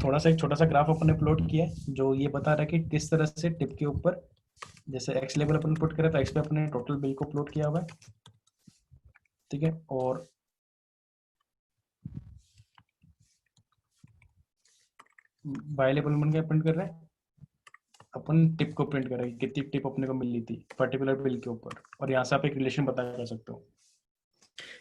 [SPEAKER 2] थोड़ा सा एक छोटा सा ग्राफ अपने प्लॉट किया है जो ये बता रहा है कि किस तरह से टिप के ऊपर, जैसे एक्स लेवल अपन पुट करें तो एक्स पे अपने टोटल बिल को प्लॉट किया हुआ है। ठीक है, और बाय लेवल में क्या प्रिंट कर रहे हैं, अपन टिप को प्रिंट कर रहे हैं, कितनी टिप अपने को मिली थी पर्टिकुलर बिल के ऊपर। और यहाँ से आप एक रिलेशन पता कर सकते हो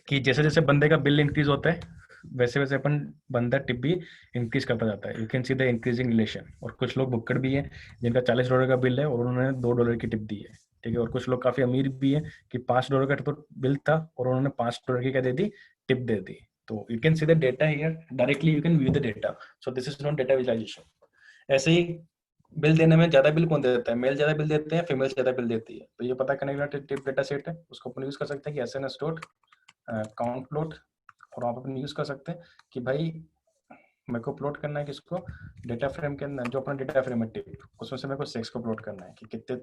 [SPEAKER 2] कि जैसे जैसे बंदे का बिल इंक्रीज होता है वैसे वैसे अपन बंदा टिप भी इंक्रीज करता जाता है। You can see the increasing relation. और कुछ लोग भुक्कड़ भी हैं जिनका $40 का बिल है और उन्होंने $2 की टिप दी है, ठीक है। और कुछ लोग काफी अमीर भी हैं कि $5 का तो बिल था और उन्होंने $5 की क्या दे दी, टिप दे दी। तो you can see the data here directly, you can view the data. So this is not data visualization. ऐसे ही बिल देने में ज्यादा बिल कौन देता है, मेल ज्यादा बिल देते हैं, फीमेल ज्यादा बिल देती है। तो ये पता करने के लिए टिप डेटा सेट है, उसको अपन यूज कर सकते हैं कि एसएनएस डॉट काउंट प्लॉट। और आप अपन यूज कर सकते हैं कि भाई मेरे को प्लॉट करना है किसको, डेटा फ्रेम के अंदर जो अपना डेटा फ्रेम है टिप, उसमें से मेरे को सेक्स को प्लॉट करना है कि कितने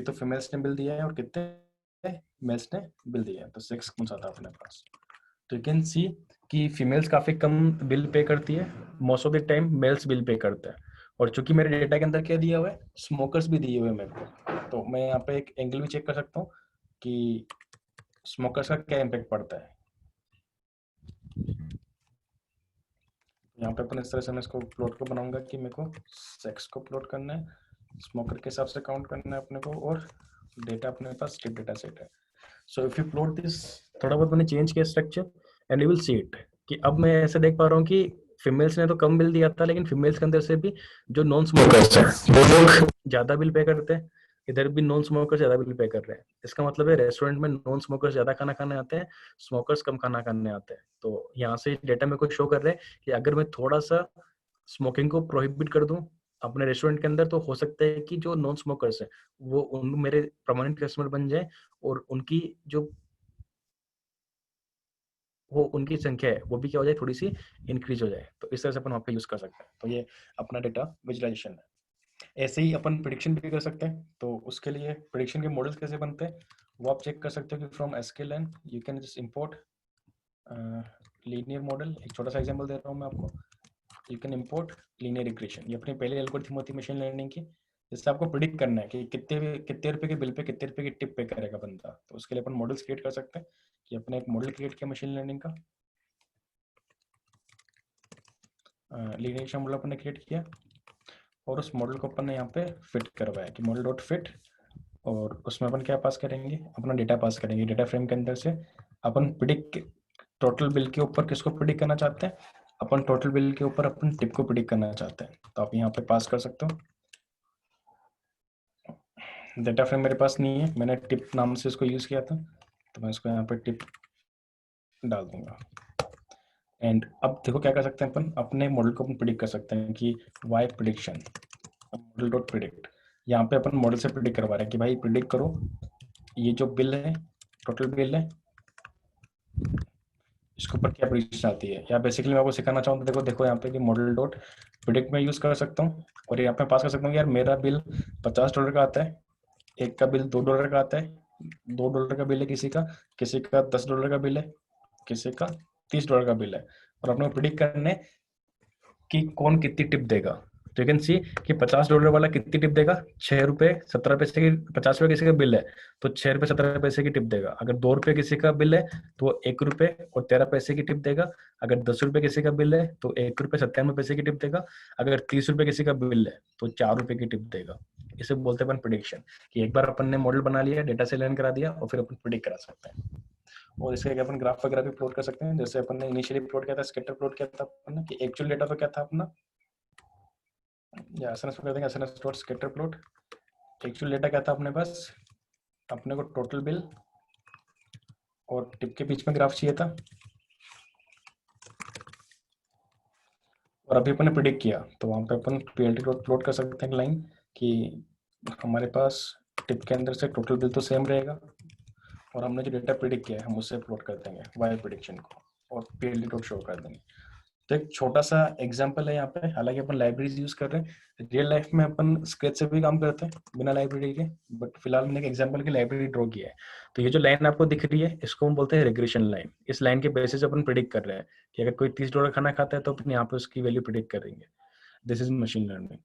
[SPEAKER 2] तो फीमेल्स ने बिल दिया है और कितने मेल्स ने बिल दिया है। तो सेक्स कौन सा था अपने पास। तो यू कैन सी कि फीमेल्स काफी कम बिल पे करती है, most of the time males bill pay करते हैं। और चूंकि मेरे डेटा के अंदर क्या दिया हुआ है, स्मोकर्स भी दिए हुए हैं मेरे को, तो मैं यहाँ पे एक एंगल भी चेक कर सकता हूँ कि स्मोकर्स का क्या इम्पैक्ट पड़ता है। यहाँ पे अपन इस तरह से मैं इसको प्लॉट को बनाऊंगा कि मेरे को सेक्स को प्लॉट करना है, स्मोकर के हिसाब से काउंट करना है अपने को, और डेटा अपने पास टिप डेटा सेट है। So if you plot this, थोड़ा बहुत मैंने चेंज किया structure and you will see it कि अब मैं ऐसे देख पा रहा हूँ कि फीमेल्स ने तो कम बिल दिया था, लेकिन फीमेल्स के अंदर से भी जो नॉन स्मोकर्स हैं वो लोग ज्यादा बिल पे करते हैं। इधर भी नॉन स्मोकर्स ज्यादा बिल पे कर रहे हैं। इसका मतलब है रेस्टोरेंट में नॉन स्मोकर्स ज्यादा खाना खाने आते हैं, स्मोकर्स कम खाना खाने आते हैं। तो यहाँ से डेटा मेरे को शो कर रहे हैं कि अगर मैं थोड़ा सा स्मोकिंग को प्रोहिबिट कर दूं अपने रेस्टोरेंट के अंदर, तो हो सकता है कि जो नॉन स्मोकर्स है वो उन मेरे परमानेंट कस्टमर बन जाए और उनकी जो वो उनकी संख्या है वो भी क्या हो जाए, थोड़ी सी इंक्रीज हो जाए। तो इस तरह से अपन वहाँ पे यूज कर सकते हैं। तो ये अपना डेटा विजुअलाइजेशन है। ऐसे ही अपन प्रिडिक्शन भी कर सकते हैं। तो उसके लिए प्रिडिक्शन के मॉडल्स कैसे बनते हैं वो आप चेक कर सकते हो कि from sklearn you can just import linear model. एक छोटा सा एग्जांपल दे रहा हूँ मैं आपको। You can import linear regression, ये अपनी पहली एल्गोरिथम होती है मशीन लर्निंग की, जिससे आपको प्रिडिक्ट करना है कि कितने कितने रुपए के बिल पे कितने रुपए की टिप पे करेगा बंदा। तो उसके लिए अपन मॉडल्स क्रिएट कर सकते हैं कि अपने एक मॉडल क्रिएट किया मशीन लर्निंग का, लीनियर मॉडल अपन ने क्रिएट किया और उस मॉडल को अपन ने यहाँ पे फिट करवाया कि मॉडल डॉट फिट। और उसमें अपन क्या पास करेंगे, अपना डेटा पास करेंगे। डेटा फ्रेम के अंदर से अपन प्रिडिक्ट टोटल बिल के ऊपर किसको प्रिडिक्ट करना चाहते हैं, अपन टोटल बिल के ऊपर अपन टिप को प्रिडिक्ट करना चाहते हैं। तो आप यहाँ पे पास कर सकते हो। डेटा फ्रेम मेरे पास नहीं है, मैंने टिप नाम से इसको यूज किया था, तो मैं इसको यहाँ पे टिप डाल दूंगा। एंड अब देखो क्या कर सकते हैं अपन, अपने मॉडल को अपन प्रिडिक्ट कर सकते हैं कि y prediction model dot predict. यहाँ पे अपन मॉडल से प्रिडिक्ट करवा रहे हैं कि भाई प्रिडिक्ट करो ये जो बिल है, टोटल बिल है, इसके ऊपर क्या प्रिडिक्शन आती है। या बेसिकली मैं आपको सिखाना चाहूँ तो देखो देखो यहाँ पे कि मॉडल डॉट प्रिडिक्ट में यूज कर सकता हूँ और यहाँ पे पास कर सकता हूँ यार मेरा बिल $50 का आता है, एक का बिल $2 का आता है, $2 का बिल है किसी का $10 का बिल है, किसी का $30 का बिल है। और अपने प्रिडिक्ट करने कि कौन कितनी टिप देगा। तो यू कैन सी कि $50 वाला कितनी टिप देगा, ₹6.17 की, ₹50 किसी का बिल है तो ₹6.17 की टिप देगा। अगर ₹2 किसी का बिल है तो वो ₹1.13 की टिप देगा। अगर ₹10 किसी का बिल है तो ₹1.97 की टिप देगा। अगर ₹30 किसी का बिल है तो ₹4 की टिप देगा। इसे बोलते हैं अपन प्रिडिक्शन, कि एक बार अपन ने मॉडल बना लिया, डेटा से लर्न करा दिया और फिर अपन प्रिडिक्ट करा सकते हैं। और इसके अपन ग्राफ वगैरह भी प्लॉट कर सकते हैं। जैसे अपन ने इनिशियली प्लॉट किया था, स्कैटर प्लॉट किया था अपन ने, कि एक्चुअल डेटा तो क्या था अपना, या एसएनएस कर देंगे, SNS dot scatter plot. Actual data क्या था अपने पास, अपने को टोटल बिल और टिप के बीच में ग्राफ चाहिए था। और अभी अपन ने प्रिडिक्ट किया तो वहां पे अपन पीएलटी डॉट प्लॉट कर सकते हैं लाइन कि हमारे पास टिप के अंदर से टोटल बिल तो सेम रहेगा और हमने जो डेटा प्रिडिक्ट किया है हम उससे प्लॉट कर देंगे वाई प्रिडिक्शन को और पीएलटी डॉट शो कर देंगे। तो एक छोटा सा एग्जांपल है यहाँ पे। हालांकि अपन लाइब्रेरीज यूज कर रहे हैं, रियल लाइफ में अपन स्केच से भी काम करते हैं बिना लाइब्रेरी के, बट फिलहाल मैंने एक एग्जांपल की लाइब्रेरी ड्रॉ किया है। तो ये जो लाइन आपको दिख रही है इसको हम बोलते हैं रिग्रेशन लाइन। इस लाइन के बेसिस अपन प्रिडिक्ट कर रहे हैं कि अगर कोई $30 खाना खाता है तो अपन यहाँ पे उसकी वैल्यू प्रिडिक्ट करेंगे। This is machine learning.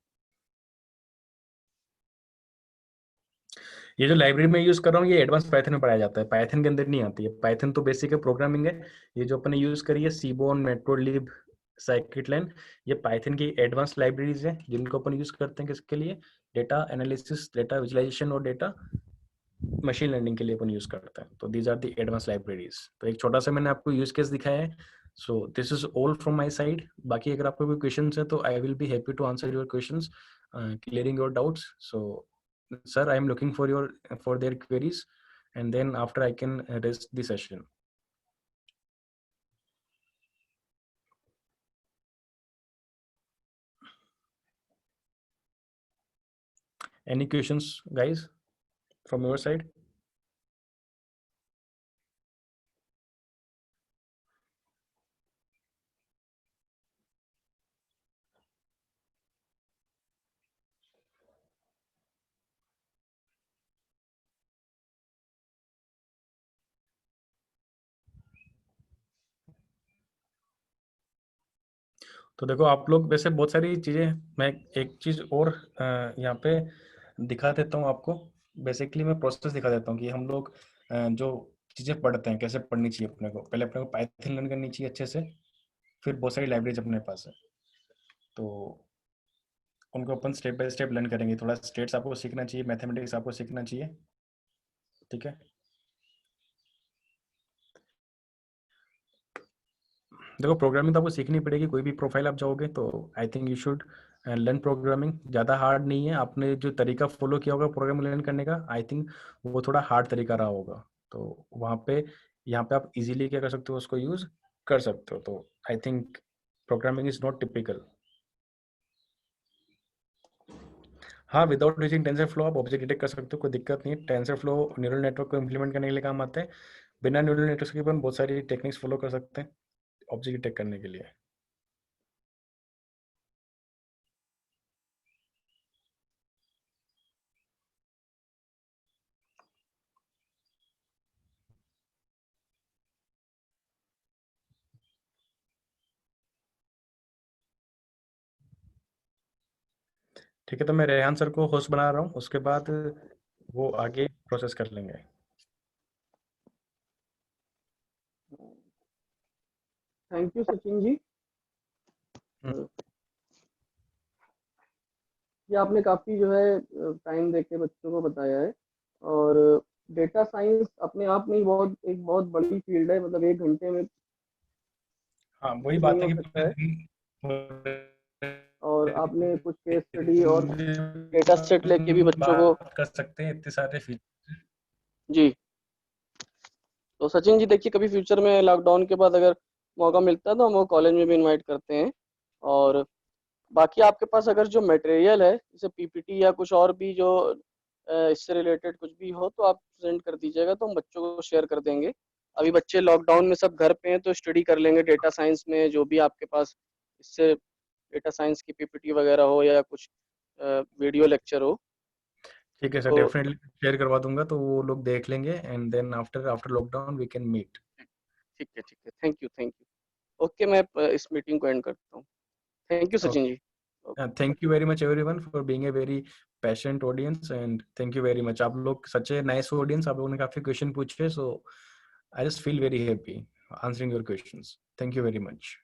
[SPEAKER 2] ये जो लाइब्रेरी में यूज कर रहा हूँ ये एडवांस पाइथन में पढ़ाया जाता है, पाइथन के अंदर नहीं आती है। पाइथन तो बेसिक प्रोग्रामिंग है। ये जो अपने यूज करी है सीबोन, मैटप्लोट्लिब, scikit-learn, ये पाइथन की एडवांस लाइब्रेरीज हैं जिनको अपन यूज करते हैं किसके लिए, डेटा एनालिसिस, डेटा विजुअलाइजेशन और डेटा मशीन लर्निंग के लिए अपन यूज करते हैं. तो these are the advance libraries. तो एक छोटा सा मैंने आपको यूज केस दिखाया है. So this is all from my side. बाकी अगर आपको कोई क्वेश्चंस है तो I will be happy to answer your questions, clearing your doubts. So sir, I am looking for their queries and then after I can rest the session. Any questions, guys, from your side? तो देखो आप लोग वैसे बहुत सारी चीज़ें, मैं एक चीज़ और यहाँ पे दिखा देता हूँ आपको. बेसिकली मैं प्रोसेस दिखा देता हूँ कि हम लोग जो चीज़ें पढ़ते हैं कैसे पढ़नी चाहिए. अपने को पहले अपने को पाइथन लर्न करनी चाहिए अच्छे से, फिर बहुत सारी लाइब्रेरीज अपने पास है तो उनको अपन स्टेप बाय स्टेप लर्न करेंगे. थोड़ा स्टेट्स आपको सीखना चाहिए, मैथमेटिक्स आपको सीखना चाहिए, ठीक है. देखो प्रोग्रामिंग तो आपको सीखनी पड़ेगी, कोई भी प्रोफाइल आप जाओगे तो I think you should learn programming. ज़्यादा हार्ड नहीं है. आपने जो तरीका फॉलो किया होगा प्रोग्रामिंग लर्न करने का, आई थिंक वो थोड़ा हार्ड तरीका रहा होगा. तो वहाँ पे यहाँ पे आप इजीली क्या कर सकते हो, उसको यूज कर सकते हो. तो I think programming is not typical. हाँ, विदाउट यूजिंग टेंसर फ्लो आप ऑब्जेक्ट डिटेक्ट कर सकते हो, कोई दिक्कत नहीं है. टेंसर फ्लो न्यूरल नेटवर्क को इम्प्लीमेंट करने के लिए काम आते हैं. बिना न्यूरल नेटवर्क के अपन बहुत सारी टेक्निक्स फॉलो कर सकते हैं ऑब्जेक्ट डिटेक्ट करने के लिए. ठीक है, तो मैं रेहान सर को होस्ट बना रहा हूँ, उसके बाद वो आगे प्रोसेस कर लेंगे.
[SPEAKER 1] थैंक यू सचिन जी. ये आपने काफ़ी जो है टाइम देके बच्चों को बताया है. और डेटा साइंस अपने आप में ही एक बहुत बड़ी फील्ड है. मतलब 1 घंटे में
[SPEAKER 2] हाँ, वही
[SPEAKER 1] नहीं
[SPEAKER 2] बात है
[SPEAKER 1] हो
[SPEAKER 2] कि
[SPEAKER 1] सकता है. और आपने कुछ केस स्टडी और डेटा सेट लेके भी बच्चों को.
[SPEAKER 2] बात कर सकते हैं इतने सारे फीचर.
[SPEAKER 1] जी. तो सचिन जी देखिए, कभी फ्यूचर में लॉकडाउन के बाद अगर मौका मिलता है तो हम वो कॉलेज में भी इनवाइट करते हैं. और बाकी आपके पास अगर जो मटेरियल है जैसे पीपीटी या कुछ और भी जो इससे रिलेटेड कुछ भी हो तो आप प्रेजेंट कर दीजिएगा तो हम बच्चों को शेयर कर देंगे. अभी बच्चे लॉकडाउन में सब घर पे हैं तो स्टडी कर लेंगे डेटा साइंस में, जो भी आपके पास इससे डेटा साइंस की पीपीटी वगैरह हो या कुछ वीडियो लेक्चर हो.
[SPEAKER 2] ठीक है सर,
[SPEAKER 1] तो
[SPEAKER 2] डेफिनेटली शेयर करवा दूंगा तो वो लोग देख लेंगे and then after after lockdown we can meet.
[SPEAKER 1] ठीक है, ठीक है. Thank you, thank you. Okay, मैं इस मीटिंग को एंड करता हूँ. Thank you Sachin ji.
[SPEAKER 2] Thank you very much everyone for being a very passionate audience and thank you very much. आप लोग सच ए नाइस ऑडियंस, आप लोगों ने काफी क्वेश्चन पूछे, so I just feel very happy answering your questions. Thank you very much.